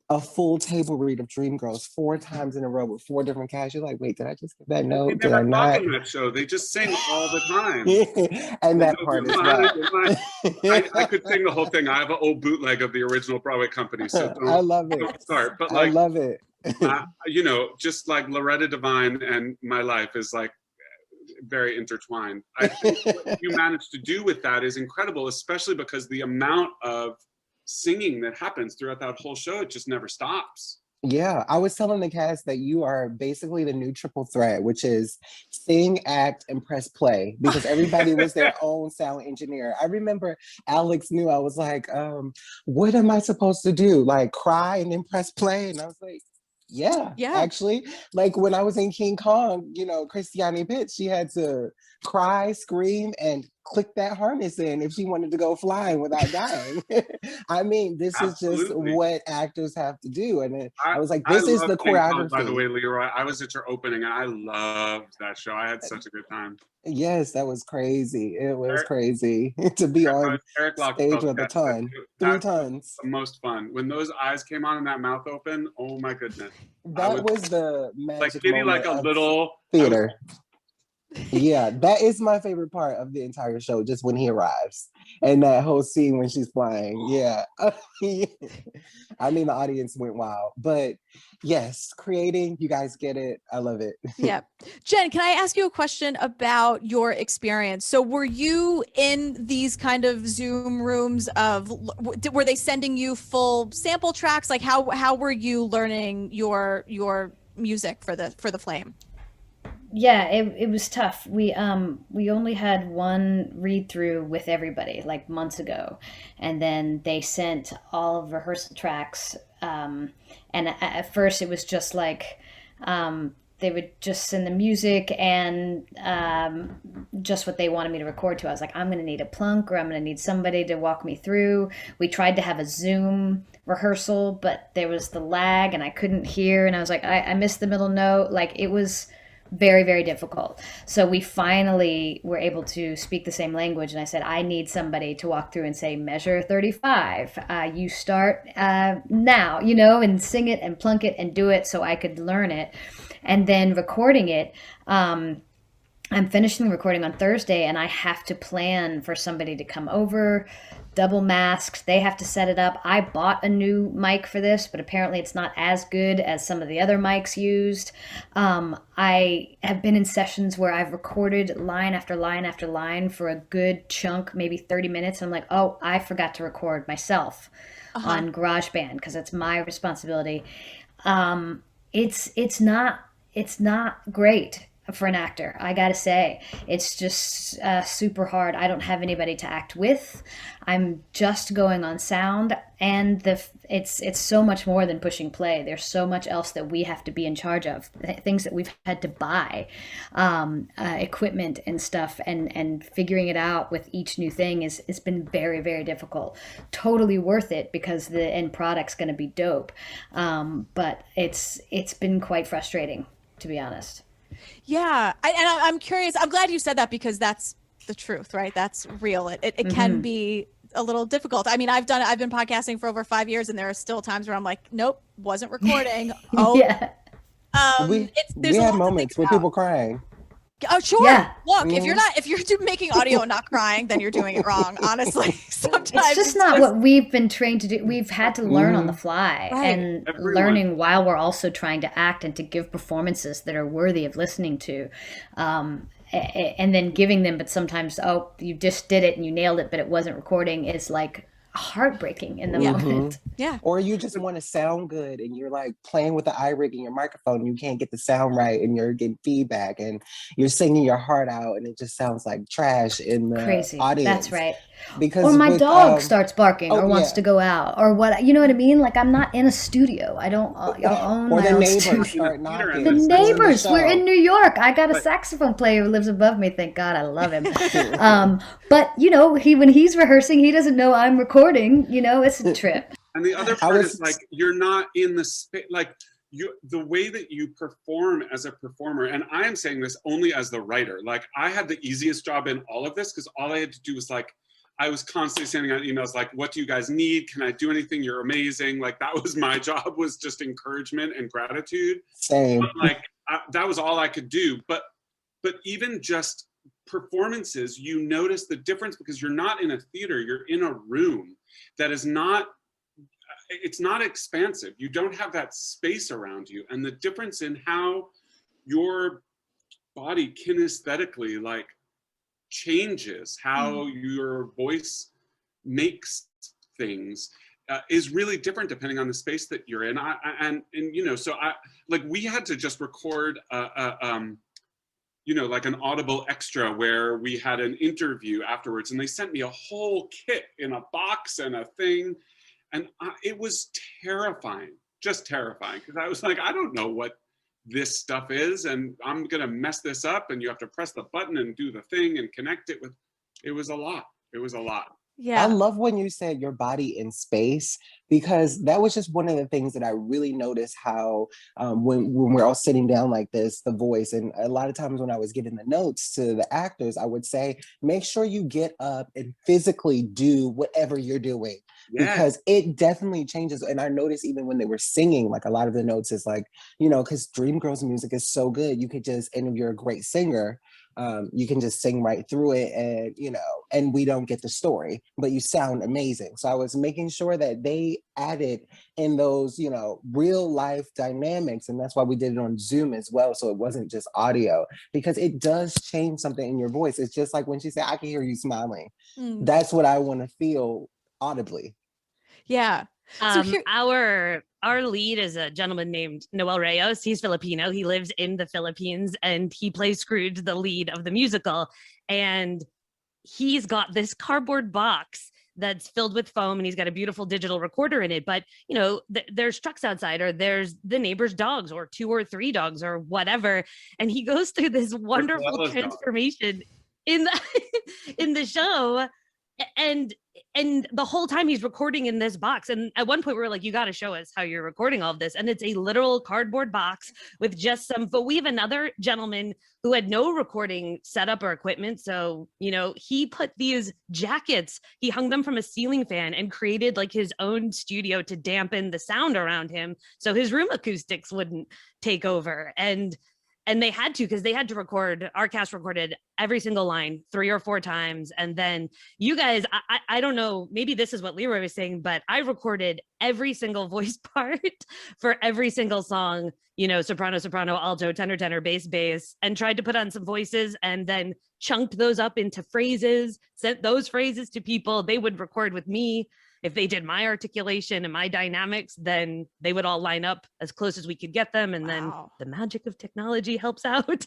a full table read of Dreamgirls 4 times in a row with 4 different casts, you're like, wait, did I just get that note? They Did I never talk not? in that show. They just sing all the time. And that part is rough. I could sing the whole thing. I have an old bootleg of the original Broadway Company, so I love it. Don't start. But I like, love it. you know, just like Loretta Devine and my life is like very intertwined. I think what you managed to do with that is incredible, especially because the amount of singing that happens throughout that whole show, it just never stops. Yeah, I was telling the cast that you are basically the new triple threat, which is sing, act, and press play, because everybody was their own sound engineer. I remember Alex knew, I was like, what am I supposed to do? Like cry and then press play? And I was like, yeah, actually, like when I was in King Kong, you know, Christiane Pitts, she had to cry, scream, and click that harness in if she wanted to go flying without dying. I mean, this is just what actors have to do. And I was like, this is the choreography. By the way, Leroy, I was at your opening and I loved that show. I had such a good time. Yes, that was crazy. It was crazy to be on stage with a ton. 3 tons. The most fun. When those eyes came on and that mouth open, oh my goodness. That was the magic like, maybe moment like a little theater. Yeah, that is my favorite part of the entire show, just when he arrives and that whole scene when she's flying. Yeah. I mean, the audience went wild, but yes, creating, you guys get it. I love it. Yeah. Jen, can I ask you a question about your experience? So were you in these kind of Zoom rooms were they sending you full sample tracks? Like how were you learning your music for the Flame? Yeah, it was tough. We only had one read through with everybody like months ago, and then they sent all of rehearsal tracks. And at first it was just like they would just send the music and just what they wanted me to record to. I was like, I'm gonna need a plunk, or I'm gonna need somebody to walk me through. We tried to have a Zoom rehearsal, but there was the lag and I couldn't hear, and I was like, I missed the middle note. Like, it was very, very difficult. So we finally were able to speak the same language, and I said, I need somebody to walk through and say, measure 35, you start now, and sing it and plunk it and do it, so I could learn it. And then recording it, I'm finishing the recording on Thursday, and I have to plan for somebody to come over, double masked. They have to set it up. I bought a new mic for this, but apparently it's not as good as some of the other mics used. I have been in sessions where I've recorded line after line after line for a good chunk, maybe 30 minutes. And I'm like, oh, I forgot to record myself on GarageBand because it's my responsibility. It's not great for an actor, I gotta say. It's just super hard. I don't have anybody to act with. I'm just going on sound, and it's so much more than pushing play. There's so much else that we have to be in charge of, things that we've had to buy, equipment and stuff, and figuring it out with each new thing it's been very, very difficult. Totally worth it because the end product's going to be dope, but it's been quite frustrating, to be honest. Yeah, I'm curious. I'm glad you said that because that's the truth, right? That's real. It can be a little difficult. I mean, I've been podcasting for over 5 years, and there are still times where I'm like, nope, wasn't recording. Oh, yeah. We had moments with people crying. Oh, sure. Yeah. Look, if you're making audio and not crying, then you're doing it wrong. Honestly, sometimes it's just not what we've been trained to do. We've had to learn on the fly, and learning while we're also trying to act and to give performances that are worthy of listening to, and then giving them. But sometimes, oh, you just did it and you nailed it, but it wasn't recording. Is like heartbreaking in the moment. Yeah. Or you just want to sound good and you're like playing with the iRig in your microphone and you can't get the sound right and you're getting feedback and you're singing your heart out and it just sounds like trash in the audience. That's right. Because or my dog starts barking or wants to go out or what, you know what I mean? Like, I'm not in a studio. I don't own my own studio. The neighbors, we're in New York. I got a saxophone player who lives above me. Thank God, I love him. But when he's rehearsing, he doesn't know I'm recording. It's a trip. And the other part is like, you're not in the space, like the way that you perform as a performer, and I am saying this only as the writer, like I had the easiest job in all of this because all I had to do was like, I was constantly sending out emails like, what do you guys need? Can I do anything? You're amazing. Like that was my job, was just encouragement and gratitude. Same. But, like that was all I could do. But even just performances, you notice the difference because you're not in a theater, you're in a room that is not, it's not expansive. You don't have that space around you. And the difference in how your body kinesthetically like changes, how your voice makes things is really different depending on the space that you're in. So we had to just record like an audible extra where we had an interview afterwards, and they sent me a whole kit in a box and a thing. And it was terrifying, just terrifying, because I was like, I don't know what this stuff is, and I'm going to mess this up, and you have to press the button and do the thing and connect it with, it was a lot. It was a lot. Yeah. I love when you said your body in space, because that was just one of the things that I really noticed how when we're all sitting down like this, the voice, and a lot of times when I was giving the notes to the actors, I would say, make sure you get up and physically do whatever you're doing. Yes. Because it definitely changes. And I noticed even when they were singing, like a lot of the notes is like, you know, because Dreamgirls music is so good, you could just, and if you're a great singer, you can just sing right through it, and you know, and we don't get the story, but you sound amazing. So I was making sure that they added in those, you know, real life dynamics, and that's why we did it on Zoom as well, so it wasn't just audio, because it does change something in your voice. It's just like when she said, "I can hear you smiling." That's what I want to feel audibly. Yeah. Our lead is a gentleman named Noel Reyes. He's Filipino. He lives in the Philippines, and he plays Scrooge, the lead of the musical. And he's got this cardboard box that's filled with foam, and he's got a beautiful digital recorder in it. But, you know, there's trucks outside, or there's the neighbor's dogs, or 2 or 3 dogs, or whatever. And he goes through this wonderful transformation in the show. And the whole time he's recording in this box. And at one point we were like, you got to show us how you're recording all of this. And it's a literal cardboard box with just some, but we have another gentleman who had no recording setup or equipment. So, you know, he put these jackets, he hung them from a ceiling fan and created like his own studio to dampen the sound around him, so his room acoustics wouldn't take over. And they had to, because they had to record, our cast recorded every single line 3 or 4 times. And then you guys, I don't know, maybe this is what Leroy was saying, but I recorded every single voice part for every single song, you know, soprano, soprano, alto, tenor, tenor, bass, bass, and tried to put on some voices, and then chunked those up into phrases, sent those phrases to people. They would record with me. If they did my articulation and my dynamics, then they would all line up as close as we could get them. And then the magic of technology helps out.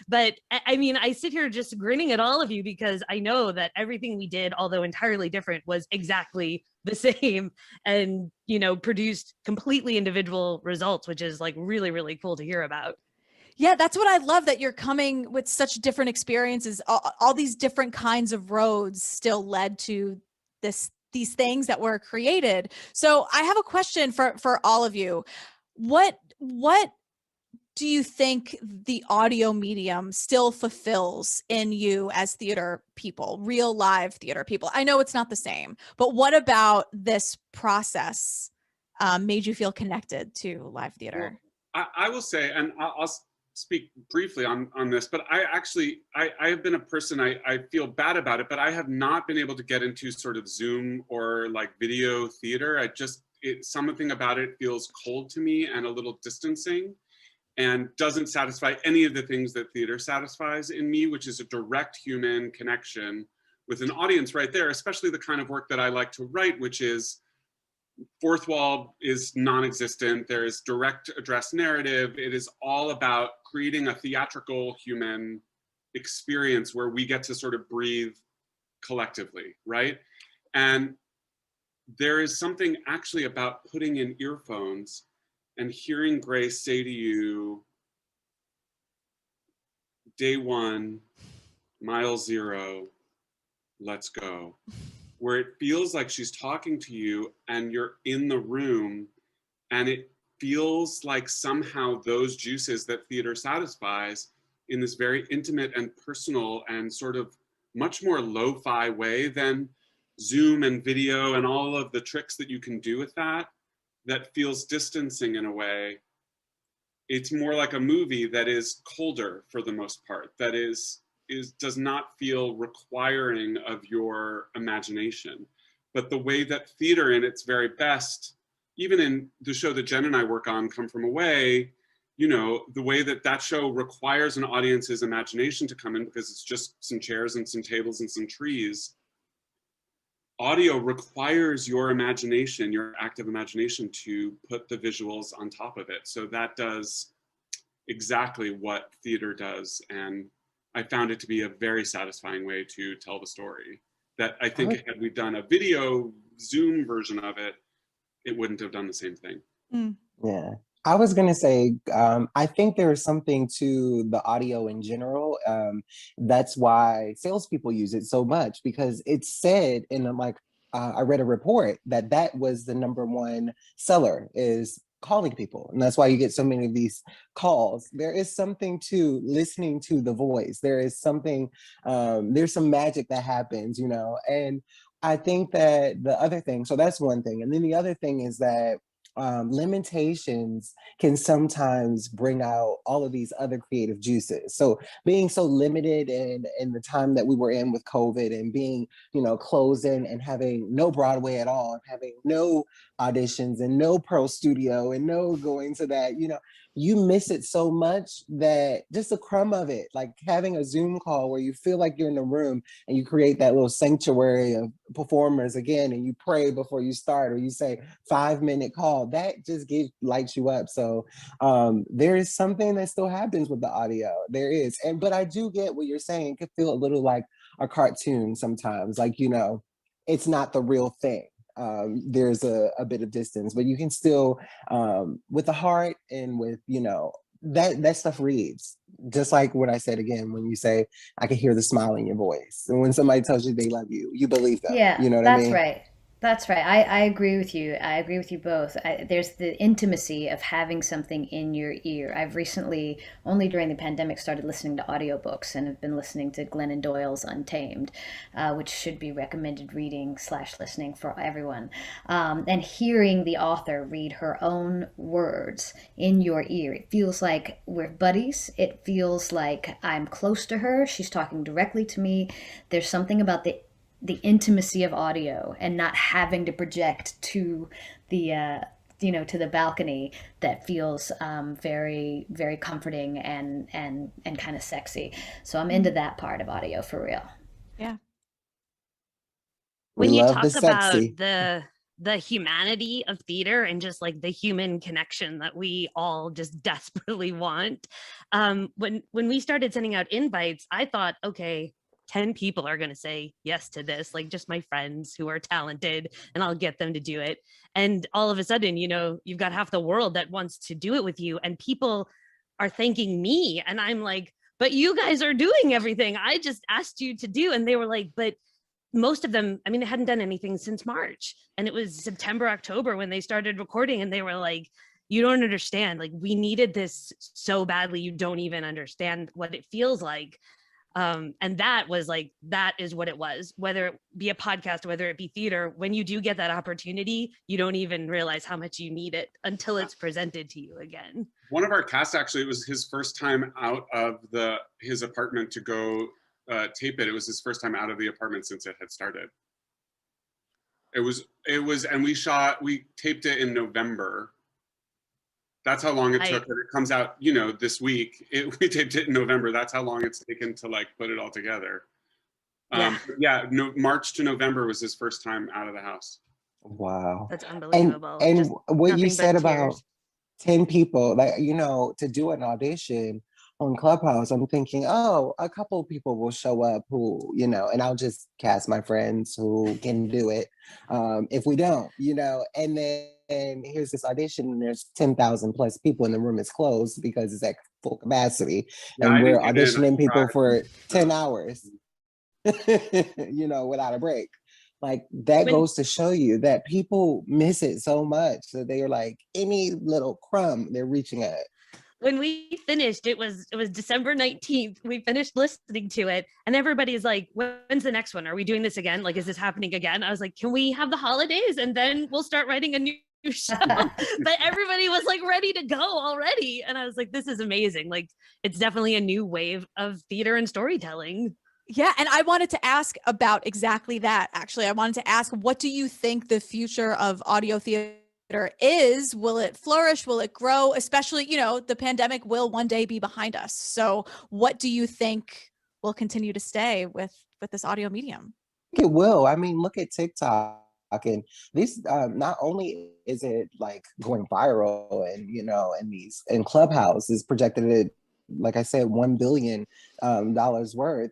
But I mean, I sit here just grinning at all of you, because I know that everything we did, although entirely different, was exactly the same, and, you know, produced completely individual results, which is like really, really cool to hear about. Yeah, that's what I love, that you're coming with such different experiences. All these different kinds of roads still led to these things that were created. So I have a question for all of you. What do you think the audio medium still fulfills in you as theater people, real live theater people? I know it's not the same, but what about this process made you feel connected to live theater? Well, I will say, and I'll speak briefly on this, but I have been a person, I feel bad about it, but I have not been able to get into sort of Zoom or like video theater. Something about it feels cold to me and a little distancing, and doesn't satisfy any of the things that theater satisfies in me, which is a direct human connection with an audience right there, especially the kind of work that I like to write, which is fourth wall is non-existent. There is direct address narrative. It is all about creating a theatrical human experience where we get to sort of breathe collectively, right? And there is something actually about putting in earphones and hearing Grace say to you, day 1, mile 0, let's go. Where it feels like she's talking to you and you're in the room, and it feels like somehow those juices that theater satisfies in this very intimate and personal and sort of much more lo-fi way than Zoom and video and all of the tricks that you can do with that feels distancing in a way. It's more like a movie that is colder for the most part, that does not feel requiring of your imagination. But the way that theater in its very best, even in the show that Jen and I work on, Come From Away, you know, the way that show requires an audience's imagination to come in, because it's just some chairs and some tables and some trees. Audio requires your imagination, your active imagination, to put the visuals on top of it. So that does exactly what theater does. And I found it to be a very satisfying way to tell the story, that I think had we done a video Zoom version of it, it wouldn't have done the same thing. Yeah. I was going to say, I think there is something to the audio in general. That's why salespeople use it so much, because it's said in like I read a report that that was the #1 seller, is calling people. And that's why you get so many of these calls. There is something to listening to the voice. There is something, there's some magic that happens, and I think that the other thing, so that's one thing. And then the other thing is that limitations can sometimes bring out all of these other creative juices. So being so limited in the time that we were in with COVID and being, closed in and having no Broadway at all, and having no auditions and no Pearl Studio and no going to that, you miss it so much that just a crumb of it, like having a Zoom call where you feel like you're in the room and you create that little sanctuary of performers again, and you pray before you start, or you say 5-minute call, that just lights you up. So there is something that still happens with the audio. There is. But I do get what you're saying. It could feel a little like a cartoon sometimes, like, it's not the real thing. There's a bit of distance, but you can still, with the heart and with, that stuff reads. Just like what I said again, when you say, I can hear the smile in your voice. And when somebody tells you they love you, you believe them. Yeah, You know what that's I mean? right. That's right. I agree with you. I agree with you both. There's the intimacy of having something in your ear. I've recently, only during the pandemic, started listening to audiobooks and have been listening to Glennon Doyle's Untamed, which should be recommended reading / listening for everyone. And hearing the author read her own words in your ear. It feels like we're buddies. It feels like I'm close to her. She's talking directly to me. There's something about the intimacy of audio and not having to project to the to the balcony that feels very, very comforting and kind of sexy. So I'm into that part of audio for real. Yeah. When We you love the talk about sexy. the humanity of theater and just like the human connection that we all just desperately want, when we started sending out invites, I thought, okay, 10 people are going to say yes to this, like just my friends who are talented, and I'll get them to do it. And all of a sudden, you've got half the world that wants to do it with you, and people are thanking me. And I'm like, but you guys are doing everything I just asked you to do. And they were like, but most of them, I mean, they hadn't done anything since March. And it was September, October when they started recording, and they were like, you don't understand. Like, we needed this so badly. You don't even understand what it feels like. And that was like, that is what it was, whether it be a podcast, whether it be theater. When you do get that opportunity, you don't even realize how much you need it until it's presented to you again. One of our cast, actually, it was his first time out of his apartment to go tape it. It was his first time out of the apartment since it had started. It was, and we taped it in November. That's how long it took. And it comes out, this week. We taped it in November. That's how long it's taken to like put it all together. March to November was his first time out of the house. Wow. That's unbelievable. And Just what you nothing said but about tears. 10 people, like, to do an audition on Clubhouse, I'm thinking, oh, a couple of people will show up who, and I'll just cast my friends who can do it. If we don't, and then here's this audition and there's 10,000 plus people in the room. It's closed because it's at full capacity. Yeah, and I we're didn't get in. auditioning people for 10 hours, without a break. Like, that goes to show you that people miss it so much that they are like, any little crumb they're reaching at. When we finished, it was December 19th. We finished listening to it, and everybody's like, when's the next one? Are we doing this again? Like, is this happening again? I was like, can we have the holidays and then we'll start writing a new show? But everybody was like ready to go already. And I was like, this is amazing. Like, it's definitely a new wave of theater and storytelling. Yeah, and I wanted to ask about exactly that. Actually, I wanted to ask, what do you think the future of audio theater is? Will it flourish? Will it grow? Especially, the pandemic will one day be behind us. So what do you think will continue to stay with this audio medium? I think it will. I mean, look at TikTok. And this, not only is it like going viral and and Clubhouse is projected at, like I said, $1 billion worth.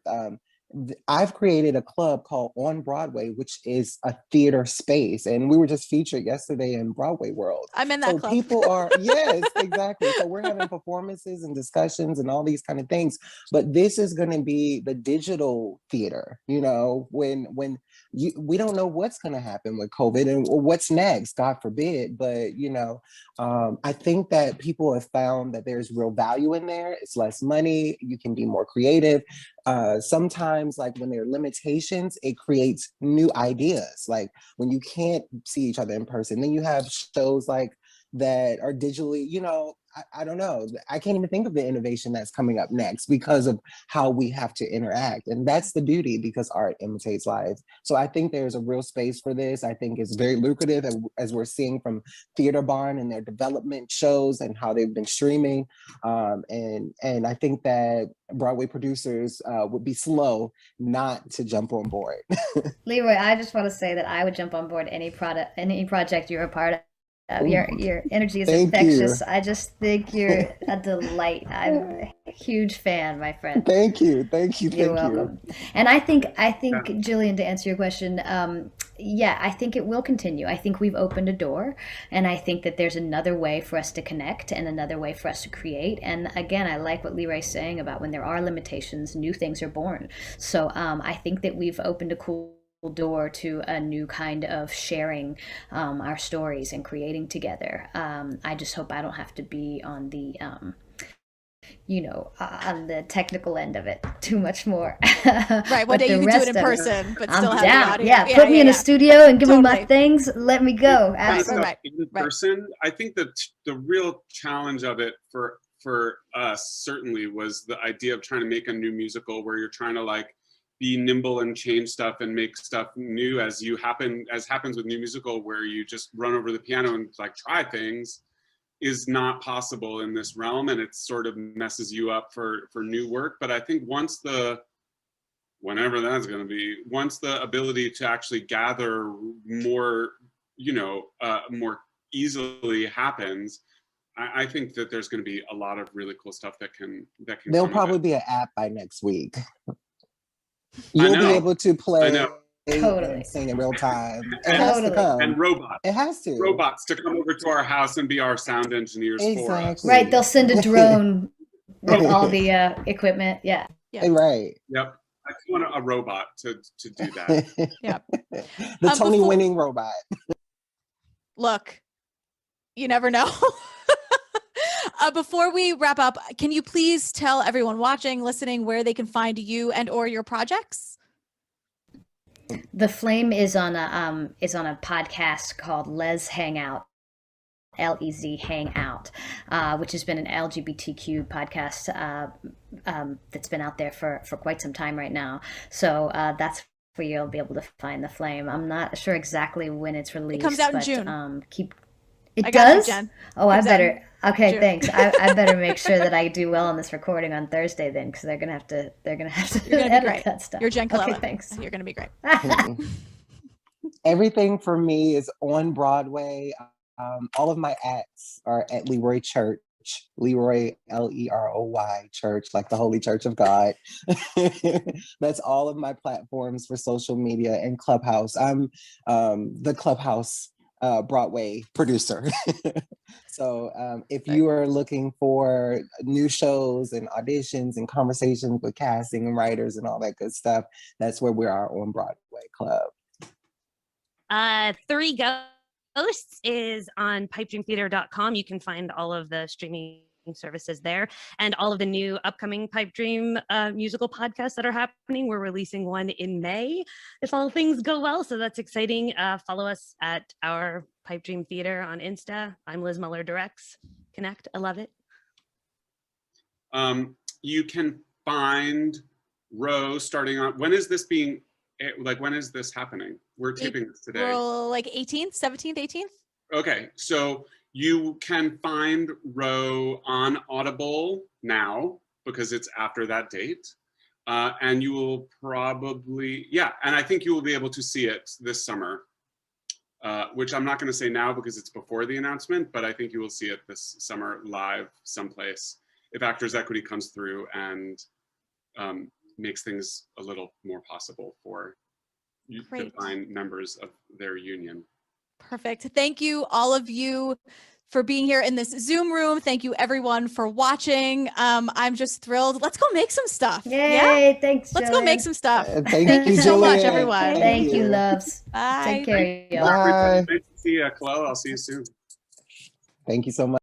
I've created a club called On Broadway, which is a theater space. And we were just featured yesterday in Broadway World. I'm in that club. People are, yes, exactly. So we're having performances and discussions and all these kind of things. But this is going to be the digital theater, when we don't know what's going to happen with COVID and what's next, God forbid. But, I think that people have found that there's real value in there. It's less money. You can be more creative. Sometimes, like when there are limitations, it creates new ideas. Like when you can't see each other in person, then you have shows like that are digitally, I don't know. I can't even think of the innovation that's coming up next because of how we have to interact. And that's the beauty, because art imitates life. So I think there's a real space for this. I think it's very lucrative, as we're seeing from Theater Barn and their development shows and how they've been streaming. And I think that Broadway producers would be slow not to jump on board. Leroy, I just want to say that I would jump on board any project you're a part of. Your energy is infectious. I just think you're a delight. I'm a huge fan, my friend. Thank you. You're welcome. And I think Jillian, to answer your question, I think it will continue. I think we've opened a door, and I think that there's another way for us to connect and another way for us to create. And again, I like what Leroy's saying about when there are limitations, new things are born. So I think that we've opened a cool door to a new kind of sharing our stories and creating together. I just hope I don't have to be on the on the technical end of it too much more. Right, one day you can do it in person, but still have the audio. Yeah, put me in a studio and give me my things, let me go. Absolutely. In person, I think that the real challenge of it for us certainly was the idea of trying to make a new musical where you're trying to like be nimble and change stuff and make stuff new as happens with new musical, where you just run over the piano and like try things, is not possible in this realm, and it sort of messes you up for new work. But I think once whenever that's going to be, once the ability to actually gather more, more easily happens, I think that there's going to be a lot of really cool stuff that can. There'll probably be an app by next week. You'll be able to play and sing in real time. It has to come. And robots. It has to. Robots to come over to our house and be our sound engineers for us. Right, they'll send a drone with all the equipment. Yeah. Right. Yep. I just want a robot to do that. Yep. The Tony-winning robot. Look, you never know. Before we wrap up, can you please tell everyone watching, listening, where they can find you and or your projects? The Flame is on a podcast called Les Hangout, LEZ Hangout, which has been an LGBTQ podcast that's been out there for quite some time right now. So that's where you'll be able to find The Flame. I'm not sure exactly when it's released. It comes out in June. It does? Jen. Oh, I better. Okay, June. Thanks. I better make sure that I do well on this recording on Thursday then, because they're gonna have to You're gonna edit be great. that stuff. You're Jen Colella. Okay, thanks. You're gonna be great. Everything for me is on Broadway. All of my acts are at Leroy Church. Leroy, Leroy Church, like the Holy Church of God. That's all of my platforms for social media and Clubhouse. I'm the Clubhouse Broadway producer. So if you are looking for new shows and auditions and conversations with casting and writers and all that good stuff, that's where we are on Broadway Club. Three Ghosts is on pipedreamtheater.com. You can find all of the streaming services there and all of the new upcoming Pipe Dream musical podcasts that are happening. We're releasing one in May if all things go well, so that's exciting. Follow us at our Pipe Dream Theater on Insta. I'm Liz Muller Directs. Connect. I love it. You can find Row starting on, when is this happening? We're taping this today. April, like 18th, 17th, 18th. Okay, so you can find Row on Audible now because it's after that date. And you will probably, and I think you will be able to see it this summer, which I'm not going to say now because it's before the announcement, but I think you will see it this summer live someplace if Actors Equity comes through and makes things a little more possible for divine members of their union. Perfect. Thank you, all of you, for being here in this Zoom room. Thank you everyone for watching. I'm just thrilled. Let's go make some stuff. Yay, thanks, Let's go make Jillian. some stuff. Thank you so much, everyone. Thank you, loves. Bye. Take care, y'all. Bye. Nice to see you, Chloe. I'll see you soon. Thank you so much.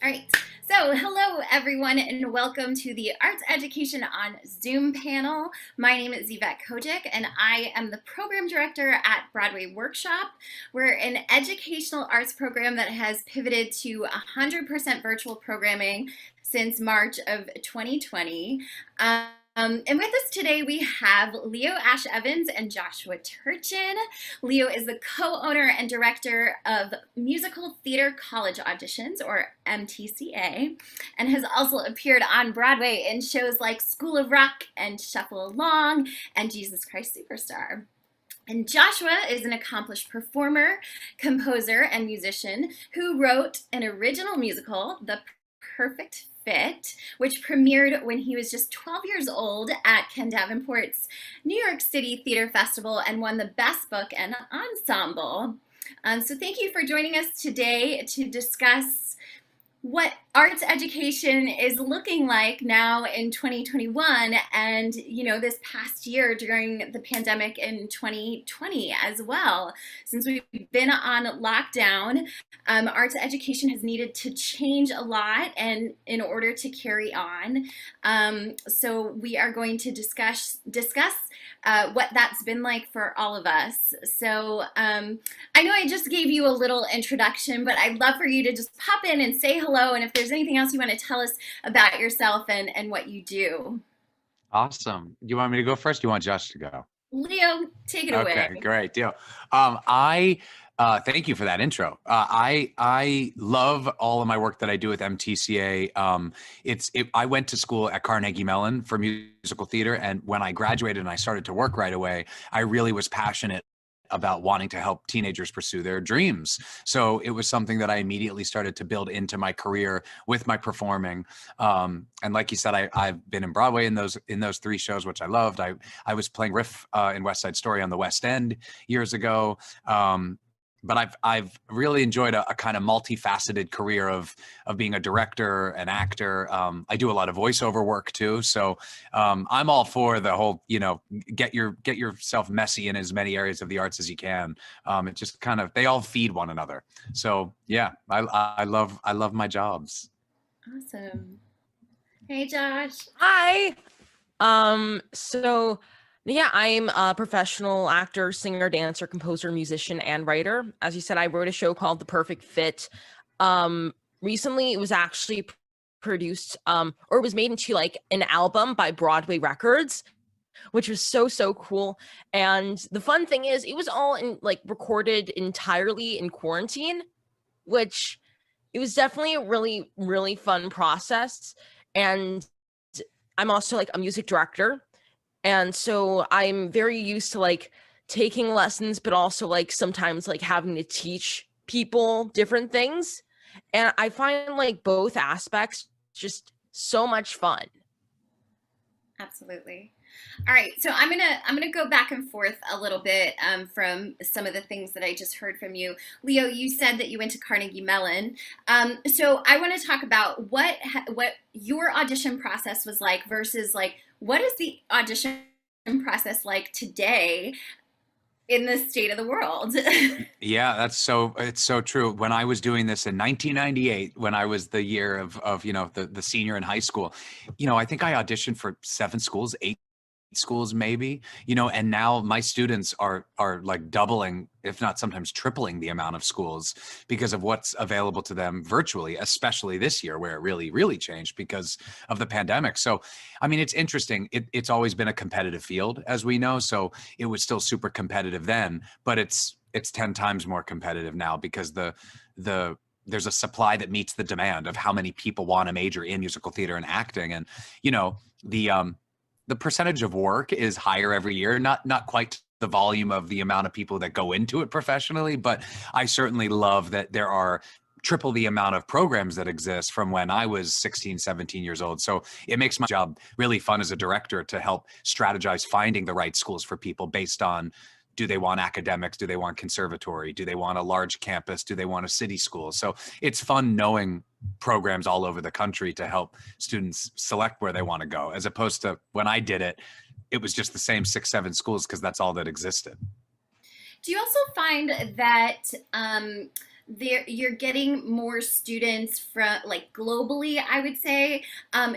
All right. So hello, everyone, and welcome to the Arts Education on Zoom panel. My name is Yvette Kojic, and I am the program director at Broadway Workshop. We're an educational arts program that has pivoted to 100% virtual programming since March of 2020. And with us today, we have Leo Ash Evans and Joshua Turchin. Leo is the co-owner and director of Musical Theater College Auditions, or MTCA, and has also appeared on Broadway in shows like School of Rock and Shuffle Along and Jesus Christ Superstar. And Joshua is an accomplished performer, composer, and musician who wrote an original musical, The Perfect Fit, which premiered when he was just 12 years old at Ken Davenport's New York City Theater Festival and won the Best Book and Ensemble. So thank you for joining us today to discuss what arts education is looking like now in 2021 and, you know, this past year during the pandemic in 2020 as well. Since we've been on lockdown, arts education has needed to change a lot and in order to carry on. So we are going to discuss what that's been like for all of us. So I know I just gave you a little introduction, but I'd love for you to just pop in and say hello, and if there's anything else you want to tell us about yourself and what you do. Awesome. You want me to go first? You want Josh to go? Leo, take it away. Okay, great deal. I thank you for that intro. I love all of my work that I do with MTCA. I went to school at Carnegie Mellon for musical theater, and when I graduated and I started to work right away, I really was passionate about wanting to help teenagers pursue their dreams. So it was something that I immediately started to build into my career with my performing. And like you said, I've been in Broadway in those 3 shows, which I loved. I was playing Riff in West Side Story on the West End years ago. But I've really enjoyed a kind of multifaceted career of being a director, an actor. I do a lot of voiceover work too. So I'm all for the whole, you know, get yourself messy in as many areas of the arts as you can. It just kind of, they all feed one another. So yeah, I love my jobs. Awesome. Hey, Josh. Hi. So yeah, I'm a professional actor, singer, dancer, composer, musician, and writer. As you said, I wrote a show called The Perfect Fit. Recently, it was actually produced, or it was made into like an album by Broadway Records, which was so cool. And the fun thing is, it was all recorded entirely in quarantine, which it was definitely a really fun process. And I'm also like a music director. And so I'm very used to like taking lessons, but also like sometimes like having to teach people different things. And I find like both aspects just so much fun. Absolutely. All right, so I'm gonna go back and forth a little bit from some of the things that I just heard from you. Leo, you said that you went to Carnegie Mellon. So I want to talk about what your audition process was like versus like what is the audition process like today in the state of the world? Yeah, it's so true. When I was doing this in 1998, when I was the year of you know, the senior in high school, you know, I think I auditioned for 7 schools, 8 schools maybe, you know, and now my students are like doubling, if not sometimes tripling the amount of schools because of what's available to them virtually, especially this year where it really changed because of the pandemic. So, I mean, it's interesting. It's always been a competitive field, as we know. So it was still super competitive then, but it's 10 times more competitive now because there's a supply that meets the demand of how many people want to major in musical theater and acting. And, you know, the percentage of work is higher every year, not quite the volume of the amount of people that go into it professionally, but I certainly love that there are triple the amount of programs that exist from when I was 16, 17 years old. So it makes my job really fun as a director to help strategize finding the right schools for people based on, do they want academics? Do they want conservatory? Do they want a large campus? Do they want a city school? So it's fun knowing programs all over the country to help students select where they want to go, as opposed to when I did it, it was just the same 6, 7 schools because that's all that existed. Do you also find that you're getting more students from like globally, I would say,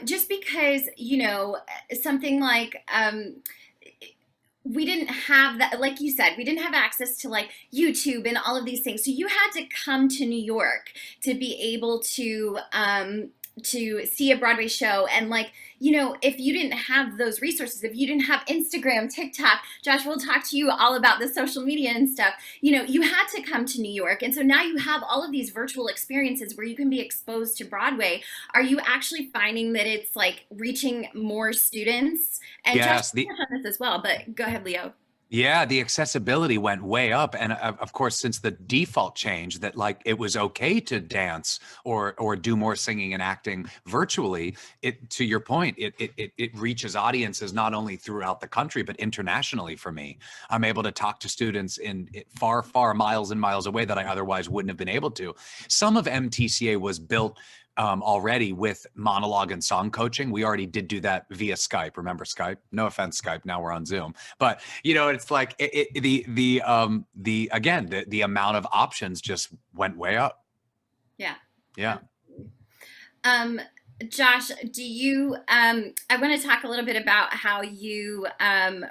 just because, something like, we didn't have that, like you said, we didn't have access to like YouTube and all of these things. So you had to come to New York to be able to see a Broadway show. And like, if you didn't have those resources, if you didn't have Instagram, TikTok, Josh, we'll talk to you all about the social media and stuff, you had to come to New York. And so now you have all of these virtual experiences where you can be exposed to Broadway. Are you actually finding that it's like reaching more students? And Yes, Josh, touched on this as well, but go ahead, Leo. Yeah, the accessibility went way up. And of course, since the default change that like it was okay to dance or do more singing and acting virtually, to your point, it reaches audiences not only throughout the country, but internationally for me. I'm able to talk to students in far, far miles and miles away that I otherwise wouldn't have been able to. Some of MTCA was built already with monologue and song coaching. We already did do that via Skype. Remember Skype? No offense, Skype. Now we're on Zoom. But it's like the amount of options just went way up. Yeah. Yeah. Josh, do you, I want to talk a little bit about how you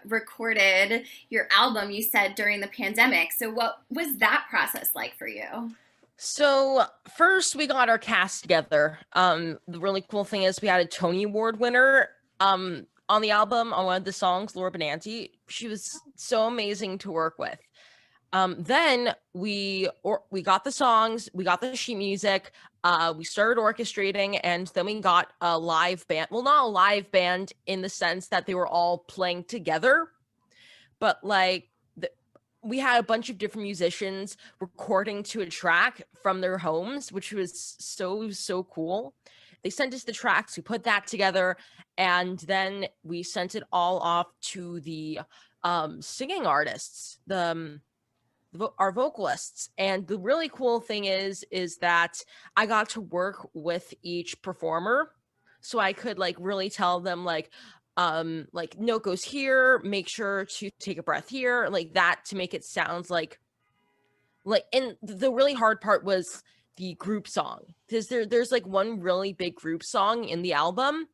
recorded your album, you said, during the pandemic. So what was that process like for you? So first we got our cast together. The really cool thing is we had a Tony Award winner on the album on one of the songs, Laura Benanti. She was so amazing to work with. Then we got the songs, we got the sheet music, we started orchestrating, and then we got a live band. Well, not a live band in the sense that they were all playing together, but like we had a bunch of different musicians recording to a track from their homes, which was so cool. They sent us the tracks, we put that together, and then we sent it all off to the singing artists, our vocalists. And the really cool thing is that I got to work with each performer, so I could like really tell them like note goes here, make sure to take a breath here, like that, to make it sound like. And the really hard part was the group song, because there's like one really big group song in the album,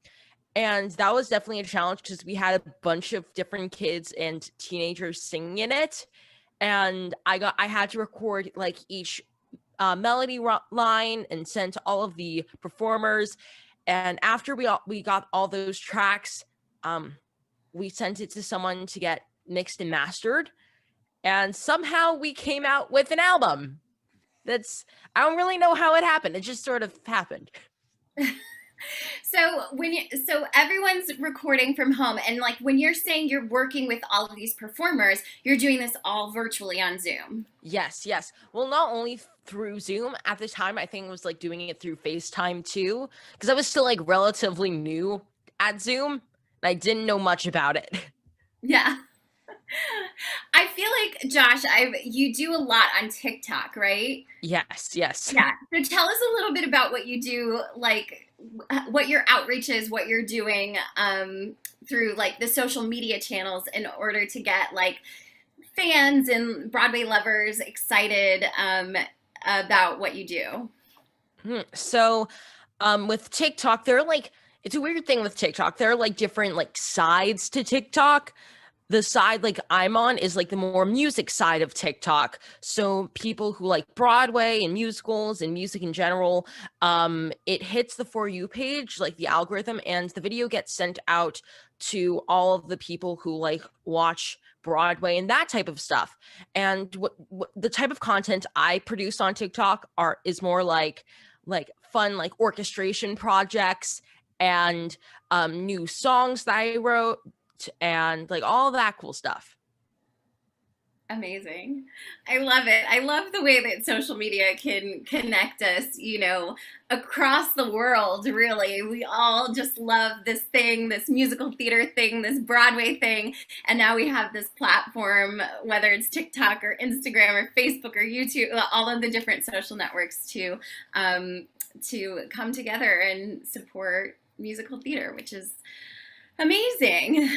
and that was definitely a challenge because we had a bunch of different kids and teenagers singing in it, and I had to record like each melody line and send to all of the performers. And after we got all those tracks, we sent it to someone to get mixed and mastered, and somehow we came out with an album. I don't really know how it happened. It just sort of happened. So everyone's recording from home, and like when you're saying you're working with all of these performers, you're doing this all virtually on Zoom. Yes. Well, not only through Zoom at the time, I think I was like doing it through FaceTime too, because I was still like relatively new at Zoom and I didn't know much about it. Yeah. I feel like, Josh, you do a lot on TikTok, right? Yes. Yeah. So tell us a little bit about what you do, like what your outreach is, what you're doing through like the social media channels in order to get like fans and Broadway lovers excited about what you do. So with TikTok, it's a weird thing with TikTok. There are like different like sides to TikTok. The side like I'm on is like the more music side of TikTok. So people who like Broadway and musicals and music in general, it hits the For You page, like the algorithm, and the video gets sent out to all of the people who like watch Broadway and that type of stuff. And what the type of content I produce on TikTok is more like fun, like orchestration projects and new songs that I wrote, and like all that cool stuff. Amazing. I love it. I love the way that social media can connect us, across the world, really. We all just love this thing, this musical theater thing, this Broadway thing. And now we have this platform, whether it's TikTok or Instagram or Facebook or YouTube, all of the different social networks to come together and support musical theater, which is Amazing.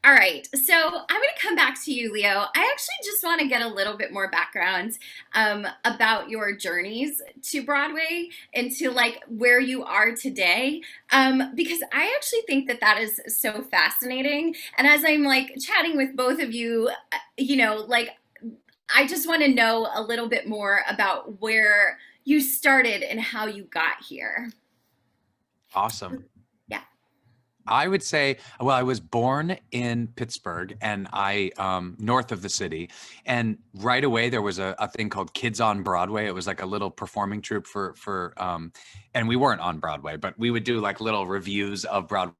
All right. So I'm going to come back to you, Leo. I actually just want to get a little bit more background about your journeys to Broadway and to like where you are today, because I actually think that that is so fascinating. And as I'm like chatting with both of you, you know, like I just want to know a little bit more about where you started and how you got here. Awesome. Yeah. I would say, well, I was born in Pittsburgh and north of the city. And right away there was a thing called Kids on Broadway. It was like a little performing troupe and we weren't on Broadway, but we would do like little reviews of Broadway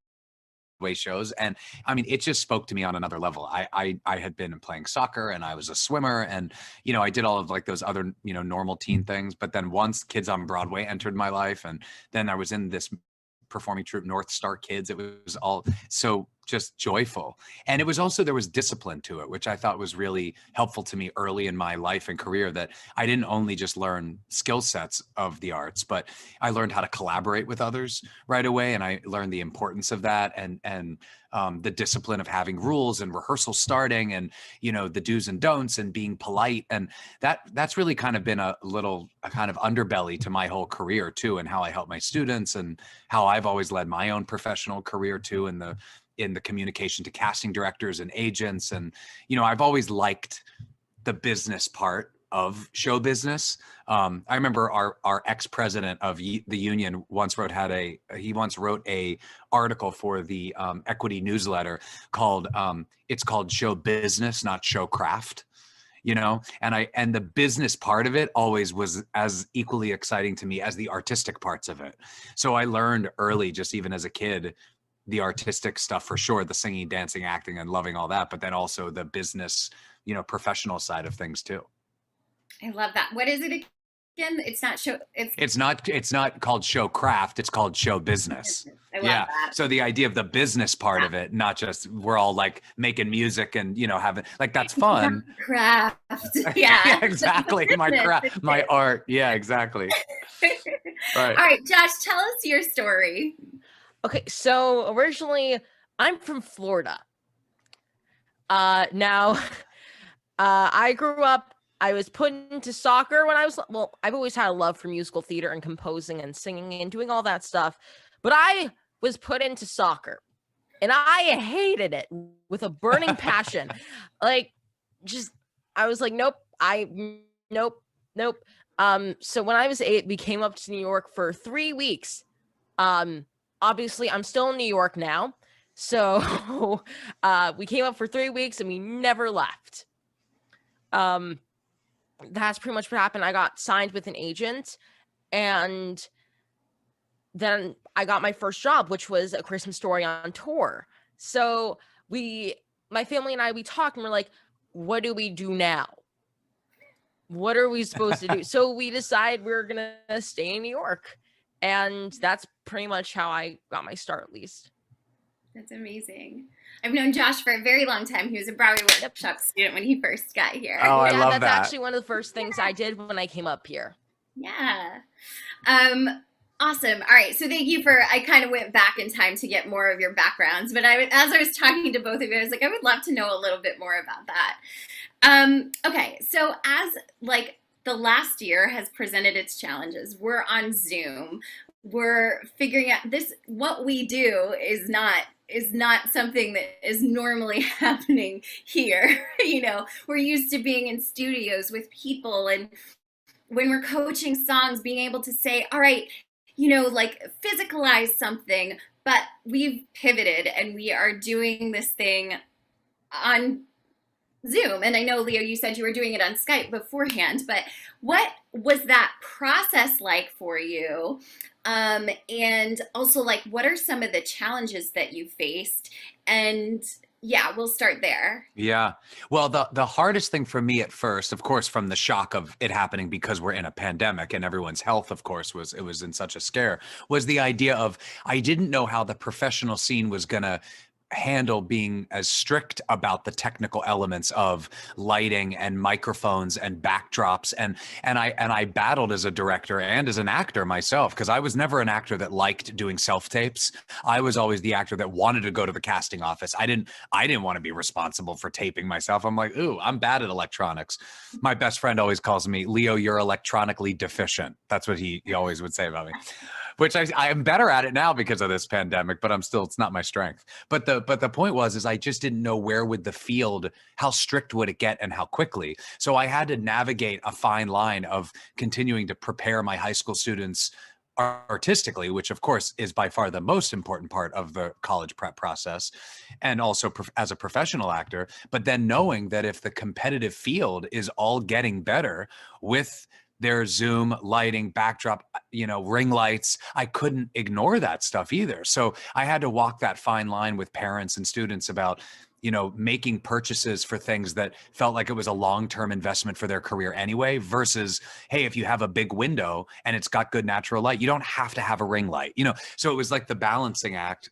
shows. And I mean, it just spoke to me on another level. I had been playing soccer and I was a swimmer and, you know, I did all of like those other, you know, normal teen things. But then once Kids on Broadway entered my life, and then I was in this performing troupe, North Star Kids, it was all so just joyful. And it was also, there was discipline to it, which I thought was really helpful to me early in my life and career, that I didn't only just learn skill sets of the arts, but I learned how to collaborate with others right away. And I learned the importance of that and the discipline of having rules and rehearsal starting and, you know, the do's and don'ts and being polite. And that's really kind of been a kind of underbelly to my whole career too, and how I help my students and how I've always led my own professional career too, in the communication to casting directors and agents. And, you know, I've always liked the business part of show business. I remember our ex-president of the union once wrote a article for the Equity newsletter called, it's called Show Business, not Show Craft. You know, and the business part of it always was as equally exciting to me as the artistic parts of it. So I learned early, just even as a kid, the artistic stuff for sure, the singing, dancing, acting, and loving all that, but then also the business, you know, professional side of things too. I love that. What is it again? It's not show. It's not called show craft. It's called show business. I love that. So the idea of the business part of it, not just we're all like making music and, you know, having like, that's fun. Craft. Yeah. Yeah, exactly. My craft, my art. Yeah, exactly. Right. All right, Josh, tell us your story. Okay, so originally I'm from Florida. Now, I grew up, I was put into soccer when I've always had a love for musical theater and composing and singing and doing all that stuff, but I was put into soccer and I hated it with a burning passion. Like, I was like, nope. So when I was 8, we came up to New York for 3 weeks. Obviously, I'm still in New York now. So we came up for 3 weeks and we never left. That's pretty much what happened. I got signed with an agent and then I got my first job, which was A Christmas Story on tour. So my family and I, we talked and we're like, what do we do now? What are we supposed to do? So we decided we're going to stay in New York. And that's pretty much how I got my start, at least. That's amazing. I've known Josh for a very long time. He was a Broadway workshop student when he first got here. Oh, I love that. That's actually one of the first things I did when I came up here. Yeah. Awesome. All right. So thank you I kind of went back in time to get more of your backgrounds, but as I was talking to both of you, I was like, I would love to know a little bit more about that. Okay. So as like the last year has presented its challenges, we're on Zoom. We're figuring out what we do is not something that is normally happening here. You know, we're used to being in studios with people, and when we're coaching songs, being able to say, all right, you know, like physicalize something, but we've pivoted and we are doing this thing on Zoom. And I know, Leo, you said you were doing it on Skype beforehand, but what was that process like for you? And also, like, what are some of the challenges that you faced? And yeah, we'll start there. Yeah. Well, the hardest thing for me at first, of course, from the shock of it happening because we're in a pandemic and everyone's health, of course, was in such a scare, was the idea of I didn't know how the professional scene was going to handle being as strict about the technical elements of lighting and microphones and backdrops, and I battled as a director and as an actor myself, because I was never an actor that liked doing self tapes. I was always the actor that wanted to go to the casting office. I didn't want to be responsible for taping myself. I'm like, ooh, I'm bad at electronics. My best friend always calls me, Leo, you're electronically deficient. That's what he always would say about me. Which I am better at it now because of this pandemic, but it's not my strength. But the point was I just didn't know where would the field, how strict would it get and how quickly. So I had to navigate a fine line of continuing to prepare my high school students artistically, which of course is by far the most important part of the college prep process, and also as a professional actor, but then knowing that if the competitive field is all getting better with their Zoom lighting, backdrop, ring lights, I couldn't ignore that stuff either. So I had to walk that fine line with parents and students about, making purchases for things that felt like it was a long-term investment for their career anyway, versus, hey, if you have a big window and it's got good natural light, you don't have to have a ring light, So it was like the balancing act,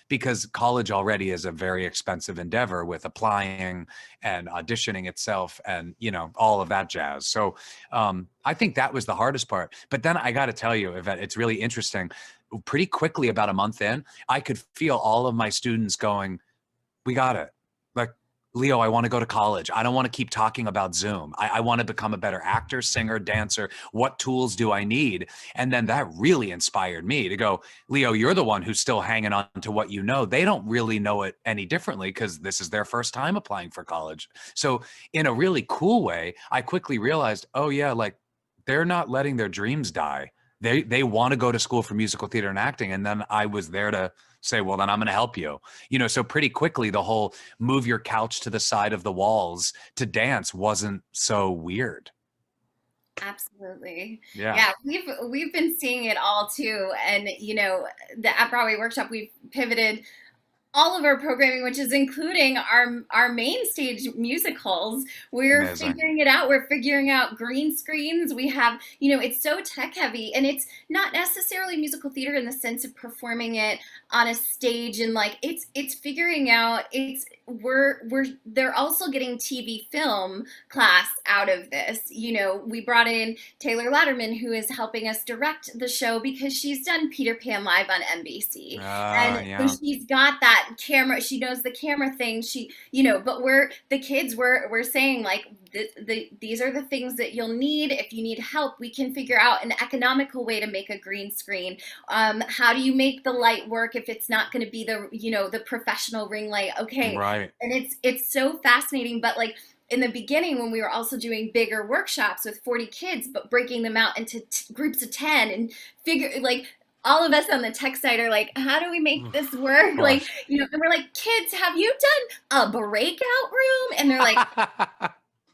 because college already is a very expensive endeavor with applying and auditioning itself and, all of that jazz. So I think that was the hardest part. But then I got to tell you, Yvette, it's really interesting. Pretty quickly, about a month in, I could feel all of my students going, we got it. Like, Leo, I want to go to college. I don't want to keep talking about Zoom. I want to become a better actor, singer, dancer. What tools do I need? And then that really inspired me to go, Leo, you're the one who's still hanging on to what you know. They don't really know it any differently because this is their first time applying for college. So in a really cool way, I quickly realized, oh yeah, like they're not letting their dreams die. They want to go to school for musical theater and acting. And then I was there to say, well, then I'm going to help you. So pretty quickly, the whole move your couch to the side of the walls to dance wasn't so weird. Absolutely. Yeah. We've been seeing it all too. And, at Broadway Workshop, we've pivoted all of our programming, which is including our main stage musicals. We're Amazing. figuring it out. We're figuring out green screens. We have, it's so tech heavy, and it's not necessarily musical theater in the sense of performing it on a stage, and like it's figuring out, they're also getting TV film class out of this. We brought in Taylor Latterman, who is helping us direct the show because she's done Peter Pan Live on NBC. And she's got that camera, she knows the camera thing, but we're saying like these are the things that you'll need. If you need help, we can figure out an economical way to make a green screen. How do you make the light work if it's not going to be the professional ring light? Okay. Right. And it's so fascinating. But like in the beginning, when we were also doing bigger workshops with 40 kids, but breaking them out into groups of 10 and all of us on the tech side are like, how do we make this work? Like, and we're like, kids, have you done a breakout room? And they're like,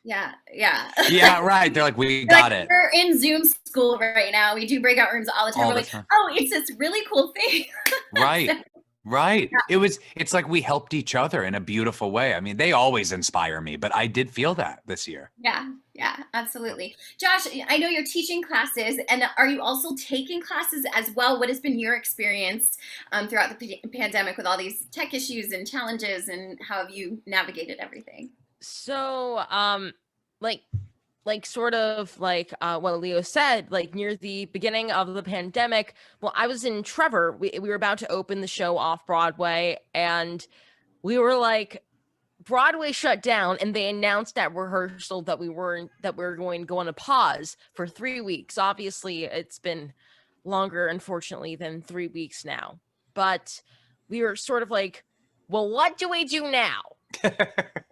yeah. Yeah, right. They're like, we got it. We're in Zoom school right now. We do breakout rooms all the time. We're like, oh, it's this really cool thing. Right. Right. Yeah. It's like we helped each other in a beautiful way. I mean, they always inspire me, but I did feel that this year. Yeah, absolutely. Josh, I know you're teaching classes, and are you also taking classes as well? What has been your experience throughout the pandemic with all these tech issues and challenges, and how have you navigated everything? So, sort of like what Leo said, like near the beginning of the pandemic, well, I was in Trevor. We were about to open the show off Broadway, and we were like, Broadway shut down, and they announced at rehearsal that we were going to go on a pause for 3 weeks. Obviously, it's been longer, unfortunately, than 3 weeks now. But we were sort of like, well, what do we do now?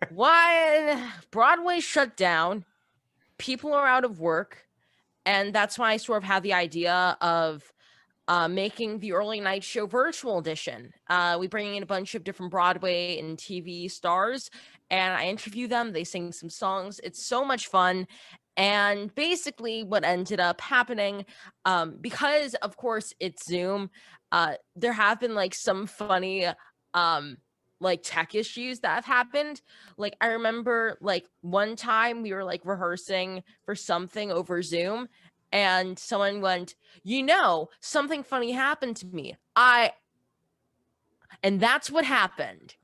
Why Broadway shut down? People are out of work, and that's why I sort of had the idea of making the early night show virtual edition. We bring in a bunch of different Broadway and TV stars, and I interview them. They sing some songs. It's so much fun. And basically what ended up happening, because of course it's Zoom, there have been like some funny like tech issues that have happened. Like I remember like one time we were like rehearsing for something over Zoom, and someone went, something funny happened to me. And that's what happened.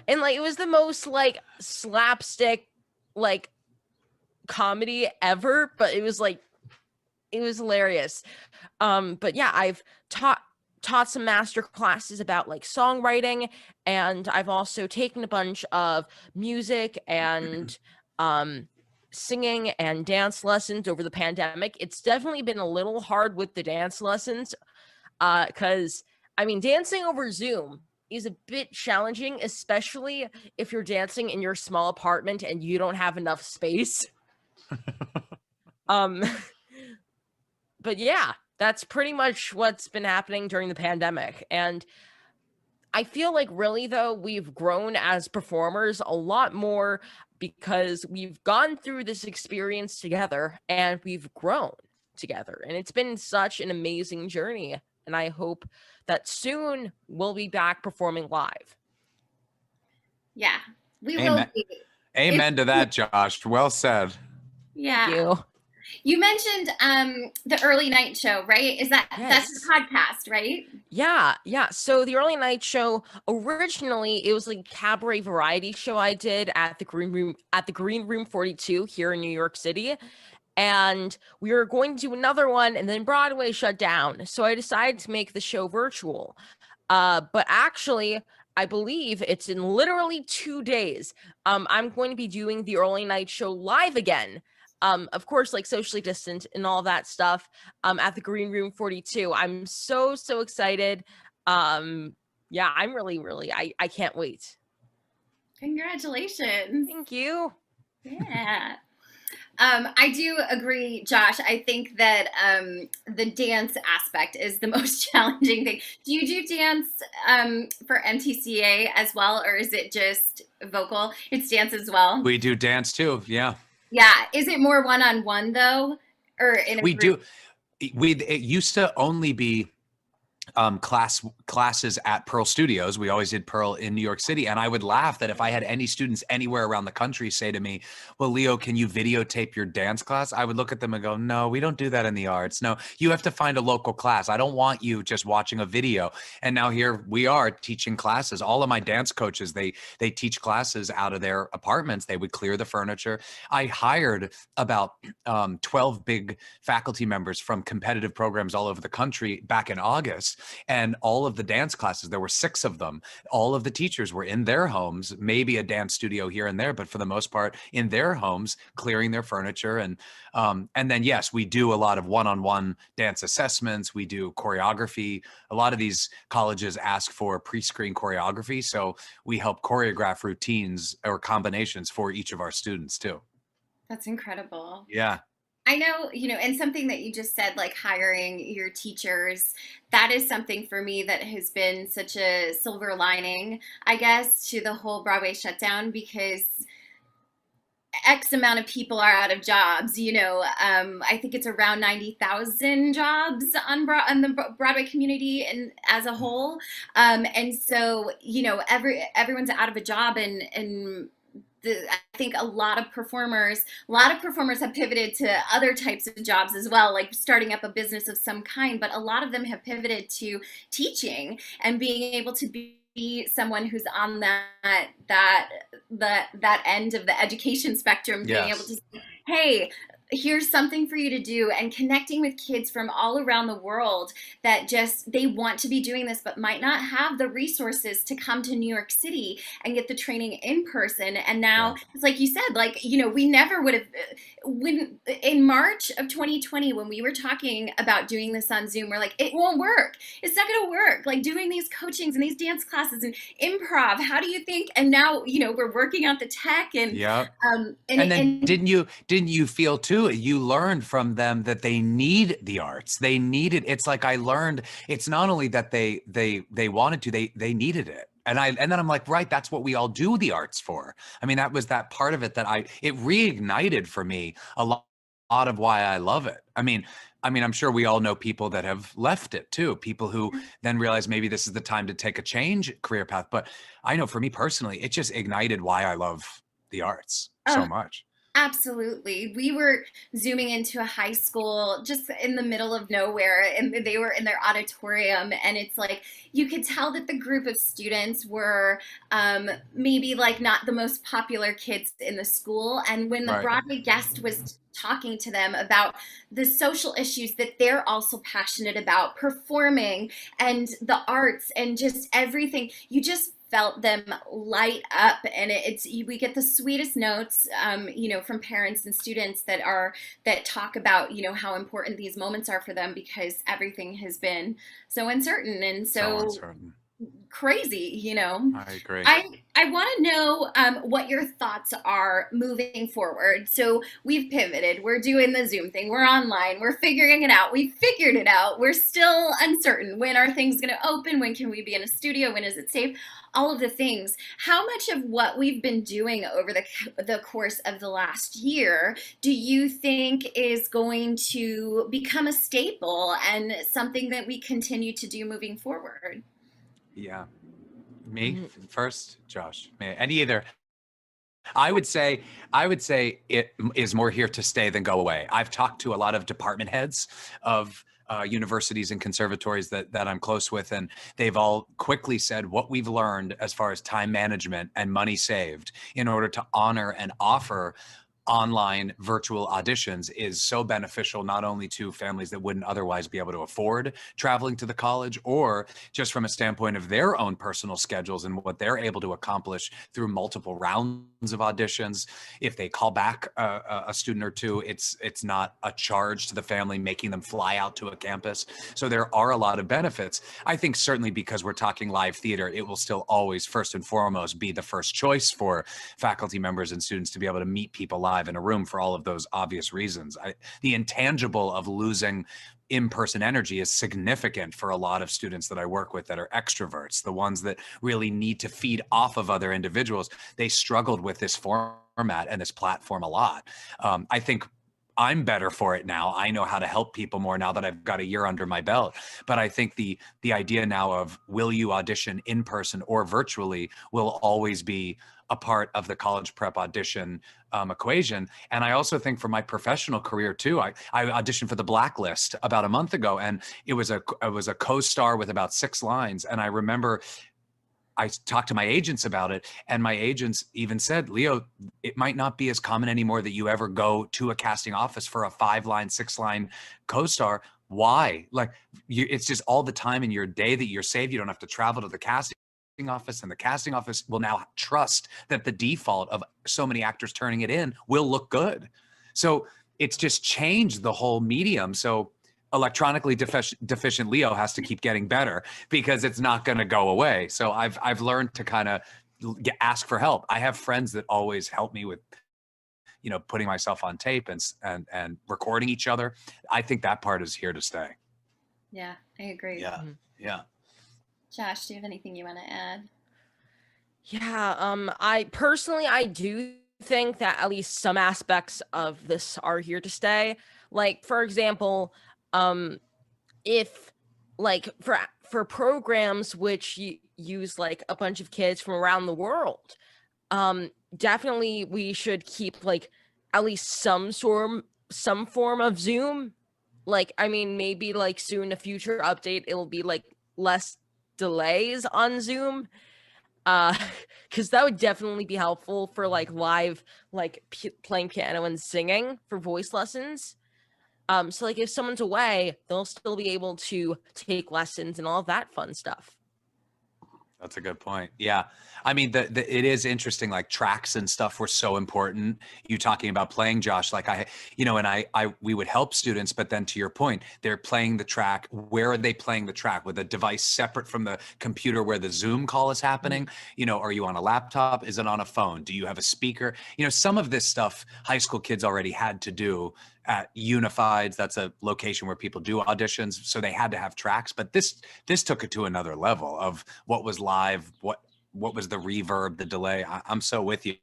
And like, it was the most like slapstick, like comedy ever, but it was hilarious. But yeah, I've taught some master classes about like songwriting, and I've also taken a bunch of music and singing and dance lessons over the pandemic. It's definitely been a little hard with the dance lessons, because I mean, dancing over Zoom is a bit challenging, especially if you're dancing in your small apartment and you don't have enough space. But yeah, that's pretty much what's been happening during the pandemic. And I feel like really though, we've grown as performers a lot more because we've gone through this experience together and we've grown together. And it's been such an amazing journey. And I hope that soon we'll be back performing live. Yeah, we Amen. will be. Amen to that, Josh. Well said. Yeah. Thank you. You mentioned the early night show, right? That's the podcast, right? Yeah. So the early night show, originally it was like a cabaret variety show I did at the Green Room 42 here in New York City. And we were going to do another one, and then Broadway shut down. So I decided to make the show virtual. But actually, I believe it's in literally 2 days. I'm going to be doing the early night show live again. Of course, like socially distant and all that stuff, at the Green Room 42. I'm so excited. Yeah, I'm really, I can't wait. Congratulations. Thank you. Yeah. I do agree, Josh. I think that the dance aspect is the most challenging thing. Do you do dance for MTCA as well, or is it just vocal? It's dance as well. We do dance too. Yeah. Yeah. Is it more one-on-one though, or in a group? It used to only be classes at Pearl Studios. We always did Pearl in New York City. And I would laugh that if I had any students anywhere around the country say to me, well, Leo, can you videotape your dance class? I would look at them and go, no, we don't do that in the arts. No, you have to find a local class. I don't want you just watching a video. And now here we are teaching classes. All of my dance coaches, they teach classes out of their apartments. They would clear the furniture. I hired about 12 big faculty members from competitive programs all over the country back in August. And all of the dance classes, there were 6 of them. All of the teachers were in their homes, maybe a dance studio here and there, but for the most part in their homes, clearing their furniture. And then, yes, we do a lot of one-on-one dance assessments. We do choreography. A lot of these colleges ask for pre-screen choreography. So we help choreograph routines or combinations for each of our students too. That's incredible. Yeah. I know, and something that you just said, like hiring your teachers, that is something for me that has been such a silver lining, I guess, to the whole Broadway shutdown, because X amount of people are out of jobs. I think it's around 90,000 jobs on the Broadway community and as a whole. And so, everyone's out of a job, and I think a lot of performers have pivoted to other types of jobs as well, like starting up a business of some kind, but a lot of them have pivoted to teaching and being able to be someone who's on that end of the education spectrum, being able to say, hey, here's something for you to do, and connecting with kids from all around the world that they want to be doing this, but might not have the resources to come to New York City and get the training in person. And now it's like you said, we never would have, in March of 2020, when we were talking about doing this on Zoom, we're like, it won't work. It's not going to work. Like doing these coachings and these dance classes and improv. How do you think? And now, we're working out the tech and, and didn't you feel too, you learned from them that they need the arts. They needed, it's like I learned, it's not only that they wanted to, they needed it. And then I'm like, right, that's what we all do the arts for. I mean, that was that part of it that it reignited for me a lot of why I love it. I mean, I'm sure we all know people that have left it too. People who then realize maybe this is the time to take a career path. But I know for me personally, it just ignited why I love the arts so much. Absolutely. We were zooming into a high school just in the middle of nowhere, and they were in their auditorium. And it's like you could tell that the group of students were maybe like not the most popular kids in the school. And when the Right. Broadway guest was talking to them about the social issues that they're also passionate about, performing and the arts and just everything, you just felt them light up. And we get the sweetest notes from parents and students that talk about how important these moments are for them, because everything has been so uncertain and so uncertain. Crazy. I agree. I want to know what your thoughts are moving forward. So we've pivoted. We're doing the Zoom thing. We're online. We're figuring it out. We figured it out. We're still uncertain. When are things going to open? When can we be in a studio? When is it safe? All of the things. How much of what we've been doing over the course of the last year do you think is going to become a staple and something that we continue to do moving forward? Yeah. Me first, Josh, and either. I would say it is more here to stay than go away. I've talked to a lot of department heads of universities and conservatories that I'm close with, and they've all quickly said what we've learned as far as time management and money saved in order to honor and offer online virtual auditions is so beneficial, not only to families that wouldn't otherwise be able to afford traveling to the college, or just from a standpoint of their own personal schedules and what they're able to accomplish through multiple rounds of auditions. If they call back a student or two, it's not a charge to the family making them fly out to a campus. So there are a lot of benefits. I think certainly because we're talking live theater, it will still always first and foremost be the first choice for faculty members and students to be able to meet people live in a room for all of those obvious reasons. The intangible of losing in-person energy is significant for a lot of students that I work with that are extroverts, the ones that really need to feed off of other individuals. They struggled with this format and this platform a lot. I think I'm better for it now. I know how to help people more now that I've got a year under my belt. But I think the idea now of will you audition in person or virtually will always be a part of the college prep audition equation. And I also think for my professional career too, I auditioned for the Blacklist about a month ago, and it was a co-star with about 6 lines. And I remember I talked to my agents about it, and my agents even said, Leo, it might not be as common anymore that you ever go to a casting office for a 5-line, 6-line co-star. Why? Like, it's just all the time in your day that you're saved. You don't have to travel to the casting office, and the casting office will now trust that the default of so many actors turning it in will look good. So it's just changed the whole medium. So electronically deficient Leo has to keep getting better because it's not going to go away. So I've learned to kind of ask for help. I have friends that always help me with, putting myself on tape and recording each other. I think that part is here to stay. Yeah, I agree. Yeah. Yeah. Josh, do you have anything you want to add? Yeah, I do think that at least some aspects of this are here to stay. Like, for example, if like for programs which use like a bunch of kids from around the world, definitely we should keep like at least some form of Zoom. Like, I mean, maybe like soon a future update, it'll be like less delays on Zoom, because that would definitely be helpful for like live, like playing piano and singing for voice lessons. So like if someone's away, they'll still be able to take lessons and all of that fun stuff. That's a good point. Yeah. I mean, it is interesting, like tracks and stuff were so important. You talking about playing, Josh, like we would help students, but then to your point, they're playing the track. Where are they playing the track? With a device separate from the computer where the Zoom call is happening? Are you on a laptop? Is it on a phone? Do you have a speaker? Some of this stuff high school kids already had to do at Unifieds. That's a location where people do auditions. So they had to have tracks, but this took it to another level of what was live, what was the reverb, the delay. I'm so with you.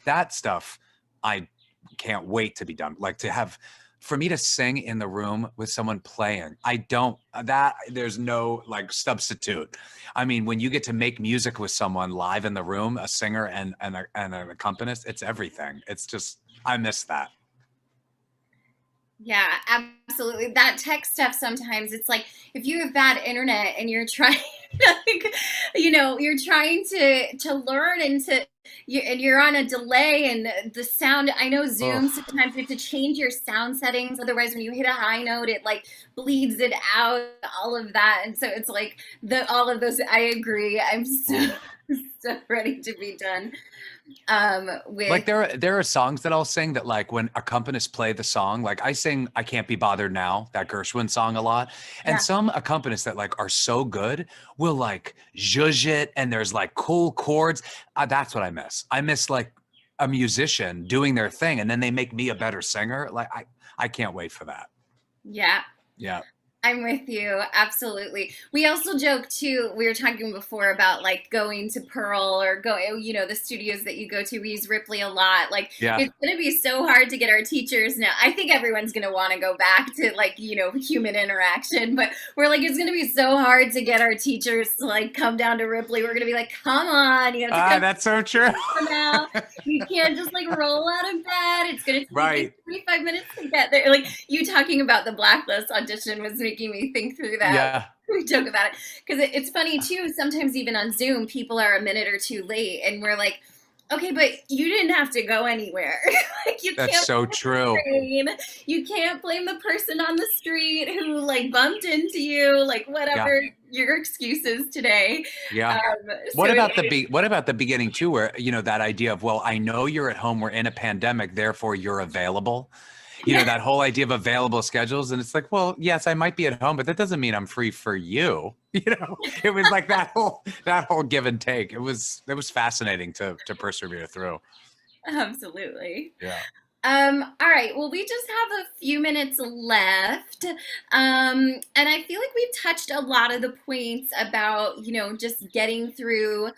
That stuff, I can't wait to be done. Like to have for me to sing in the room with someone playing, there's no like substitute. I mean, when you get to make music with someone live in the room, a singer and an accompanist, it's everything. It's just, I miss that. Yeah, absolutely. That tech stuff, sometimes it's like if you have bad internet and you're trying like, you're trying to learn and you're on a delay and the sound. I know Zoom, sometimes you have to change your sound settings, otherwise when you hit a high note it like bleeds it out, all of that. And so it's like all of those. I agree. I'm so ready to be done. Like there are songs that I'll sing that like when accompanists play the song, like I sing I Can't Be Bothered Now, that Gershwin song a lot. And some accompanists that like are so good will like zhuzh it and there's like cool chords. That's what I miss. I miss like a musician doing their thing and then they make me a better singer. Like I can't wait for that. Yeah. Yeah. I'm with you. Absolutely. We also joke too. We were talking before about like going to Pearl or the studios that you go to. We use Ripley a lot. Like it's going to be so hard to get our teachers now. I think everyone's going to want to go back to like, human interaction, but we're like, it's going to be so hard to get our teachers to like come down to Ripley. We're going to be like, come on. You have to come that's so true. now. You can't just like roll out of bed. It's going to take 45 minutes to get there. Like you talking about the Blacklist audition was making me think through that. Yeah. We joke about it because it's funny too. Sometimes even on Zoom, people are a minute or two late, and we're like, "Okay, but you didn't have to go anywhere." Like That's so true. You can't blame the person on the street who like bumped into you. Like whatever your excuses today. Yeah. What about the beginning too, where that idea of, well, I know you're at home, we're in a pandemic, therefore you're available. That whole idea of available schedules. And it's like, well, yes, I might be at home, but that doesn't mean I'm free for you. It was like that whole give and take. It was fascinating to persevere through. Absolutely. Yeah. All right. Well, we just have a few minutes left. And I feel like we've touched a lot of the points about, just getting through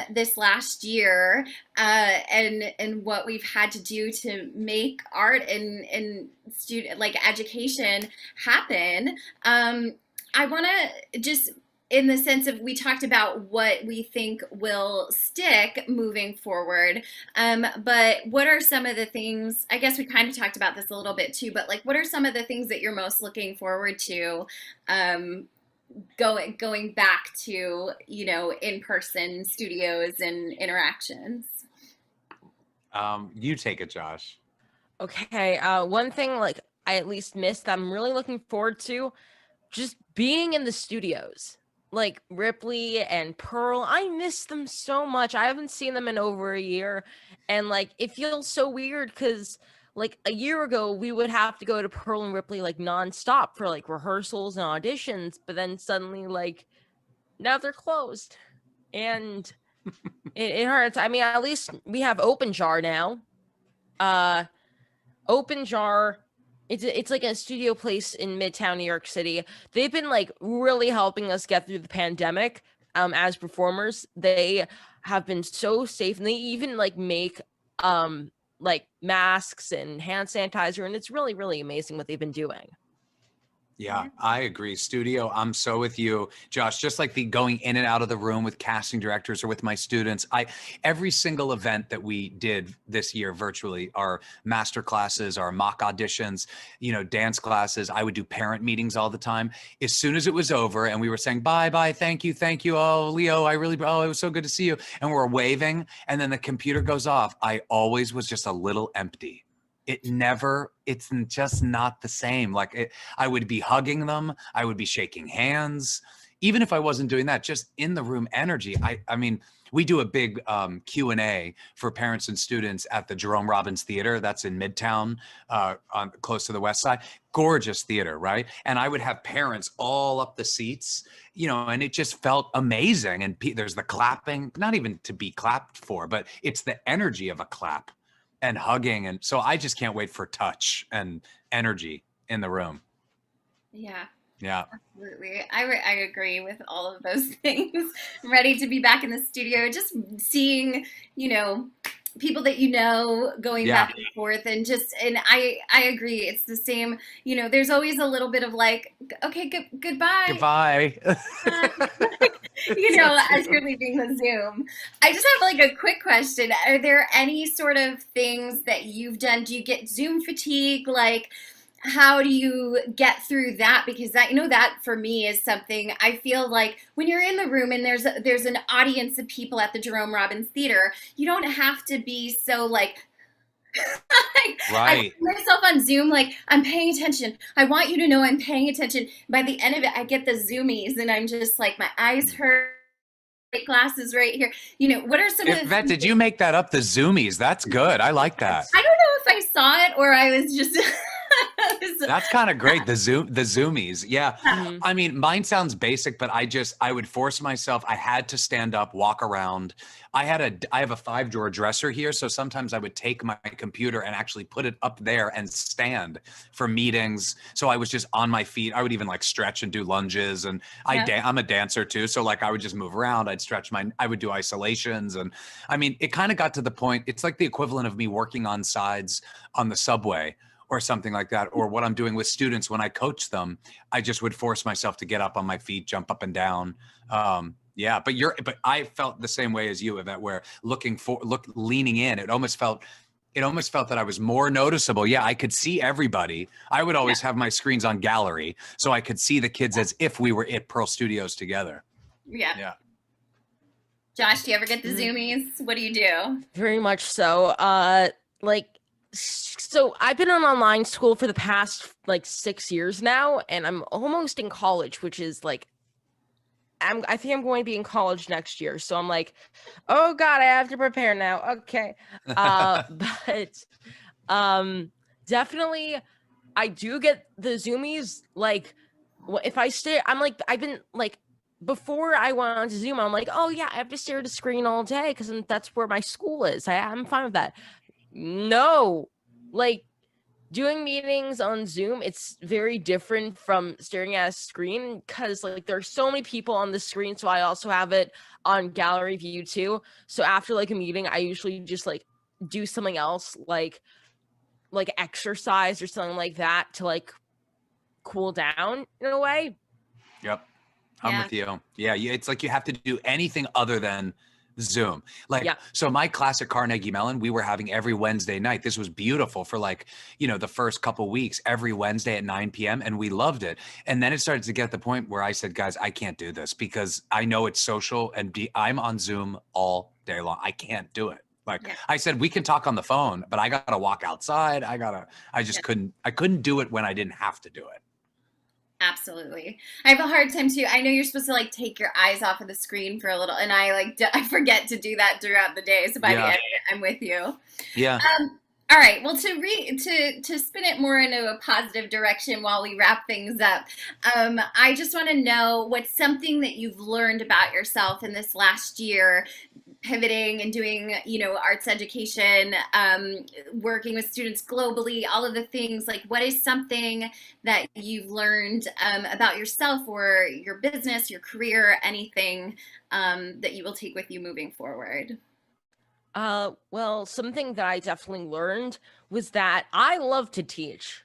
this last year and what we've had to do to make art and student education happen. I want to just, in the sense of, we talked about what we think will stick moving forward. But what are some of the things, I guess we kind of talked about this a little bit too, but like, what are some of the things that you're most looking forward to going back to, in-person studios and interactions? You take it, Josh. Okay. One thing like I at least missed that I'm really looking forward to, just being in the studios. Like Ripley and Pearl, I miss them so much. I haven't seen them in over a year, and like it feels so weird because like a year ago we would have to go to Pearl and Ripley like nonstop for like rehearsals and auditions, but then suddenly like now they're closed, and it hurts. I mean, at least we have Open Jar now. Open Jar. It's like a studio place in Midtown New York City. They've been like really helping us get through the pandemic as performers. They have been so safe, and they even like make like masks and hand sanitizer, and it's really, really amazing what they've been doing. Yeah, I agree. Studio, I'm so with you, Josh. Just like the going in and out of the room with casting directors or with my students, every single event that we did this year virtually, our master classes, our mock auditions, dance classes, I would do parent meetings all the time. As soon as it was over and we were saying bye, thank you. Oh, Leo, it was so good to see you. And we're waving, and then the computer goes off. I always was just a little empty. It's just not the same. Like I would be hugging them. I would be shaking hands. Even if I wasn't doing that, just in the room energy. I mean, we do a big Q&A for parents and students at the Jerome Robbins Theater. That's in Midtown, close to the West Side. Gorgeous theater, right? And I would have parents all up the seats, and it just felt amazing. And there's the clapping, not even to be clapped for, but it's the energy of a clap. And hugging. And so I just can't wait for touch and energy in the room. Yeah. Yeah. Absolutely. I agree with all of those things. I'm ready to be back in the studio, just seeing, people that you know going Yeah. back and forth, and I agree, it's the same. There's always a little bit of like, okay, goodbye. Goodbye. As you're leaving the Zoom. I just have like a quick question. Are there any sort of things that you've done? Do you get Zoom fatigue? Like, how do you get through that? Because that for me is something I feel like when you're in the room and there's an audience of people at the Jerome Robbins Theater, you don't have to be so like, Right. I put myself on Zoom, like, I'm paying attention. I want you to know I'm paying attention. By the end of it, I get the zoomies and I'm just like, my eyes hurt, glasses right here. What are some of the Yvette, things did you make that up? The zoomies. That's good. I like that. I don't know if I saw it or I was just That's kind of great. The zoomies. Yeah. I mean, mine sounds basic, but I would force myself. I had to stand up, walk around. I have a 5-drawer dresser here. So sometimes I would take my computer and actually put it up there and stand for meetings. So I was just on my feet. I would even like stretch and do lunges, and I'm a dancer too. So like I would just move around. I'd stretch I would do isolations. And I mean, it kind of got to the point, it's like the equivalent of me working on sides on the subway or something like that, or what I'm doing with students when I coach them. I just would force myself to get up on my feet, jump up and down. Yeah, but I felt the same way as you, Yvette, where leaning in, it almost felt that I was more noticeable. Yeah, I could see everybody. I would always have my screens on gallery, so I could see the kids as if we were at Pearl Studios together. Yeah. Josh, do you ever get the zoomies? What do you do? Very much so. So I've been in online school for the past like 6 years now, and I'm almost in college, which is like, I think I'm going to be in college next year. So I'm like, oh God, I have to prepare now. Okay. But definitely I do get the zoomies. Like if I stare, I've been like, before I went on to Zoom, I'm like, oh yeah, I have to stare at a screen all day because that's where my school is. I'm fine with that. No, like doing meetings on Zoom, it's very different from staring at a screen because like there's so many people on the screen. So I also have it on gallery view too. So after like a meeting, I usually just like do something else, like exercise or something like that to like cool down in a way. Yep. I'm with you. Yeah. It's like you have to do anything other than Zoom. So my class at Carnegie Mellon, we were having every Wednesday night. This was beautiful for like, the first couple weeks, every Wednesday at 9 p.m. And we loved it. And then it started to get to the point where I said, guys, I can't do this because I know it's social and I'm on Zoom all day long. I can't do it. I said, we can talk on the phone, but I got to walk outside. I couldn't do it when I didn't have to do it. Absolutely. I have a hard time too. I know you're supposed to like take your eyes off of the screen for a little, and I forget to do that throughout the day. So by the end, I'm with you. Yeah. All right. Well, to spin it more into a positive direction while we wrap things up, I just want to know what's something that you've learned about yourself in this last year, pivoting and doing, arts education, working with students globally, all of the things. Like, what is something that you've learned about yourself or your business, your career, anything that you will take with you moving forward? Well, something that I definitely learned was that I love to teach,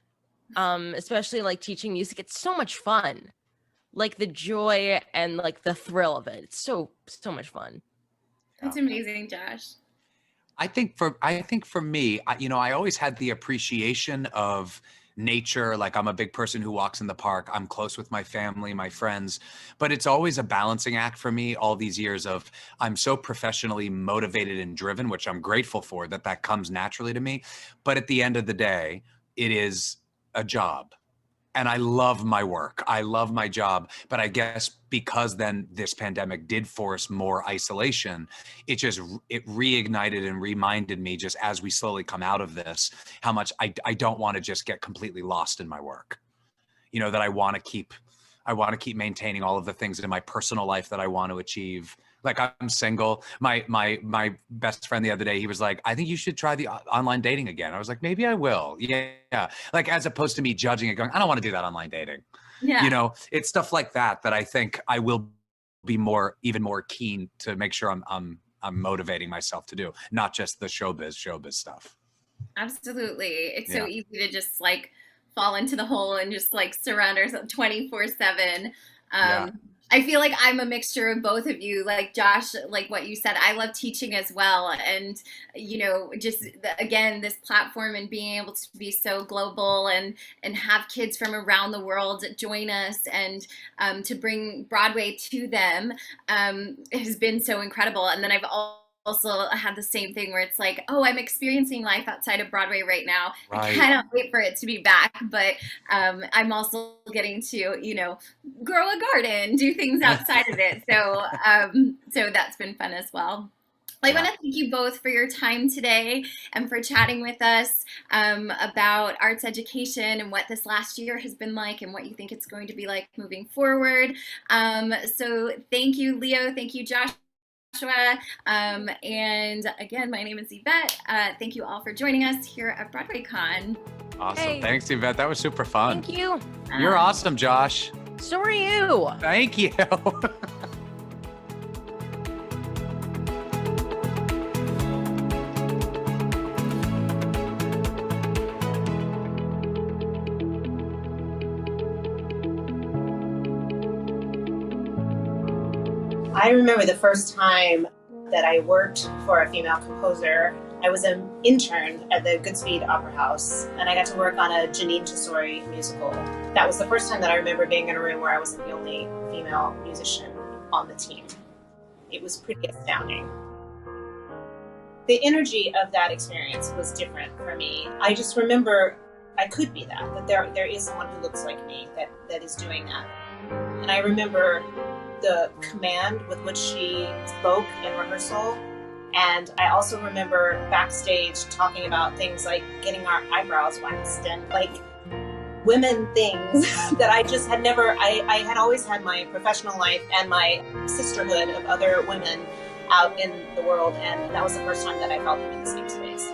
especially like teaching music. It's so much fun, like the joy and like the thrill of it. It's so much fun. That's amazing, Josh. I think for me, I always had the appreciation of nature. Like I'm a big person who walks in the park. I'm close with my family, my friends, but it's always a balancing act for me all these years of I'm so professionally motivated and driven, which I'm grateful for that comes naturally to me. But at the end of the day, it is a job. And I love my work. I love my job. But I guess because then this pandemic did force more isolation, it reignited and reminded me just as we slowly come out of this, how much I don't want to just get completely lost in my work. That I want to keep maintaining all of the things in my personal life that I want to achieve. Like I'm single. My best friend the other day, he was like, I think you should try the online dating again. I was like, maybe I will. Yeah. Like as opposed to me judging it going, I don't want to do that online dating. Yeah. It's stuff like that I think I will be even more keen to make sure I'm I'm motivating myself to do, not just the showbiz stuff. Absolutely. It's Yeah. so easy to just like fall into the hole and just like surround ourselves 24/7. Yeah. I feel like I'm a mixture of both of you. Like Josh, like what you said, I love teaching as well. And, you know, just again, this platform and being able to be so global and have kids from around the world join us and to bring Broadway to them has been so incredible. And then I've also had the same thing where it's like, oh, I'm experiencing life outside of Broadway right now. Right. I cannot wait for it to be back. But I'm also getting to, you know, grow a garden, do things outside of it. So so that's been fun as well. I want to thank you both for your time today and for chatting with us about arts education and what this last year has been like and what you think it's going to be like moving forward. So thank you, Leo. Thank you, Joshua. And again, my name is Yvette. Thank you all for joining us here at BroadwayCon. Awesome. Hey. Thanks, Yvette. That was super fun. Thank you. You're awesome, Josh. So are you. Thank you. I remember the first time that I worked for a female composer. I was an intern at the Goodspeed Opera House, and I got to work on a Janine Tesori musical. That was the first time that I remember being in a room where I wasn't the only female musician on the team. It was pretty astounding. The energy of that experience was different for me. I just remember I could be that there is someone who looks like me that is doing that. And I remember the command with which she spoke in rehearsal. And I also remember backstage talking about things like getting our eyebrows waxed and like women things that I just had never, I had always had my professional life and my sisterhood of other women out in the world. And that was the first time that I felt them in the same space.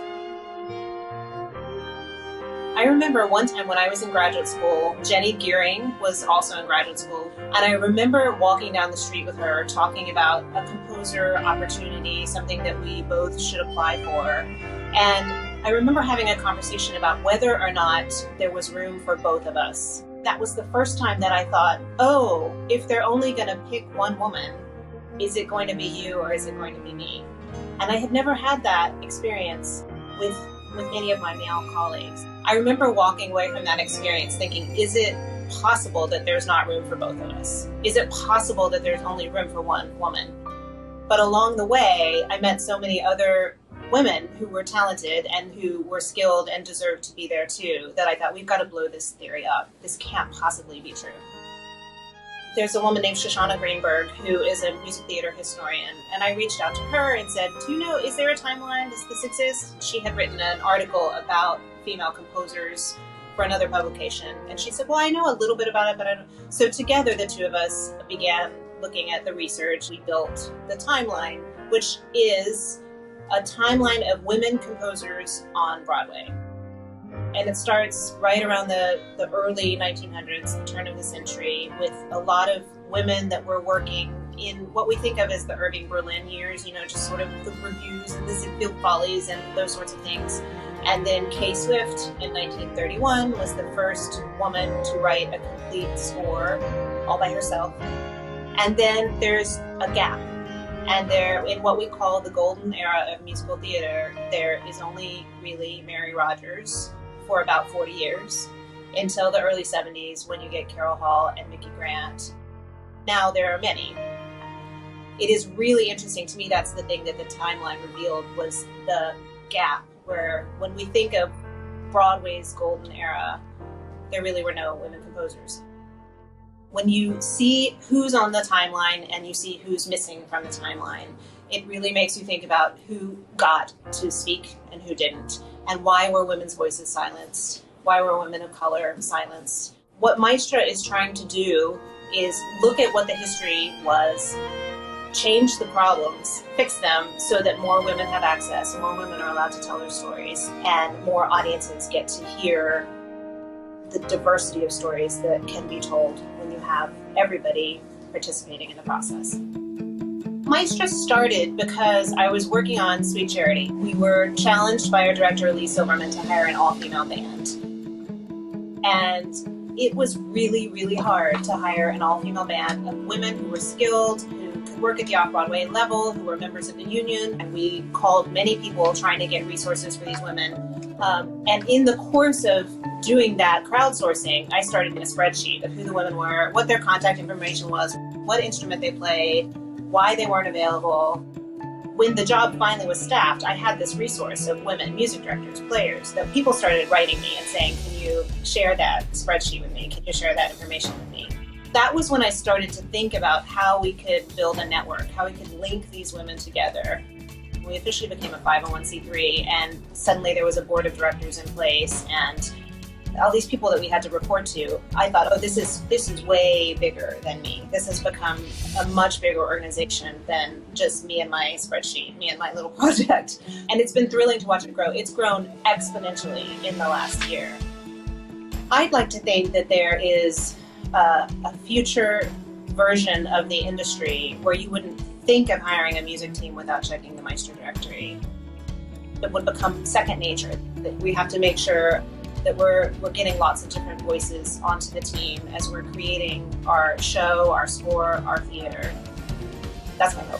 I remember one time when I was in graduate school, Jenny Gearing was also in graduate school, and I remember walking down the street with her talking about a composer opportunity, something that we both should apply for. And I remember having a conversation about whether or not there was room for both of us. That was the first time that I thought, oh, if they're only going to pick one woman, is it going to be you or is it going to be me? And I had never had that experience with any of my male colleagues. I remember walking away from that experience thinking, is it possible that there's not room for both of us? Is it possible that there's only room for one woman? But along the way, I met so many other women who were talented and who were skilled and deserved to be there too, that I thought, we've got to blow this theory up. This can't possibly be true. There's a woman named Shoshana Greenberg who is a music theater historian, and I reached out to her and said, do you know, is there a timeline? Does this exist? She had written an article about female composers for another publication, and she said, well, I know a little bit about it, but I don't. So together, the two of us began looking at the research. We built the timeline, which is a timeline of women composers on Broadway. And it starts right around the early 1900s, the turn of the century, with a lot of women that were working in what we think of as the Irving Berlin years, you know, just sort of the revues and the Ziegfeld Follies and those sorts of things. And then Kay Swift in 1931 was the first woman to write a complete score all by herself. And then there's a gap. And there, in what we call the golden era of musical theater, there is only really Mary Rodgers for about 40 years, until the early 70s when you get Carol Hall and Mickey Grant. Now there are many. It is really interesting to me, that's the thing that the timeline revealed, was the gap where when we think of Broadway's golden era, there really were no women composers. When you see who's on the timeline and you see who's missing from the timeline, it really makes you think about who got to speak and who didn't, and why were women's voices silenced? Why were women of color silenced? What Maestra is trying to do is look at what the history was, change the problems, fix them so that more women have access, more women are allowed to tell their stories, and more audiences get to hear the diversity of stories that can be told when you have everybody participating in the process. Maestra started because I was working on Sweet Charity. We were challenged by our director, Lee Silverman, to hire an all-female band. And it was really, really hard to hire an all-female band of women who were skilled, who could work at the off-Broadway level, who were members of the union. And we called many people trying to get resources for these women. And in the course of doing that crowdsourcing, I started in a spreadsheet of who the women were, what their contact information was, what instrument they played, why they weren't available. When the job finally was staffed, I had this resource of women, music directors, players, that people started writing me and saying, can you share that spreadsheet with me? Can you share that information with me? That was when I started to think about how we could build a network, how we could link these women together. We officially became a 501c3, and suddenly there was a board of directors in place, and all these people that we had to report to. I thought, oh, this is way bigger than me. This has become a much bigger organization than just me and my spreadsheet, me and my little project. And it's been thrilling to watch it grow. It's grown exponentially in the last year. I'd like to think that there is a future version of the industry where you wouldn't think of hiring a music team without checking the Maestro directory. It would become second nature. That we have to make sure that we're getting lots of different voices onto the team as we're creating our show, our score, our theater. That's my hope.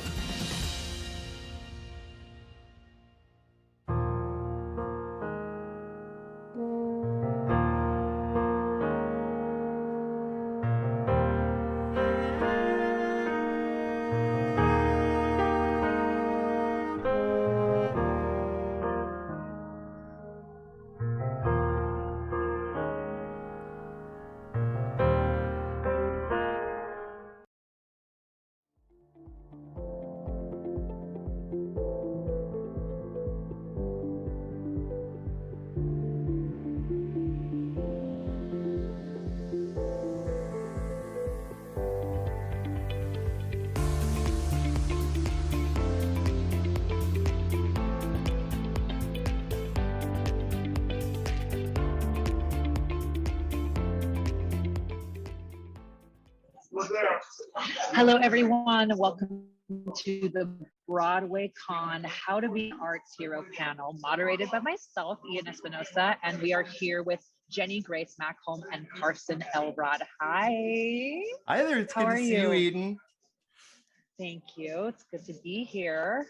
Hello, everyone. Welcome to the BroadwayCon How to Be an Arts Hero panel, moderated by myself, Ian Espinosa, and we are here with Jenny Grace Macholm and Carson Elrod. Hi. Hi there. It's How good to are see you, Eden. Thank you. It's good to be here.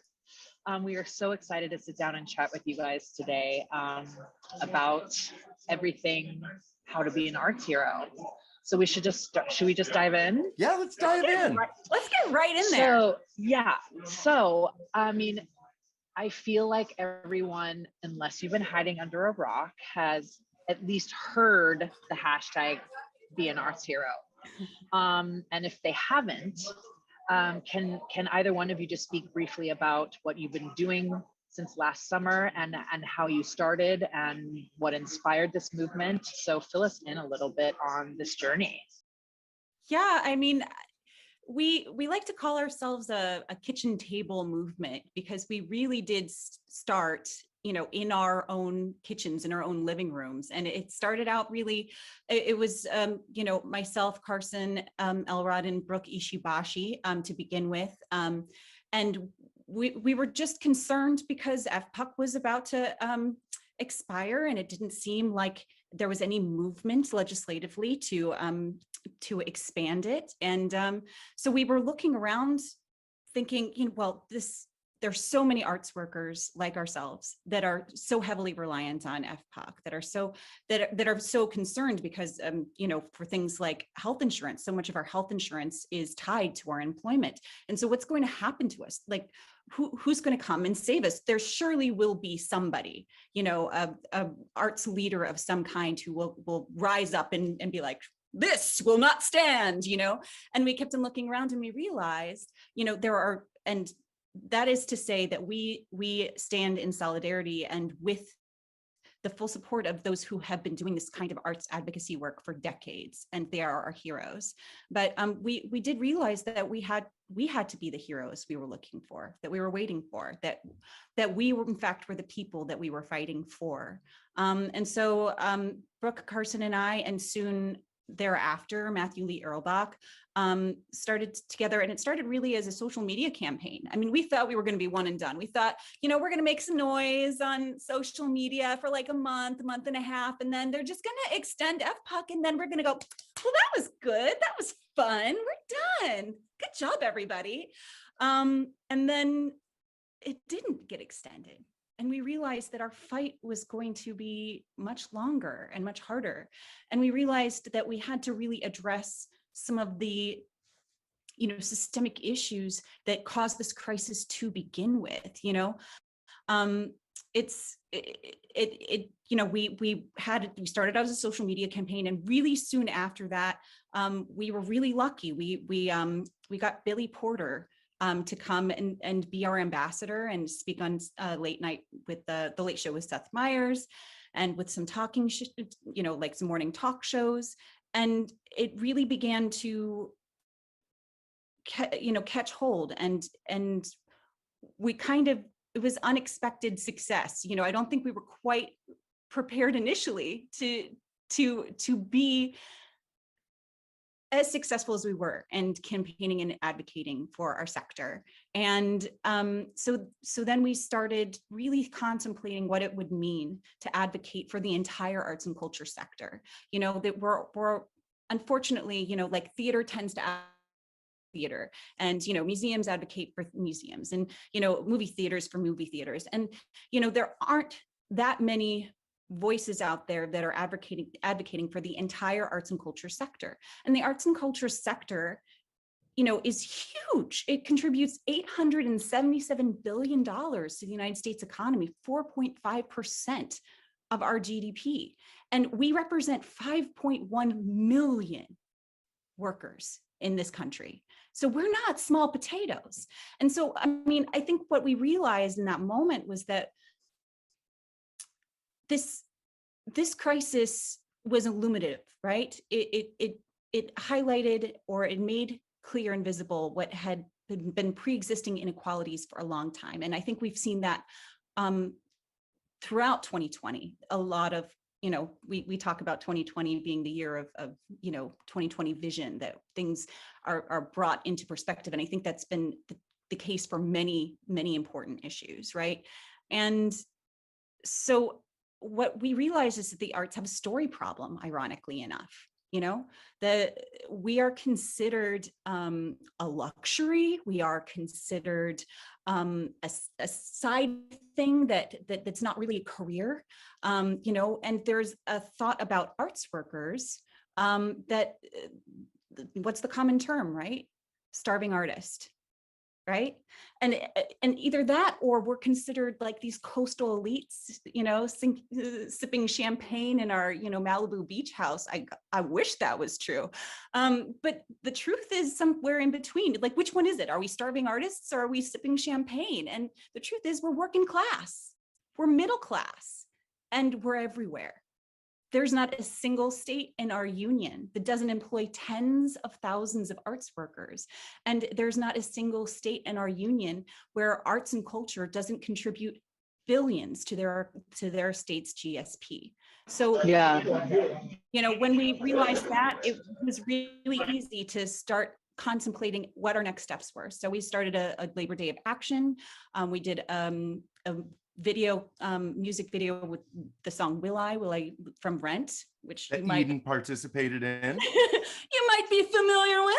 We are so excited to sit down and chat with you guys today about everything how to be an arts hero. So we should we just dive in? Yeah, let's dive in. Let's get right in there. So yeah, I mean, I feel like everyone, unless you've been hiding under a rock, has at least heard the hashtag be an arts hero. And if they haven't, can either one of you just speak briefly about what you've been doing since last summer and how you started and what inspired this movement? So fill us in a little bit on this journey. Yeah, I mean, we like to call ourselves a kitchen table movement because we really did start, in our own kitchens, in our own living rooms. And it started out really, it was, myself, Carson Elrod, and Brooke Ishibashi to begin with. And we were just concerned because FPUC was about to expire, and it didn't seem like there was any movement legislatively to expand it. And so we were looking around thinking, there's so many arts workers like ourselves that are so heavily reliant on FPUC, that are so concerned because, for things like health insurance, so much of our health insurance is tied to our employment. And so what's going to happen to us? Like, who's going to come and save us? There surely will be somebody, a arts leader of some kind who will rise up and be like, this will not stand, And we kept on looking around and we realized, and that is to say that we stand in solidarity and with the full support of those who have been doing this kind of arts advocacy work for decades, and they are our heroes. But we did realize that we had to be the heroes we were looking for, that we were waiting for, that we were in fact were the people that we were fighting for. And so Brooke, Carson, and I, and soon thereafter, Matthew Lee Erlbach, started together, and it started really as a social media campaign. I mean, we thought we were going to be one and done. We thought, we're going to make some noise on social media for like a month and a half, and then they're just going to extend FPUC, and then we're going to go, well, that was good. That was fun. We're done. Good job, everybody. And then it didn't get extended. And we realized that our fight was going to be much longer and much harder. And we realized that we had to really address some of the, systemic issues that caused this crisis to begin with. We started out as a social media campaign, and really soon after that, we were really lucky. We got Billy Porter to come and be our ambassador and speak on late night with the Late Show with Seth Meyers, and with some talking, like some morning talk shows. And it really began to, catch hold, and we it was unexpected success. I don't think we were quite prepared initially to be as successful as we were, and campaigning and advocating for our sector. And so then we started really contemplating what it would mean to advocate for the entire arts and culture sector. That we're unfortunately, like theater tends to theater, and museums advocate for museums, and movie theaters for movie theaters, and there aren't that many voices out there that are advocating for the entire arts and culture sector. And the arts and culture sector, is huge. It contributes $877 billion to the United States economy, 4.5% of our GDP. And we represent 5.1 million workers in this country. So we're not small potatoes. And so, I think what we realized in that moment was that this crisis was illuminative, right? It highlighted, or it made clear and visible what had been pre-existing inequalities for a long time. And I think we've seen that throughout 2020. A lot of, we talk about 2020 being the year of 2020 vision, that things are brought into perspective. And I think that's been the case for many, many important issues, right? And so what we realize is that the arts have a story problem, ironically enough. That we are considered a luxury. We are considered a side thing that's not really a career. And there's a thought about arts workers that what's the common term, right? Starving artist. Right. And either that, or we're considered like these coastal elites, sipping champagne in our, Malibu beach house. I wish that was true. But the truth is somewhere in between. Like, which one is it? Are we starving artists, or are we sipping champagne? And the truth is we're working class, we're middle class, and we're everywhere. There's not a single state in our union that doesn't employ tens of thousands of arts workers. And there's not a single state in our union where arts and culture doesn't contribute billions to their state's GSP. So, when we realized that, it was really easy to start contemplating what our next steps were. So we started a Labor Day of Action. We did a music video with the song Will I from Rent, which that Eden participated in. You might be familiar with.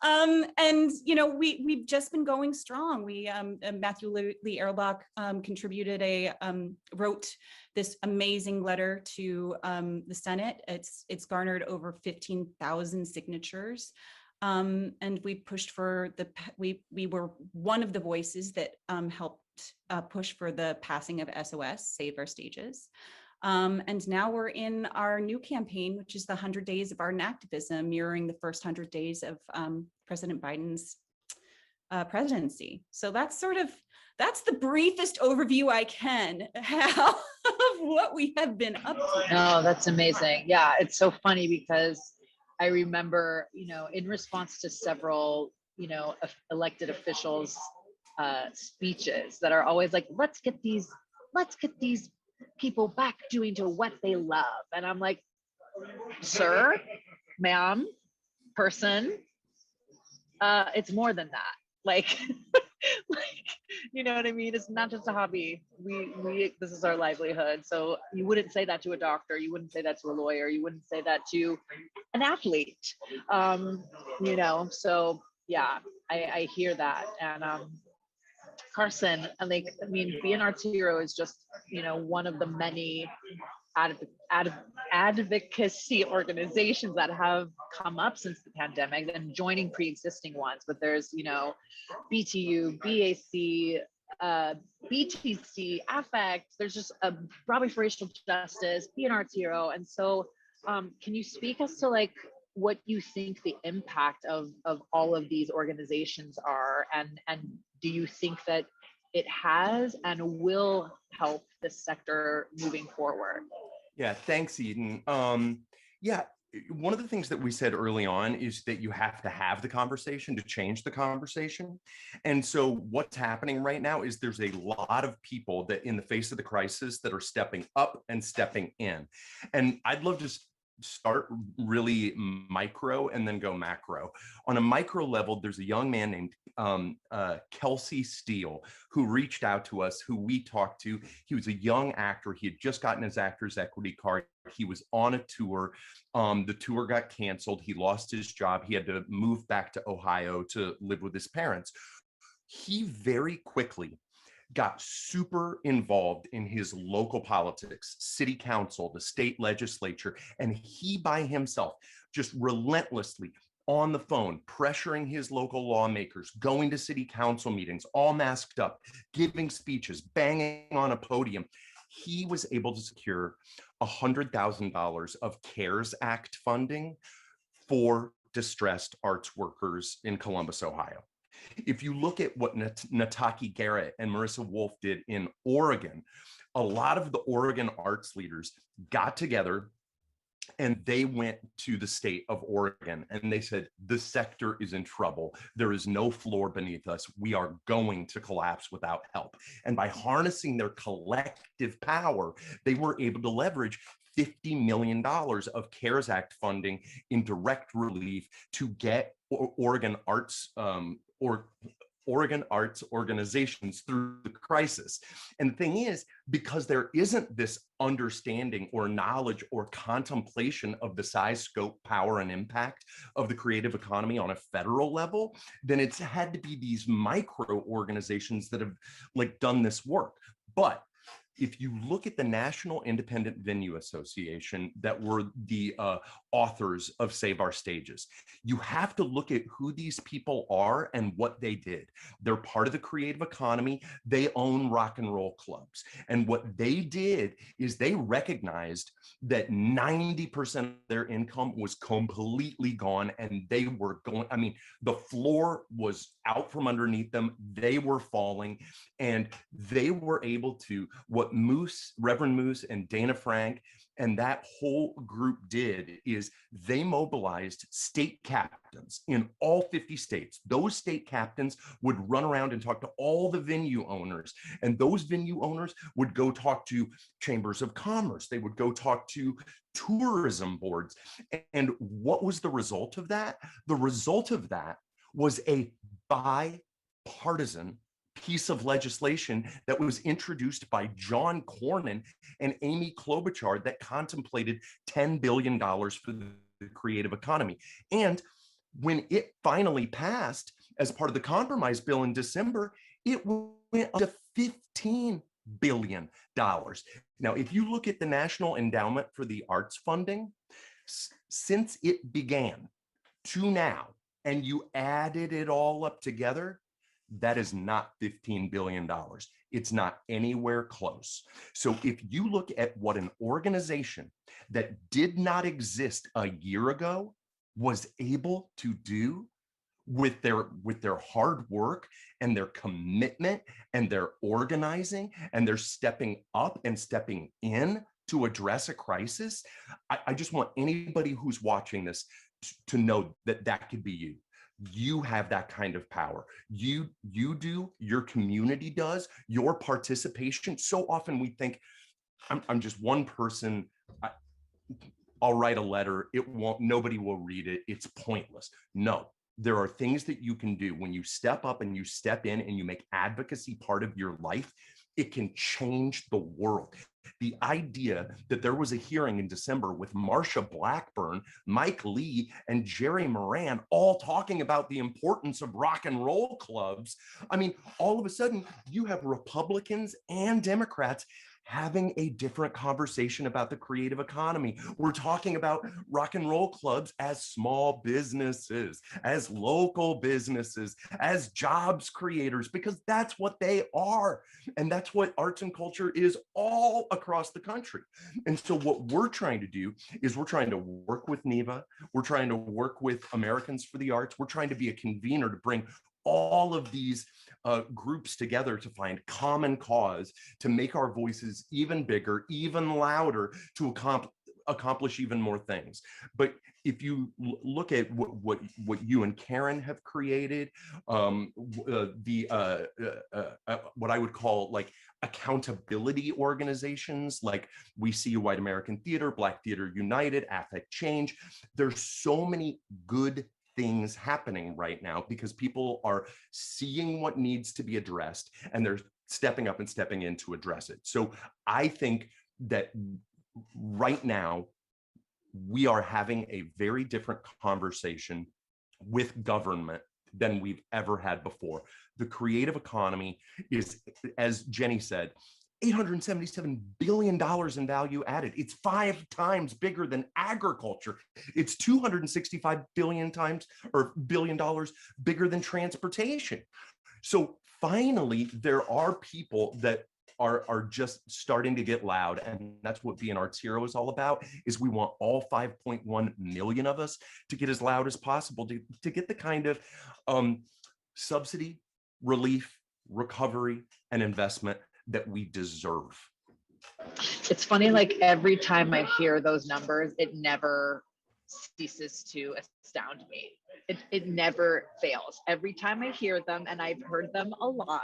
And we've just been going strong. We Matthew Lee Erlbach wrote this amazing letter to the Senate. It's garnered over 15,000 signatures. And we pushed for we were one of the voices that helped push for the passing of SOS, Save Our Stages. And now we're in our new campaign, which is the 100 Days of Art and Activism, mirroring the first 100 days of President Biden's presidency. So that's the briefest overview I can have of what we have been up to. No, that's amazing. Yeah, it's so funny because I remember, in response to several, elected officials' speeches that are always like, let's get these people back doing to what they love. And I'm like, sir, ma'am, person, it's more than that. Like, like, you know what I mean? It's not just a hobby. We this is our livelihood. So you wouldn't say that to a doctor. You wouldn't say that to a lawyer. You wouldn't say that to an athlete. You know, so yeah, I hear that. And Carson, like, I mean, Be an Arts Hero is just, you know, one of the many advocacy organizations that have come up since the pandemic and joining pre-existing ones. But there's, you know, BTU, BAC, BTC, Affect. There's just a Broadway for Racial Justice, Be an Arts Hero. And so can you speak as to like what you think the impact of all of these organizations are, and do you think that it has and will help this sector moving forward? Yeah, thanks, Eden. Yeah, one of the things that we said early on is that you have to have the conversation to change the conversation. And so what's happening right now is there's a lot of people that in the face of the crisis that are stepping up and stepping in. And I'd love to start really micro and then go macro. On a micro level, there's a young man named Kelsey Steele who reached out to us, who we talked to. He was a young actor. He had just gotten his Actors Equity card. He was on a tour. The tour got canceled. He lost his job. He had to move back to Ohio to live with his parents. He very quickly got super involved in his local politics, city council, the state legislature, and he by himself just relentlessly on the phone, pressuring his local lawmakers, going to city council meetings, all masked up, giving speeches, banging on a podium. He was able to secure $100,000 of CARES Act funding for distressed arts workers in Columbus, Ohio. If you look at what Nataki Garrett and Marissa Wolf did in Oregon, a lot of the Oregon arts leaders got together and they went to the state of Oregon and they said, the sector is in trouble. There is no floor beneath us. We are going to collapse without help. And by harnessing their collective power, they were able to leverage $50 million of CARES Act funding in direct relief to get Oregon arts Oregon arts organizations through the crisis. And the thing is, because there isn't this understanding or knowledge or contemplation of the size, scope, power, and impact of the creative economy on a federal level, then it's had to be these micro organizations that have like done this work. But if you look at the National Independent Venue Association that were the authors of Save Our Stages, you have to look at who these people are and what they did. They're part of the creative economy. They own rock and roll clubs. And what they did is they recognized that 90% of their income was completely gone and they were going, I mean, the floor was out from underneath them. They were falling and they were able to, what Reverend Moose and Dana Frank and that whole group did is they mobilized state captains in all 50 states. Those state captains would run around and talk to all the venue owners, and those venue owners would go talk to chambers of commerce. They would go talk to tourism boards. And what was the result of that? The result of that was a bipartisan piece of legislation that was introduced by John Cornyn and Amy Klobuchar that contemplated $10 billion for the creative economy. And when it finally passed as part of the compromise bill in December, it went up to $15 billion. Now, if you look at the National Endowment for the Arts funding, since it began to now, and you added it all up together, that is not $15 billion. It's not anywhere close. So if you look at what an organization that did not exist a year ago was able to do with their hard work and their commitment and their organizing and their stepping up and stepping in to address a crisis, I just want anybody who's watching this to know that that could be you. You have that kind of power. You do, your community does, your participation. So often we think, I'm just one person. I'll write a letter. It won't, nobody will read it. It's pointless. No, there are things that you can do when you step up and you step in and you make advocacy part of your life. It can change the world. The idea that there was a hearing in December with Marsha Blackburn, Mike Lee, and Jerry Moran all talking about the importance of rock and roll clubs. I mean, all of a sudden you have Republicans and Democrats having a different conversation about the creative economy. We're talking about rock and roll clubs as small businesses, as local businesses, as jobs creators, because that's what they are. And that's what arts and culture is all across the country. And so what we're trying to do is we're trying to work with NEVA. We're trying to work with Americans for the Arts. We're trying to be a convener to bring all of these groups together to find common cause, to make our voices even bigger, even louder, to accomplish even more things. But if you look at what you and Karen have created, what I would call like accountability organizations, like We See You White American Theater, Black Theater United, Affect Change, there's so many good things happening right now because people are seeing what needs to be addressed and they're stepping up and stepping in to address it. So I think that right now we are having a very different conversation with government than we've ever had before. The creative economy is, as Jenny said, $877 billion in value added. It's 5 times bigger than agriculture. It's $265 billion bigger than transportation. So finally, there are people that are just starting to get loud. And that's what Be an Arts Hero is all about, is we want all 5.1 million of us to get as loud as possible to get the kind of subsidy, relief, recovery, and investment that we deserve. It's funny, like every time I hear those numbers, it never ceases to astound me. It never fails. Every time I hear them, and I've heard them a lot,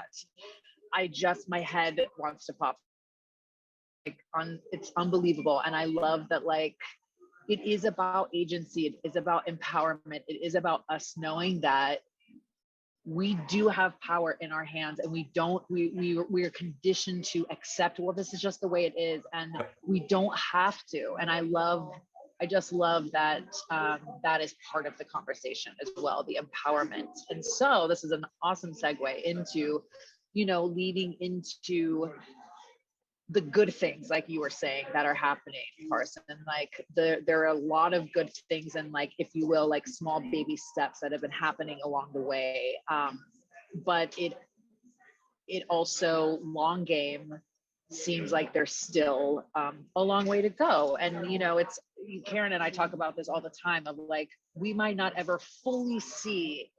my head wants to pop. It's unbelievable. And I love that, like, it is about agency. It is about empowerment. It is about us knowing that we do have power in our hands, and we are conditioned to accept, well, this is just the way it is, and we don't have to. And I just love that that is part of the conversation as well, the empowerment. And so this is an awesome segue into, leading into the good things, like you were saying, that are happening, Carson. Like there are a lot of good things, and, like, if you will, like small baby steps that have been happening along the way. But it also, long game, seems like there's still a long way to go. And it's, Karen and I talk about this all the time, of like, we might not ever fully see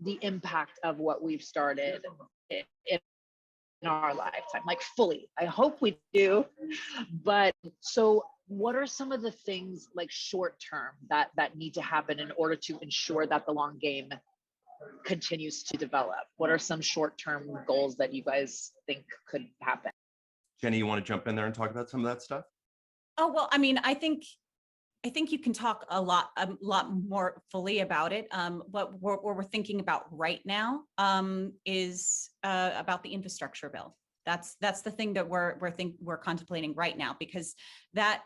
the impact of what we've started in our lifetime, like fully. I hope we do. But so what are some of the things, like short term, that need to happen in order to ensure that the long game continues to develop? What are some short term goals that you guys think could happen? Jenny, you want to jump in there and talk about some of that stuff? Oh, well, I mean, I think you can talk a lot more fully about it. What we're thinking about right now is about the infrastructure bill. That's the thing that we're contemplating right now, because that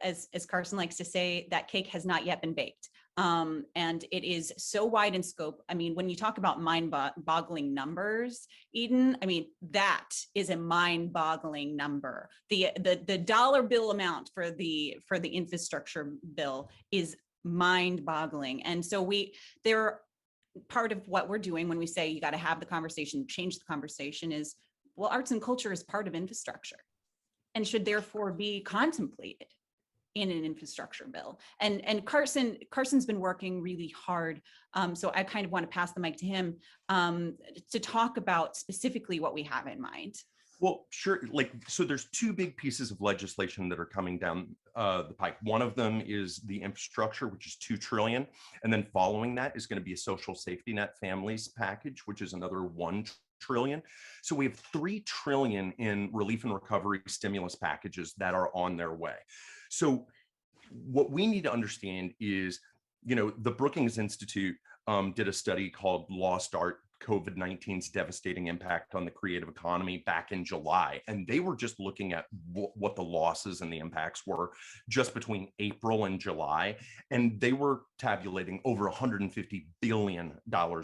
as Carson likes to say, that cake has not yet been baked. And it is so wide in scope. I mean, when you talk about mind-boggling numbers, Eden, I mean, that is a mind-boggling number. The dollar bill amount for the infrastructure bill is mind-boggling. And so part of what we're doing when we say you got to have the conversation, change the conversation, is, well, arts and culture is part of infrastructure and should therefore be contemplated in an infrastructure bill. And Carson's been working really hard. So I kind of want to pass the mic to him to talk about specifically what we have in mind. Well, sure. Like, so there's two big pieces of legislation that are coming down the pike. One of them is the infrastructure, which is $2 trillion. And then following that is going to be a social safety net families package, which is another $1 trillion. So we have $3 trillion in relief and recovery stimulus packages that are on their way. So what we need to understand is, you know, the Brookings Institute did a study called Lost Art: COVID-19's devastating impact on the creative economy back in July. And they were just looking at what the losses and the impacts were just between April and July. And they were tabulating over $150 billion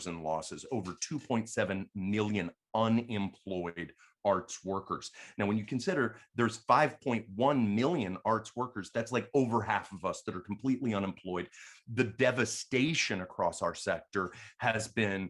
in losses, over 2.7 million unemployed arts workers. Now, when you consider there's 5.1 million arts workers, that's like over half of us that are completely unemployed. The devastation across our sector has been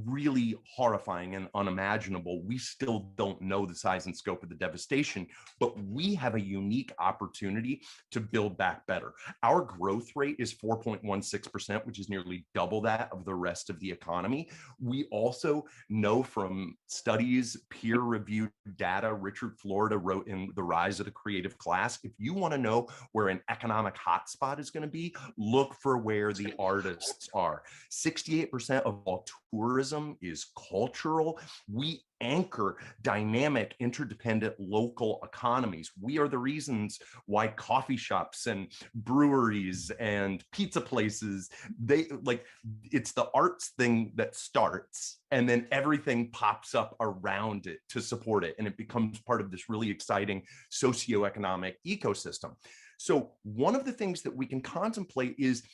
really horrifying and unimaginable. We still don't know the size and scope of the devastation, but we have a unique opportunity to build back better. Our growth rate is 4.16%, which is nearly double that of the rest of the economy. We also know from studies, peer-reviewed data, Richard Florida wrote in The Rise of the Creative Class, if you want to know where an economic hotspot is going to be, look for where the artists are. 68% of all tourism is cultural. We anchor dynamic, interdependent local economies. We are the reasons why coffee shops and breweries and pizza places, it's the arts thing that starts, and then everything pops up around it to support it. And it becomes part of this really exciting socioeconomic ecosystem. So one of the things that we can contemplate is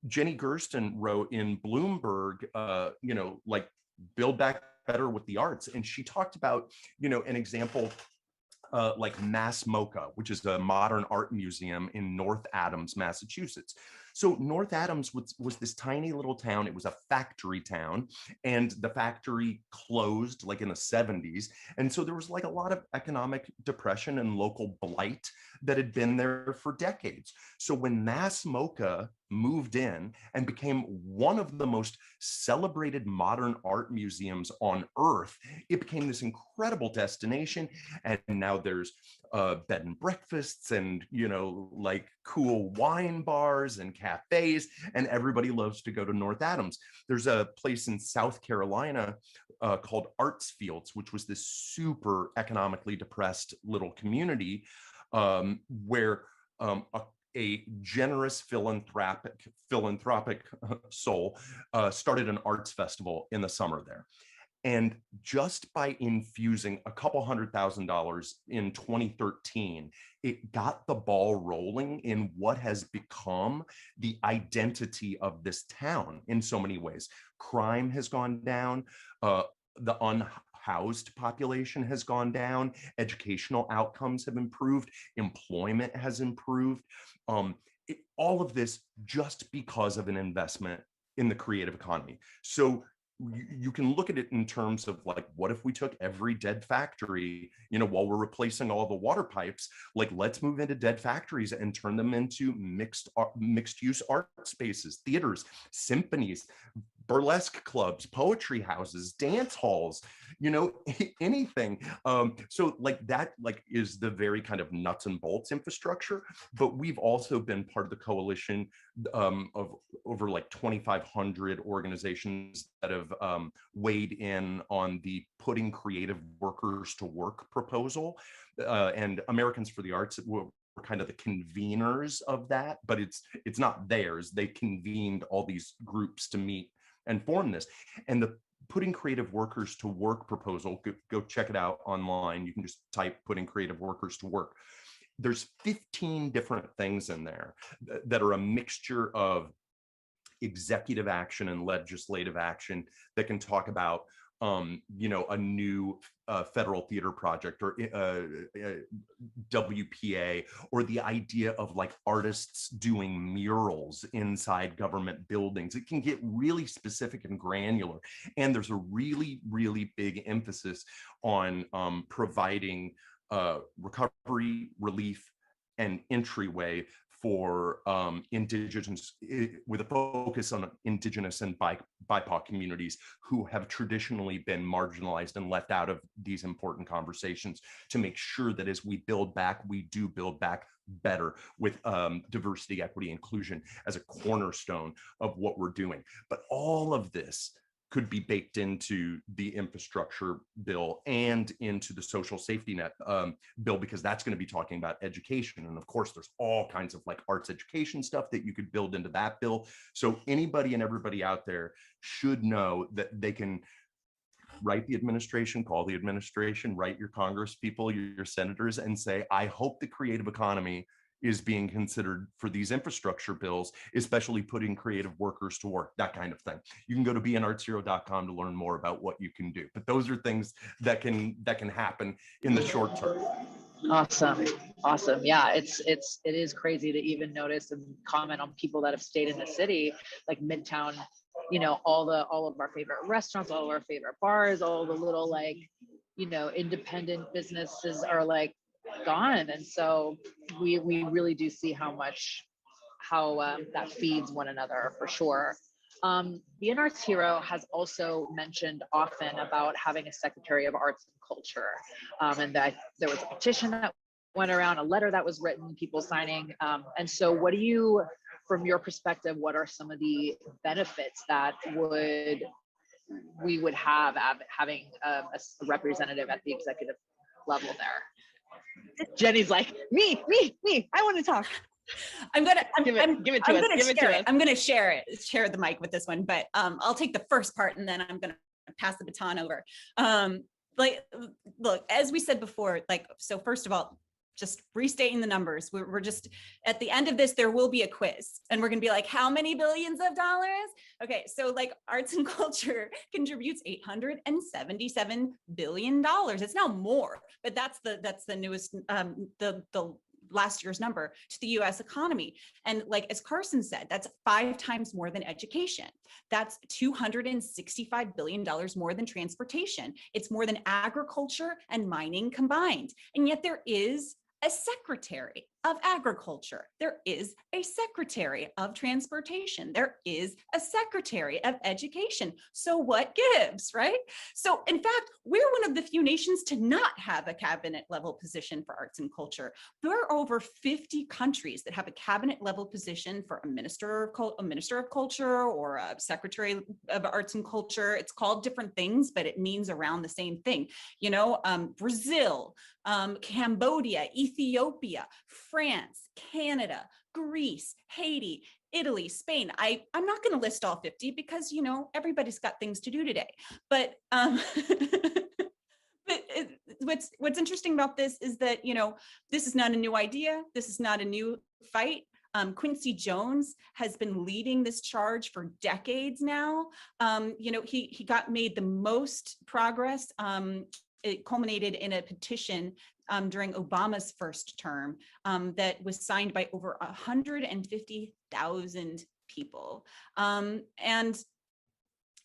Jenny Gersten wrote in Bloomberg, build back better with the arts. And she talked about, an example like Mass MoCA, which is a modern art museum in North Adams, Massachusetts. So North Adams was this tiny little town. It was a factory town, and the factory closed like in the 70s. And so there was like a lot of economic depression and local blight that had been there for decades. So when Mass MoCA moved in and became one of the most celebrated modern art museums on earth, it became this incredible destination. And now there's bed and breakfasts and, like cool wine bars and cafes, and everybody loves to go to North Adams. There's a place in South Carolina called Arts Fields, which was this super economically depressed little community where a generous philanthropic soul started an arts festival in the summer there. And just by infusing a couple $100,000 in 2013, it got the ball rolling in what has become the identity of this town in so many ways. Crime has gone down, the unhoused population has gone down, educational outcomes have improved, employment has improved. All of this just because of an investment in the creative economy. So you can look at it in terms of like, what if we took every dead factory, while we're replacing all the water pipes, like let's move into dead factories and turn them into mixed use art spaces, theaters, symphonies, burlesque clubs, poetry houses, dance halls, anything. So like that, is the very kind of nuts and bolts infrastructure. But we've also been part of the coalition of over like 2,500 organizations that have weighed in on the Putting Creative Workers to Work proposal. And Americans for the Arts were kind of the conveners of that, but it's not theirs. They convened all these groups to meet and form this. And the Putting Creative Workers to Work proposal, go check it out online. You can just type Putting Creative Workers to Work. There's 15 different things in there that are a mixture of executive action and legislative action that can talk about a new federal theater project or WPA, or the idea of like artists doing murals inside government buildings. It can get really specific and granular. And there's a really, really big emphasis on providing recovery, relief, and entryway for indigenous, with a focus on indigenous and BIPOC communities who have traditionally been marginalized and left out of these important conversations, to make sure that as we build back, we do build back better with diversity, equity, inclusion as a cornerstone of what we're doing. But all of this could be baked into the infrastructure bill and into the social safety net bill, because that's going to be talking about education. And of course, there's all kinds of like arts education stuff that you could build into that bill. So anybody and everybody out there should know that they can write the administration, call the administration, write your Congress people, your senators, and say, I hope the creative economy is being considered for these infrastructure bills, especially putting creative workers to work, that kind of thing. You can go to beanartshero.com to learn more about what you can do. But those are things that can happen in the short term. Awesome. Yeah, it is crazy to even notice and comment on people that have stayed in the city, like Midtown. You know, all of our favorite restaurants, all of our favorite bars, all the little like, you know, independent businesses are like gone. And so we really do see how that feeds one another for sure. Be an Arts Hero has also mentioned often about having a Secretary of Arts and Culture, and that there was a petition that went around, a letter that was written, people signing. And so what do you, from your perspective, what are some of the benefits that we would have having a representative at the executive level there? Jenny's like, me, I want to talk. I'm gonna share the mic with this one, but I'll take the first part and then I'm gonna pass the baton over. Look, as we said before, so first of all, just restating the numbers, we're just at the end of this, there will be a quiz and we're gonna be like, how many billions of dollars? Okay, so like arts and culture contributes $877 billion. It's now more, but that's the newest, the last year's number to the US economy. And like, as Carson said, that's 5 times more than education. That's $265 billion more than transportation. It's more than agriculture and mining combined. And yet there is a Secretary of Agriculture. There is a Secretary of Transportation. There is a Secretary of Education. So what gives, right? So in fact, we're one of the few nations to not have a cabinet level position for arts and culture. There are over 50 countries that have a cabinet level position for a minister of culture or a Secretary of Arts and Culture. It's called different things, but it means around the same thing. You know, Brazil, Cambodia, Ethiopia, France, Canada, Greece, Haiti, Italy, Spain. I'm not going to list all 50 because, you know, everybody's got things to do today. But what's interesting about this is that, you know, this is not a new idea. This is not a new fight. Quincy Jones has been leading this charge for decades now. You know, he made the most progress. It culminated in a petition during Obama's first term that was signed by over 150,000 people. And,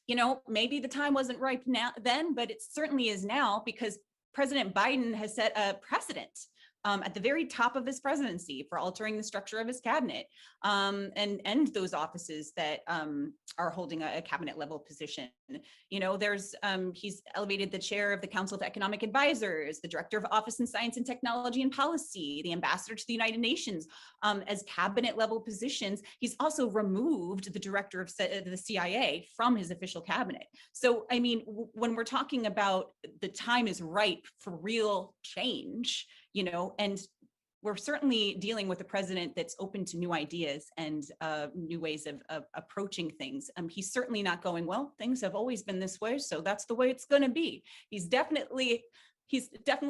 you know, maybe the time wasn't ripe then, but it certainly is now, because President Biden has set a precedent at the very top of his presidency for altering the structure of his cabinet and end those offices that are holding a cabinet level position. You know, he's elevated the chair of the Council of Economic Advisors, the director of Office in Science and Technology and Policy, the ambassador to the United Nations as cabinet level positions. He's also removed the director of the CIA from his official cabinet. So, I mean, when we're talking about the time is ripe for real change, you know, and we're certainly dealing with a president that's open to new ideas and new ways of approaching things. He's certainly not going, well, things have always been this way, so that's the way it's going to be. He's definitely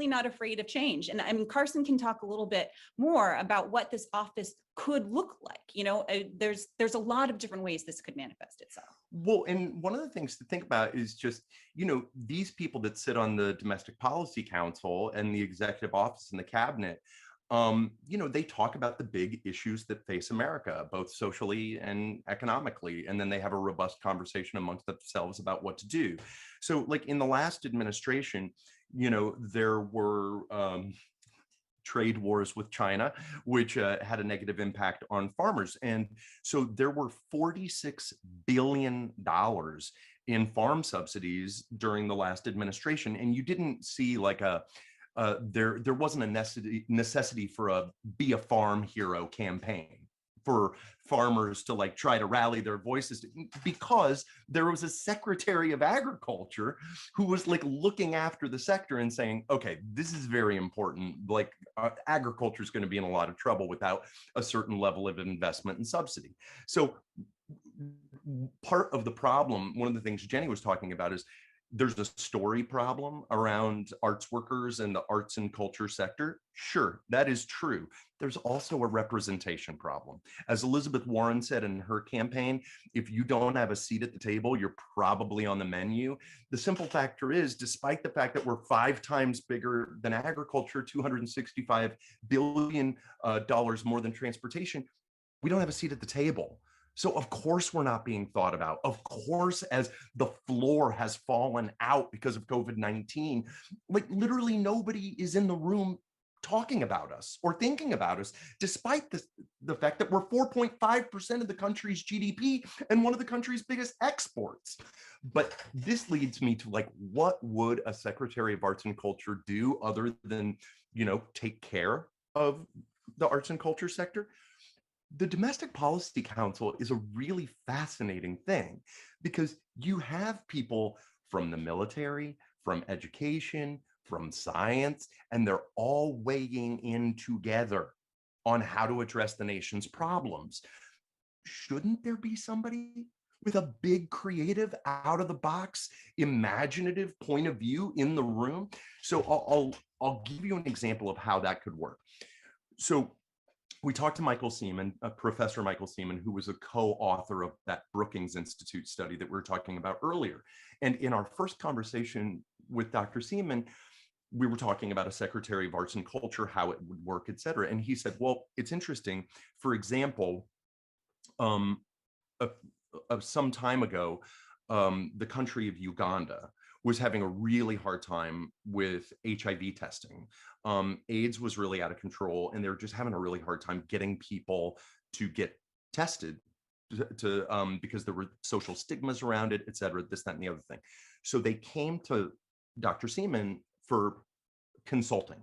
not afraid of change. And I mean, Carson can talk a little bit more about what this office could look like. You know, there's a lot of different ways this could manifest itself. Well, and one of the things to think about is just, you know, these people that sit on the Domestic Policy Council and the executive office and the cabinet, you know, they talk about the big issues that face America, both socially and economically, and then they have a robust conversation amongst themselves about what to do. So like in the last administration, you know, there were trade wars with China, which had a negative impact on farmers. And so there were $46 billion in farm subsidies during the last administration. And you didn't see like there wasn't a necessity for a Be a Farm Hero campaign for farmers to like try to rally their voices, because there was a Secretary of Agriculture who was like looking after the sector and saying, okay, this is very important. Like agriculture is going to be in a lot of trouble without a certain level of investment and subsidy. So part of the problem, one of the things Jenny was talking about, is there's a story problem around arts workers and the arts and culture sector. Sure, that is true. There's also a representation problem. As Elizabeth Warren said in her campaign, if you don't have a seat at the table, you're probably on the menu. The simple factor is, despite the fact that we're 5 times bigger than agriculture, $265 billion more than transportation, we don't have a seat at the table. So of course we're not being thought about. Of course, as the floor has fallen out because of COVID-19, like literally nobody is in the room talking about us or thinking about us, despite the fact that we're 4.5% of the country's GDP and one of the country's biggest exports. But this leads me to like, what would a Secretary of Arts and Culture do other than, take care of the arts and culture sector? The Domestic Policy Council is a really fascinating thing, because you have people from the military, from education, from science, and they're all weighing in together on how to address the nation's problems. Shouldn't there be somebody with a big, creative, out of the box, imaginative point of view in the room? So I'll give you an example of how that could work. So we talked to Michael Seaman, Professor Michael Seaman, who was a co-author of that Brookings Institute study that we were talking about earlier. And in our first conversation with Dr. Seaman, we were talking about a Secretary of Arts and Culture, how it would work, et cetera. And he said, well, it's interesting. For example, some time ago, the country of Uganda was having a really hard time with HIV testing. AIDS was really out of control, and they were just having a really hard time getting people to get tested because there were social stigmas around it, et cetera, this, that, and the other thing. So they came to Dr. Seaman for consulting.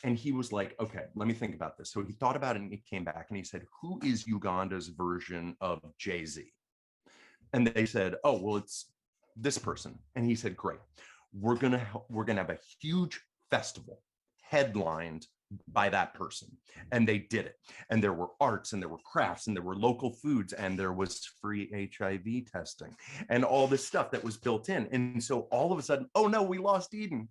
And he was like, okay, let me think about this. So he thought about it and he came back and he said, who is Uganda's version of Jay-Z? And they said, oh, well, it's this person. And he said, great, we're gonna have a huge festival headlined by that person. And they did it. And there were arts and there were crafts and there were local foods and there was free HIV testing and all this stuff that was built in. And so all of a sudden, oh no, we lost Eden.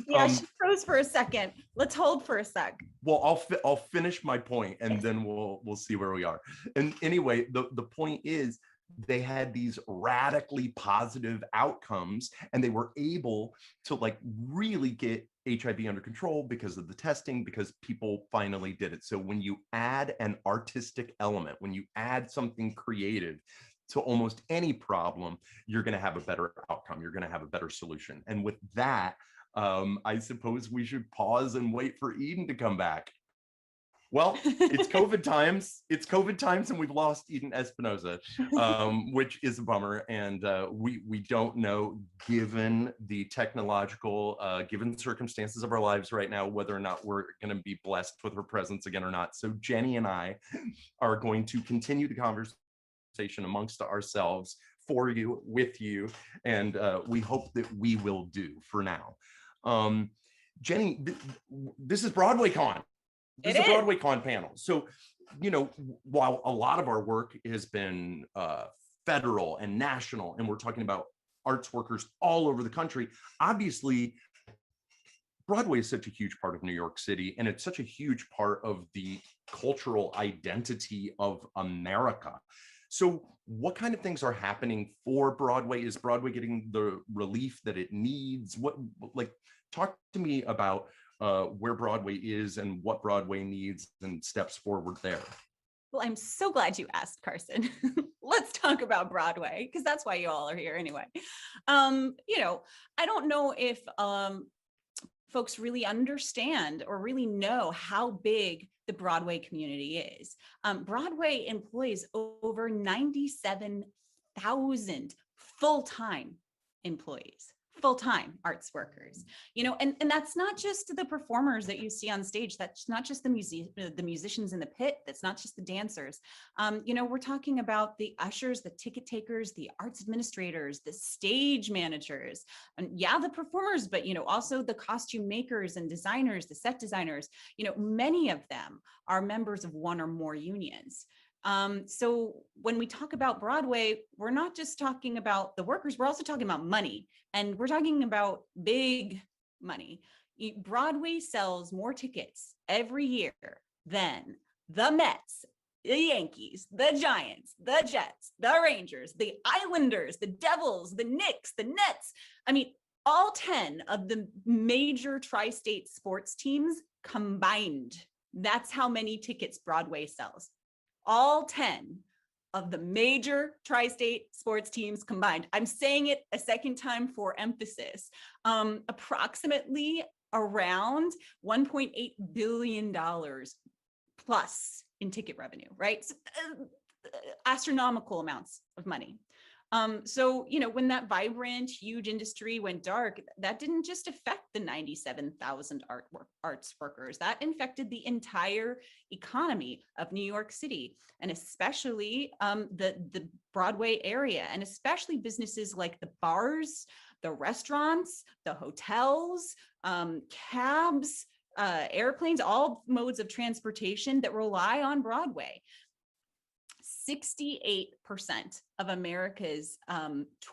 Yeah, she froze for a second. Let's hold for a sec. Well, I'll finish my point and then we'll see where we are. And anyway, the point is, they had these radically positive outcomes and they were able to like really get HIV under control because of the testing, because people finally did it. So when you add an artistic element, when you add something creative to almost any problem, you're going to have a better outcome. You're going to have a better solution. And with that, I suppose we should pause and wait for Eden to come back. Well, it's COVID times. It's COVID times, and we've lost Eden Espinosa, which is a bummer. And we don't know, given the technological, given circumstances of our lives right now, whether or not we're going to be blessed with her presence again or not. So Jenny and I are going to continue the conversation amongst ourselves, for you, with you, and we hope that we will do for now. Jenny, this is BroadwayCon. This is a BroadwayCon panel. So, while a lot of our work has been federal and national, and we're talking about arts workers all over the country, obviously, Broadway is such a huge part of New York City, and it's such a huge part of the cultural identity of America. So what kind of things are happening for Broadway? Is Broadway getting the relief that it needs? Talk to me about where Broadway is and what Broadway needs and steps forward there. Well, I'm so glad you asked, Carson. Let's talk about Broadway, because that's why you all are here anyway. I don't know if folks really understand or really know how big the Broadway community is. Broadway employs over 97,000 full-time employees, full-time arts workers, and that's not just the performers that you see on stage. That's not just the musicians in the pit. That's not just the dancers. We're talking about the ushers, the ticket takers, the arts administrators, the stage managers, and the performers, but also the costume makers and designers, the set designers. Many of them are members of one or more unions. So when we talk about Broadway, we're not just talking about the workers, we're also talking about money, and we're talking about big money. Broadway sells more tickets every year than the Mets, the Yankees, the Giants, the Jets, the Rangers, the Islanders, the Devils, the Knicks, the Nets. I mean, all 10 of the major tri-state sports teams combined. That's how many tickets Broadway sells. All 10 of the major tri-state sports teams combined. I'm saying it a second time for emphasis. Approximately around $1.8 billion plus in ticket revenue, right? So, astronomical amounts of money. So, when that vibrant, huge industry went dark, that didn't just affect the 97,000 arts workers. That infected the entire economy of New York City, and especially the Broadway area, and especially businesses like the bars, the restaurants, the hotels, cabs, airplanes, all modes of transportation that rely on Broadway. 68% of America's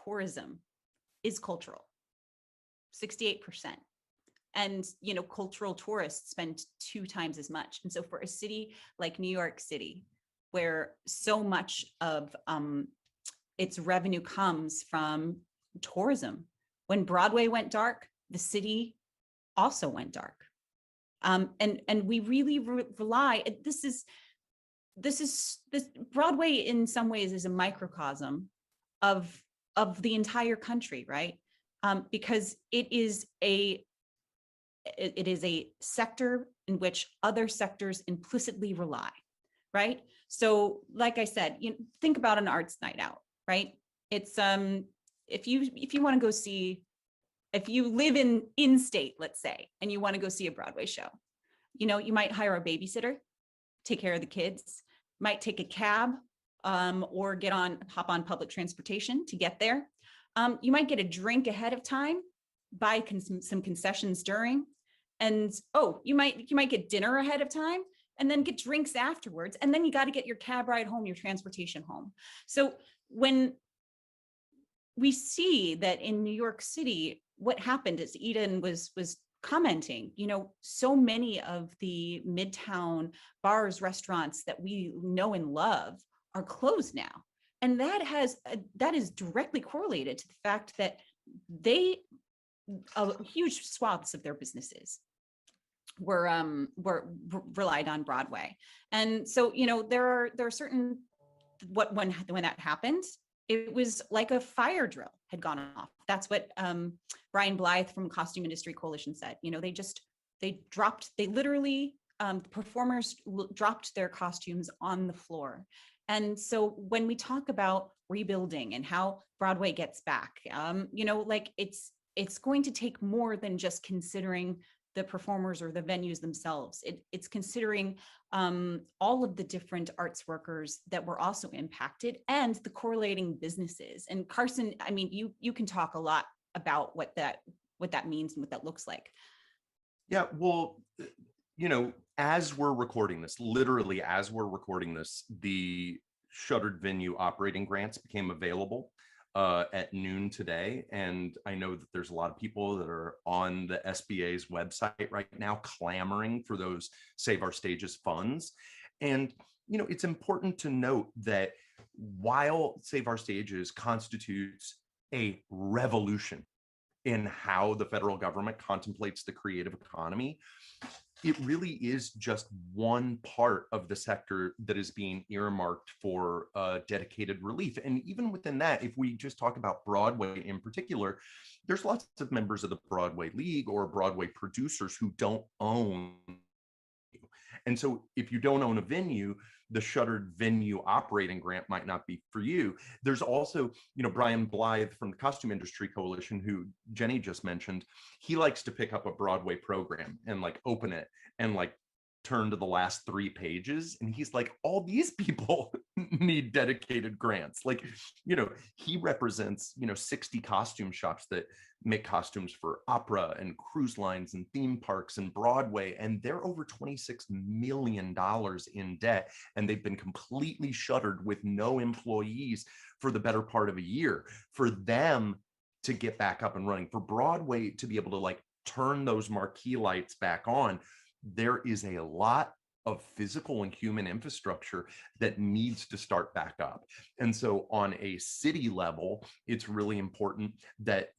tourism is cultural. 68%. And, cultural tourists spend 2 times as much. And so for a city like New York City, where so much of its revenue comes from tourism, when Broadway went dark, the city also went dark. And we really rely, this Broadway in some ways is a microcosm of the entire country, right? Because it is a sector in which other sectors implicitly rely, right? So like I said, think about an arts night out, right? It's if you want to go see, if you live in state, let's say, and you want to go see a Broadway show, you might hire a babysitter, take care of the kids, might take a cab, or hop on public transportation to get there. You might get a drink ahead of time, buy some concessions during, and you might get dinner ahead of time, and then get drinks afterwards, and then you got to get your cab ride home, your transportation home. So when we see that in New York City, what happened is Eden was commenting, so many of the Midtown bars, restaurants that we know and love are closed now. And that is directly correlated to the fact that huge swaths of their businesses were relied on Broadway. And so, there are certain, when that happened, it was like a fire drill had gone off. That's what Brian Blythe from Costume Industry Coalition said. Performers dropped their costumes on the floor. And so when we talk about rebuilding and how Broadway gets back, it's going to take more than just considering the performers or the venues themselves. It's considering all of the different arts workers that were also impacted and the correlating businesses. And Carson, you can talk a lot about what that means and what that looks like. Yeah, well, as we're recording this, literally as we're recording this, the shuttered venue operating grants became available at noon today. And I know that there's a lot of people that are on the SBA's website right now clamoring for those Save Our Stages funds. And, it's important to note that while Save Our Stages constitutes a revolution in how the federal government contemplates the creative economy, it really is just one part of the sector that is being earmarked for dedicated relief. And even within that, if we just talk about Broadway in particular, there's lots of members of the Broadway League or Broadway producers who don't own. And so if you don't own a venue, the shuttered venue operating grant might not be for you. There's also, Brian Blythe from the Costume Industry Coalition, who Jenny just mentioned. He likes to pick up a Broadway program and like open it and like turn to the last 3 pages. And he's like, all these people need dedicated grants. Like, he represents, 60 costume shops that make costumes for opera and cruise lines and theme parks and Broadway. And they're over $26 million in debt. And they've been completely shuttered with no employees for the better part of a year. For them to get back up and running, for Broadway to be able to like turn those marquee lights back on, there is a lot of physical and human infrastructure that needs to start back up. And so on a city level, it's really important that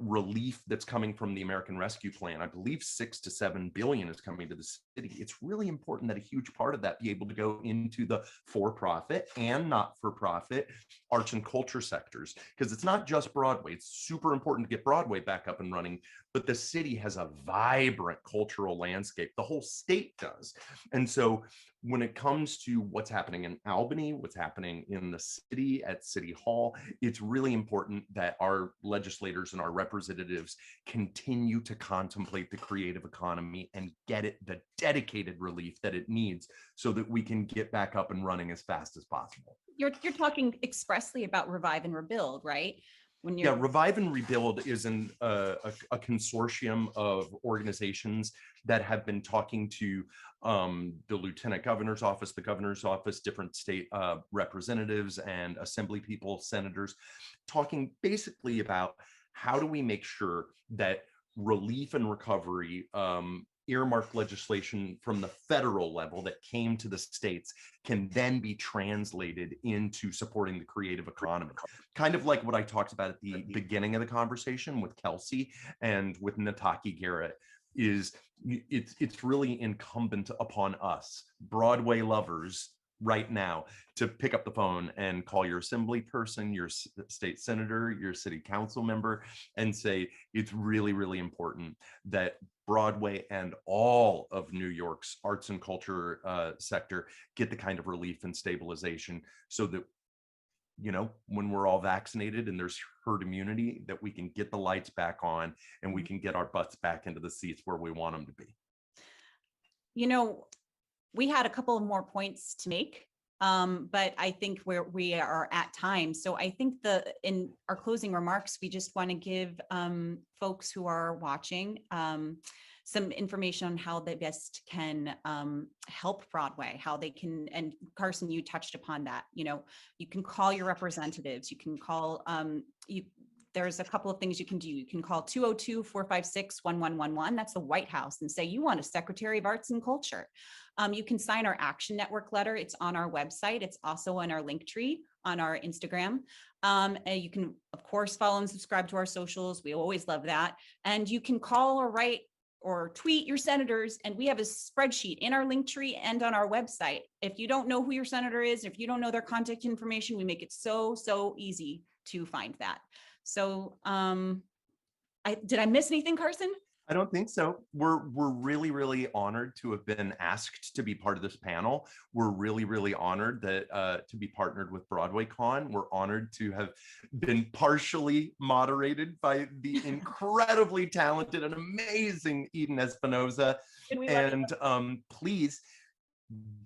relief that's coming from the American Rescue Plan, I believe 6 to 7 billion is coming to the city. It's really important that a huge part of that be able to go into the for-profit and not-for-profit arts and culture sectors, because it's not just Broadway. It's super important to get Broadway back up and running, but the city has a vibrant cultural landscape. The whole state does. And so when it comes to what's happening in Albany, what's happening in the city at City Hall, it's really important that our legislators and our representatives continue to contemplate the creative economy and get it the dedicated relief that it needs so that we can get back up and running as fast as possible. You're talking expressly about Revive and Rebuild, right? Yeah, Revive and Rebuild is a consortium of organizations that have been talking to the Lieutenant Governor's office, the Governor's office, different state representatives and assembly people, senators, talking basically about how do we make sure that relief and recovery earmarked legislation from the federal level that came to the states can then be translated into supporting the creative economy. Kind of like what I talked about at the beginning of the conversation with Kelsey and with Nataki Garrett, is it's really incumbent upon us, Broadway lovers, right now to pick up the phone and call your assembly person, your state senator, your city council member, and say, it's really, really important that Broadway and all of New York's arts and culture sector get the kind of relief and stabilization so that, when we're all vaccinated and there's herd immunity, that we can get the lights back on and we can get our butts back into the seats where we want them to be. We had a couple of more points to make, but I think we are at time. So I think in our closing remarks, we just want to give folks who are watching some information on how they best can help Broadway, how they can, and Carson, you touched upon that. You can call your representatives, you can call, there's a couple of things you can do. You can call 202-456-1111. That's the White House, and say you want a Secretary of Arts and Culture. You can sign our Action Network letter. It's on our website. It's also on our link tree on our Instagram. And you can, of course, follow and subscribe to our socials. We always love that. And you can call or write or tweet your senators. And we have a spreadsheet in our link tree and on our website. If you don't know who your senator is, if you don't know their contact information, we make it so easy to find that. So did I miss anything, Carson? I don't think so. We're really, really honored to have been asked to be part of this panel. We're really, really honored that to be partnered with BroadwayCon. We're honored to have been partially moderated by the incredibly talented and amazing Eden Espinoza. And please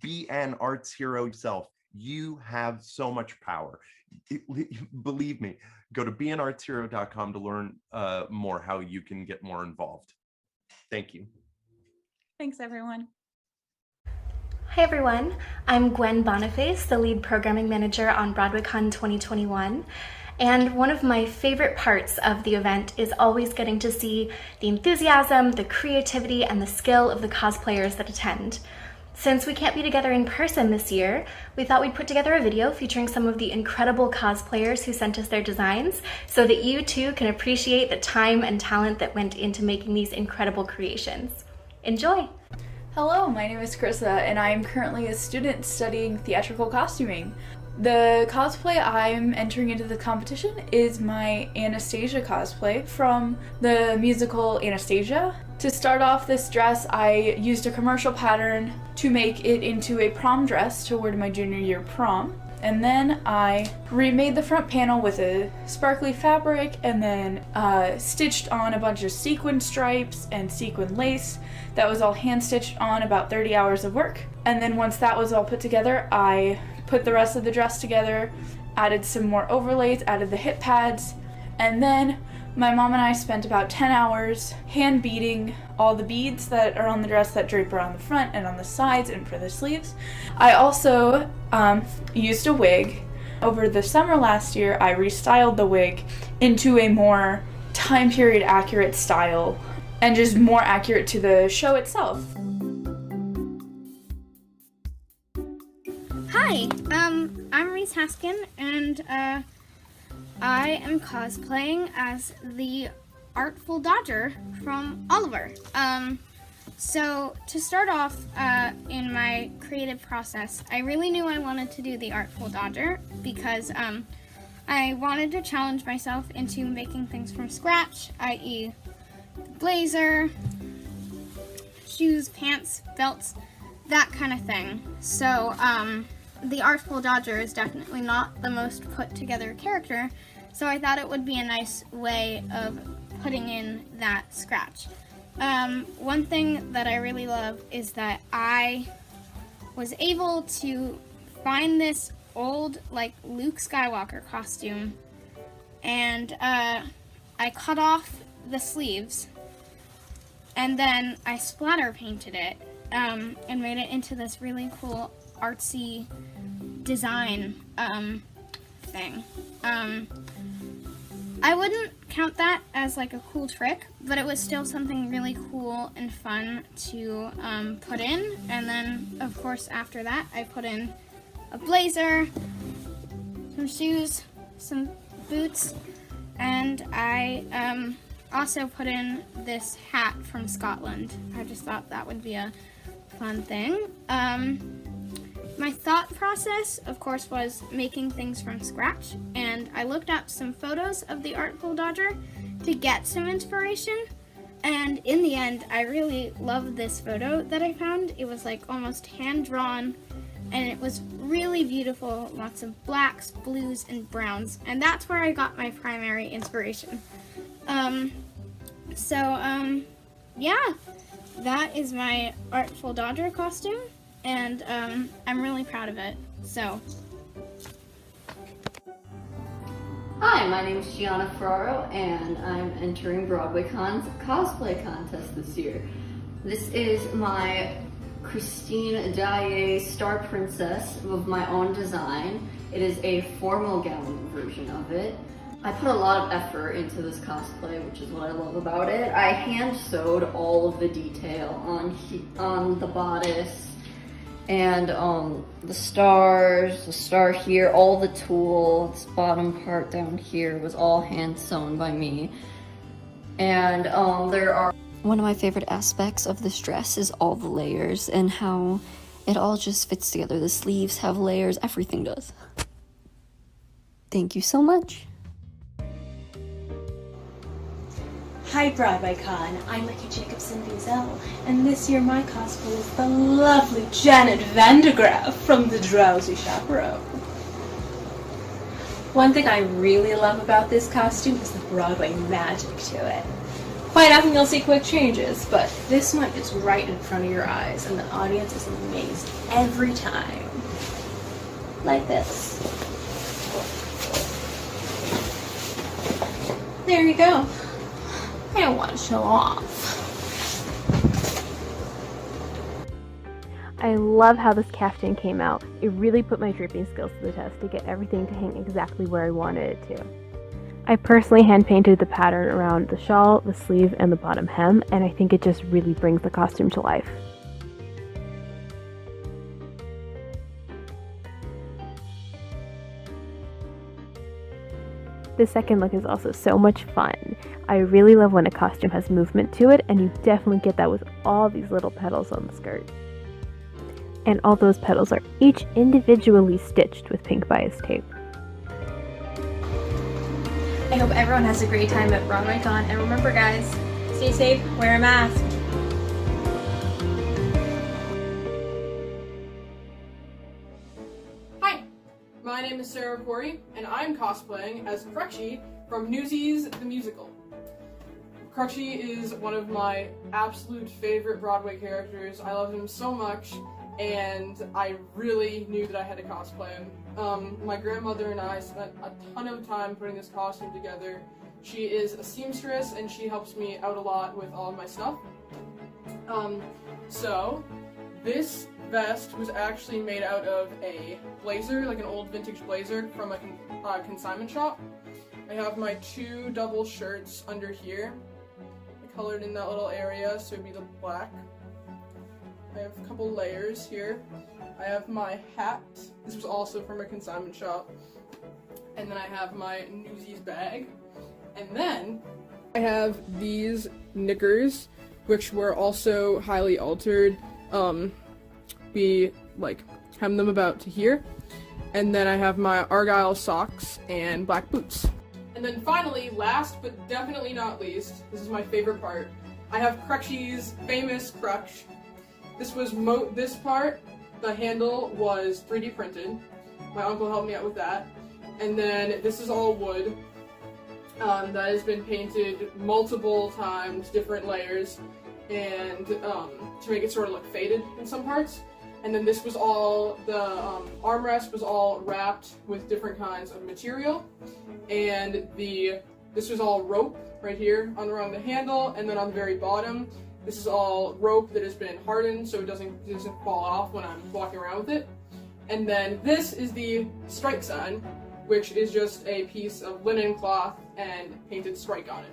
be an arts hero yourself. You have so much power. Believe me, go to beanartshero.com to learn more how you can get more involved. Thank you. Thanks, everyone. Hi, everyone. I'm Gwen Boniface, the lead programming manager on BroadwayCon 2021. And one of my favorite parts of the event is always getting to see the enthusiasm, the creativity, and the skill of the cosplayers that attend. Since we can't be together in person this year, we thought we'd put together a video featuring some of the incredible cosplayers who sent us their designs so that you too can appreciate the time and talent that went into making these incredible creations. Enjoy! Hello, my name is Krissa, and I am currently a student studying theatrical costuming. The cosplay I'm entering into the competition is my Anastasia cosplay from the musical Anastasia. To start off this dress, I used a commercial pattern to make it into a prom dress to wear to my junior year prom. And then I remade the front panel with a sparkly fabric and then stitched on a bunch of sequin stripes and sequin lace. That was all hand stitched on, about 30 hours of work. And then once that was all put together, I put the rest of the dress together, added some more overlays, added the hip pads, and then my mom and I spent about 10 hours hand beading all the beads that are on the dress that drape around the front and on the sides and for the sleeves. I also used a wig. Over the summer last year, I restyled the wig into a more time period accurate style and just more accurate to the show itself. Hi, I'm Reese Haskin, and I am cosplaying as the Artful Dodger from Oliver. So to start off in my creative process, I really knew I wanted to do the Artful Dodger because I wanted to challenge myself into making things from scratch, i.e. blazer, shoes, pants, belts, that kind of thing. So the Artful Dodger is definitely not the most put together character, so I thought it would be a nice way of putting in that scratch. One thing that I really love is that I was able to find this old, like, Luke Skywalker costume, and I cut off the sleeves, and then I splatter painted it, and made it into this really cool artsy design thing. I wouldn't count that as like a cool trick, but it was still something really cool and fun to put in. And then, of course, after that, I put in a blazer, some shoes, some boots, and I also put in this hat from Scotland. I just thought that would be a fun thing. My thought process, of course, was making things from scratch, and I looked up some photos of the Artful Dodger to get some inspiration, and in the end, I really loved this photo that I found. It was like almost hand-drawn, and it was really beautiful, lots of blacks, blues, and browns, and that's where I got my primary inspiration. Yeah, that is my Artful Dodger costume, and I'm really proud of it, so. Hi, my name is Gianna Ferraro, and I'm entering BroadwayCon's cosplay contest this year. This is my Christine Daae Star Princess of my own design. It is a formal gown version of it. I put a lot of effort into this cosplay, which is what I love about it. I hand sewed all of the detail on the bodice and the stars, the star here, all the tulle, this bottom part down here was all hand sewn by me. And there are... One of my favorite aspects of this dress is all the layers and how it all just fits together. The sleeves have layers, everything does. Thank you so much. Hi BroadwayCon, I'm Mickey Jacobson-Wiesel, and this year my cosplay is the lovely Janet Vandegraff from The Drowsy Chaperone. One thing I really love about this costume is the Broadway magic to it. Quite often you'll see quick changes, but this one is right in front of your eyes, and the audience is amazed every time. Like this. There you go. I don't want to show off. I love how this caftan came out. It really put my draping skills to the test to get everything to hang exactly where I wanted it to. I personally hand painted the pattern around the shawl, the sleeve, and the bottom hem, and I think it just really brings the costume to life. The second look is also so much fun. I really love when a costume has movement to it, and you definitely get that with all these little petals on the skirt. And all those petals are each individually stitched with pink bias tape. I hope everyone has a great time at BroadwayCon, and remember guys, stay safe, wear a mask. Hi, my name is Sarah Corey, and I'm cosplaying as Crutchy from Newsies the Musical. Crutchy is one of my absolute favorite Broadway characters. I love him so much, and I really knew that I had to cosplay him. My grandmother and I spent a ton of time putting this costume together. She is a seamstress, and she helps me out a lot with all of my stuff. So this vest was actually made out of a blazer, like an old vintage blazer from a consignment shop. I have my 2 double shirts under here. I colored in that little area, so it'd be the black. I have a couple layers here. I have my hat. This was also from a consignment shop. And then I have my Newsies bag. And then I have these knickers, which were also highly altered. We hem them about to here. And then I have my Argyle socks and black boots. And then finally, last but definitely not least, this is my favorite part, I have Crutchy's famous crutch. This was this part, the handle was 3D printed. My uncle helped me out with that. And then this is all wood. That has been painted multiple times, different layers, and to make it sort of look faded in some parts. And then this was all, the armrest was all wrapped with different kinds of material. And this was all rope right here around the handle, and then on the very bottom, this is all rope that has been hardened so it doesn't fall off when I'm walking around with it. And then this is the strike sign, which is just a piece of linen cloth and painted strike on it.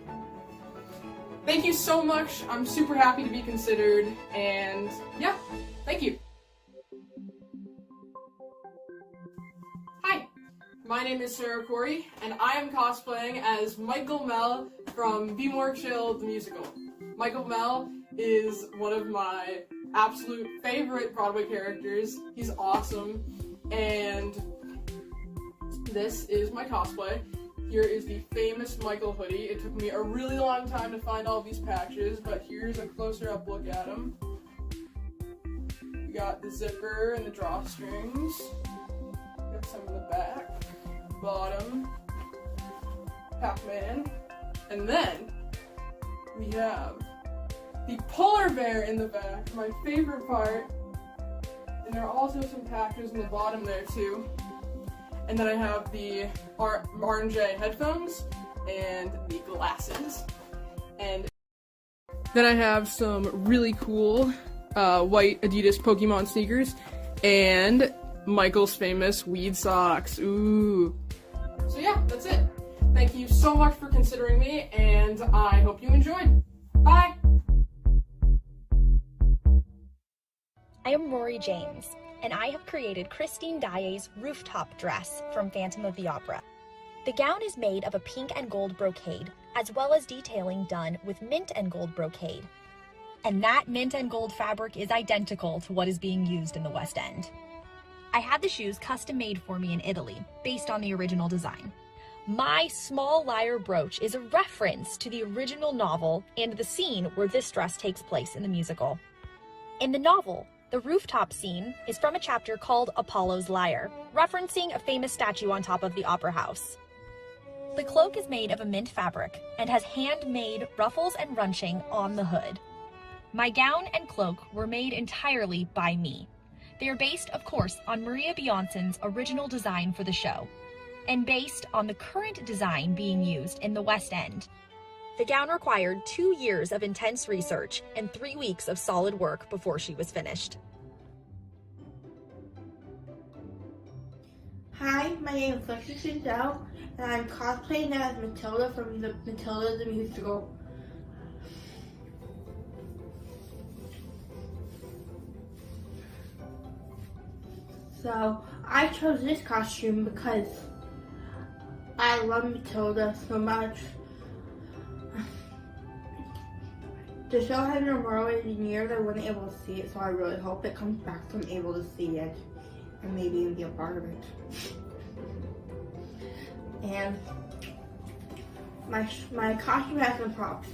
Thank you so much. I'm super happy to be considered, and yeah, thank you. Hi, my name is Sarah Corey, and I am cosplaying as Michael Mell from Be More Chill the Musical. Michael Mell is one of my absolute favorite Broadway characters. He's awesome, and this is my cosplay. Here is the famous Michael hoodie. It took me a really long time to find all these patches, but here's a closer up look at them. We got the zipper and the drawstrings. Got some in the back, bottom, Pac-Man, and then we have the polar bear in the back, my favorite part. And there are also some patches in the bottom there too. And then I have the R&J headphones and the glasses. And then I have some really cool white Adidas Pokemon sneakers and Michael's famous weed socks. Ooh. So yeah, that's it. Thank you so much for considering me, and I hope you enjoyed. Bye! I am Rory James, and I have created Christine Daae's rooftop dress from Phantom of the Opera. The gown is made of a pink and gold brocade, as well as detailing done with mint and gold brocade. And that mint and gold fabric is identical to what is being used in the West End. I had the shoes custom made for me in Italy, based on the original design. My small lyre brooch is a reference to the original novel and the scene where this dress takes place in the musical. In the novel, the rooftop scene is from a chapter called Apollo's Lyre, referencing a famous statue on top of the opera house. The cloak is made of a mint fabric and has handmade ruffles and runching on the hood. My gown and cloak were made entirely by me. They are based, of course, on Maria Bjornsson's original design for the show, and based on the current design being used in the West End. The gown required 2 years of intense research and 3 weeks of solid work before she was finished. Hi, my name is Lexi Giselle, and I'm cosplaying as Matilda from the Matilda the Musical. So, I chose this costume because I love Matilda so much. The show has been Broadway in years. I wasn't able to see it, so I really hope it comes back so I'm able to see it and maybe even be a part of it. And my costume has some props.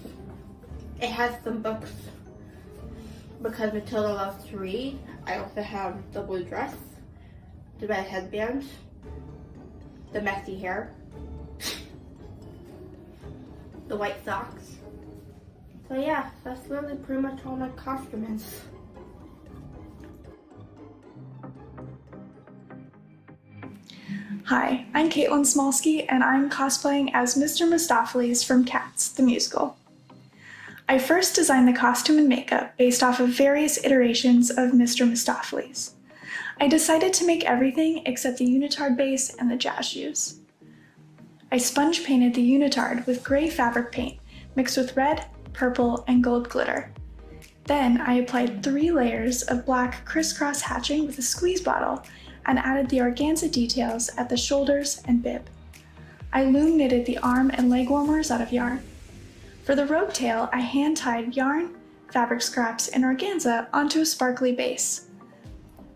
It has some books because Matilda loves to read. I also have the blue dress, the red headband, the messy hair, the white socks. So yeah, that's really pretty much all my costume is. Hi, I'm Caitlin Smolsky, and I'm cosplaying as Mr. Mistopheles from Cats, the musical. I first designed the costume and makeup based off of various iterations of Mr. Mistopheles. I decided to make everything except the unitard base and the jazz shoes. I sponge painted the unitard with gray fabric paint mixed with red, purple, and gold glitter. Then I applied 3 layers of black crisscross hatching with a squeeze bottle and added the organza details at the shoulders and bib. I loom knitted the arm and leg warmers out of yarn. For the robe tail, I hand-tied yarn, fabric scraps, and organza onto a sparkly base.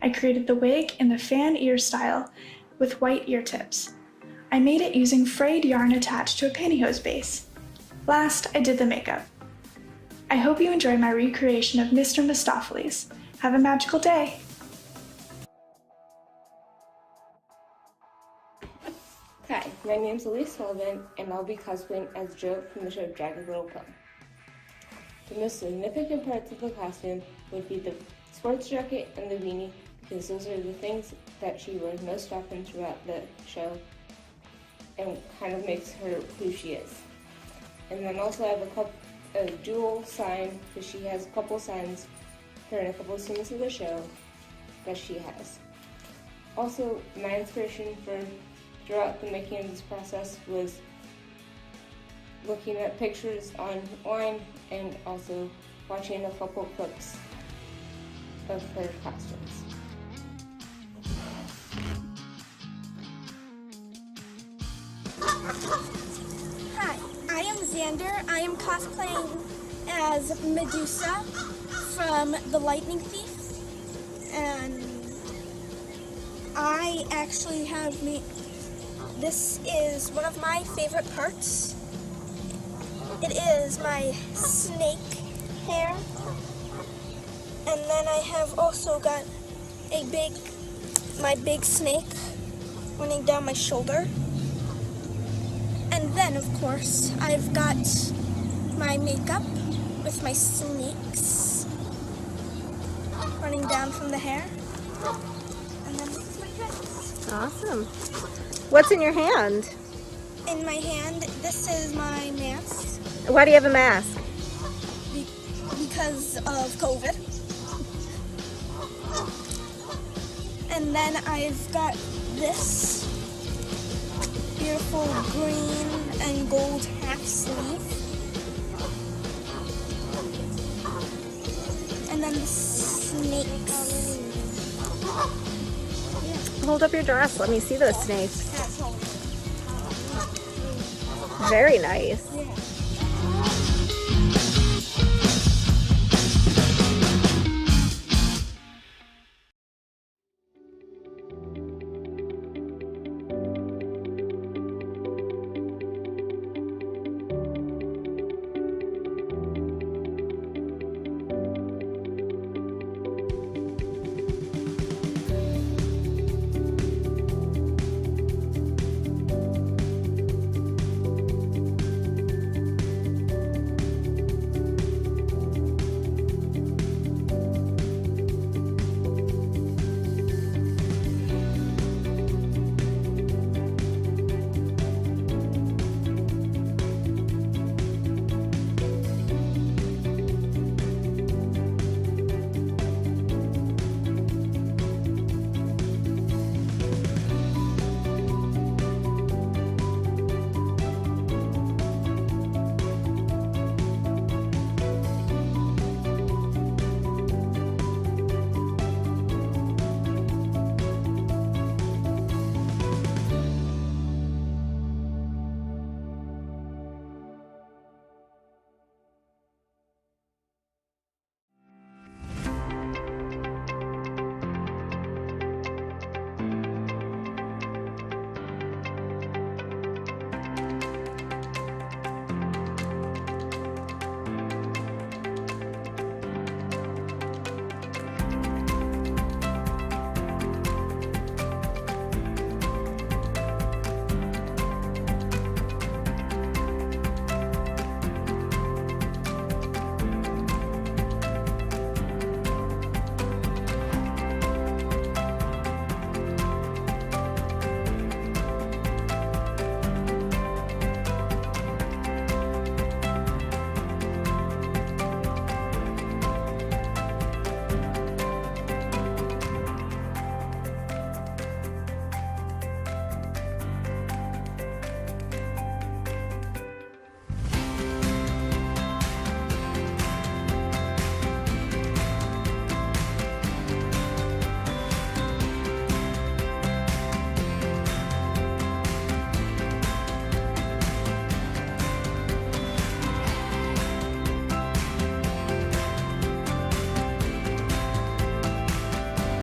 I created the wig in the fan ear style with white ear tips. I made it using frayed yarn attached to a pantyhose base. Last, I did the makeup. I hope you enjoy my recreation of Mr. Mistopheles. Have a magical day! Hi, my name's Elise Sullivan, and I'll be cosplaying as Joe from the show Dragon's Little Plum. The most significant parts of the costume would be the sports jacket and the beanie, because those are the things that she wears most often throughout the show and kind of makes her who she is. And then also I have a dual sign, because she has a couple signs during a couple of scenes of the show that she has. Also, my inspiration for throughout the making of this process was looking at pictures online and also watching a couple clips of her costumes. Hi, I am Xander. I am cosplaying as Medusa from The Lightning Thief, and I actually have this is one of my favorite parts. It is my snake hair, and then I have also got my big snake running down my shoulder. And then, of course, I've got my makeup with my snakes running down from the hair. And then this is my dress. Awesome. What's in your hand? In my hand, this is my mask. Why do you have a mask? Because of COVID. And then I've got this beautiful green and gold half sleeve. And then the snakes. Hold up your dress. Let me see those snakes. Very nice.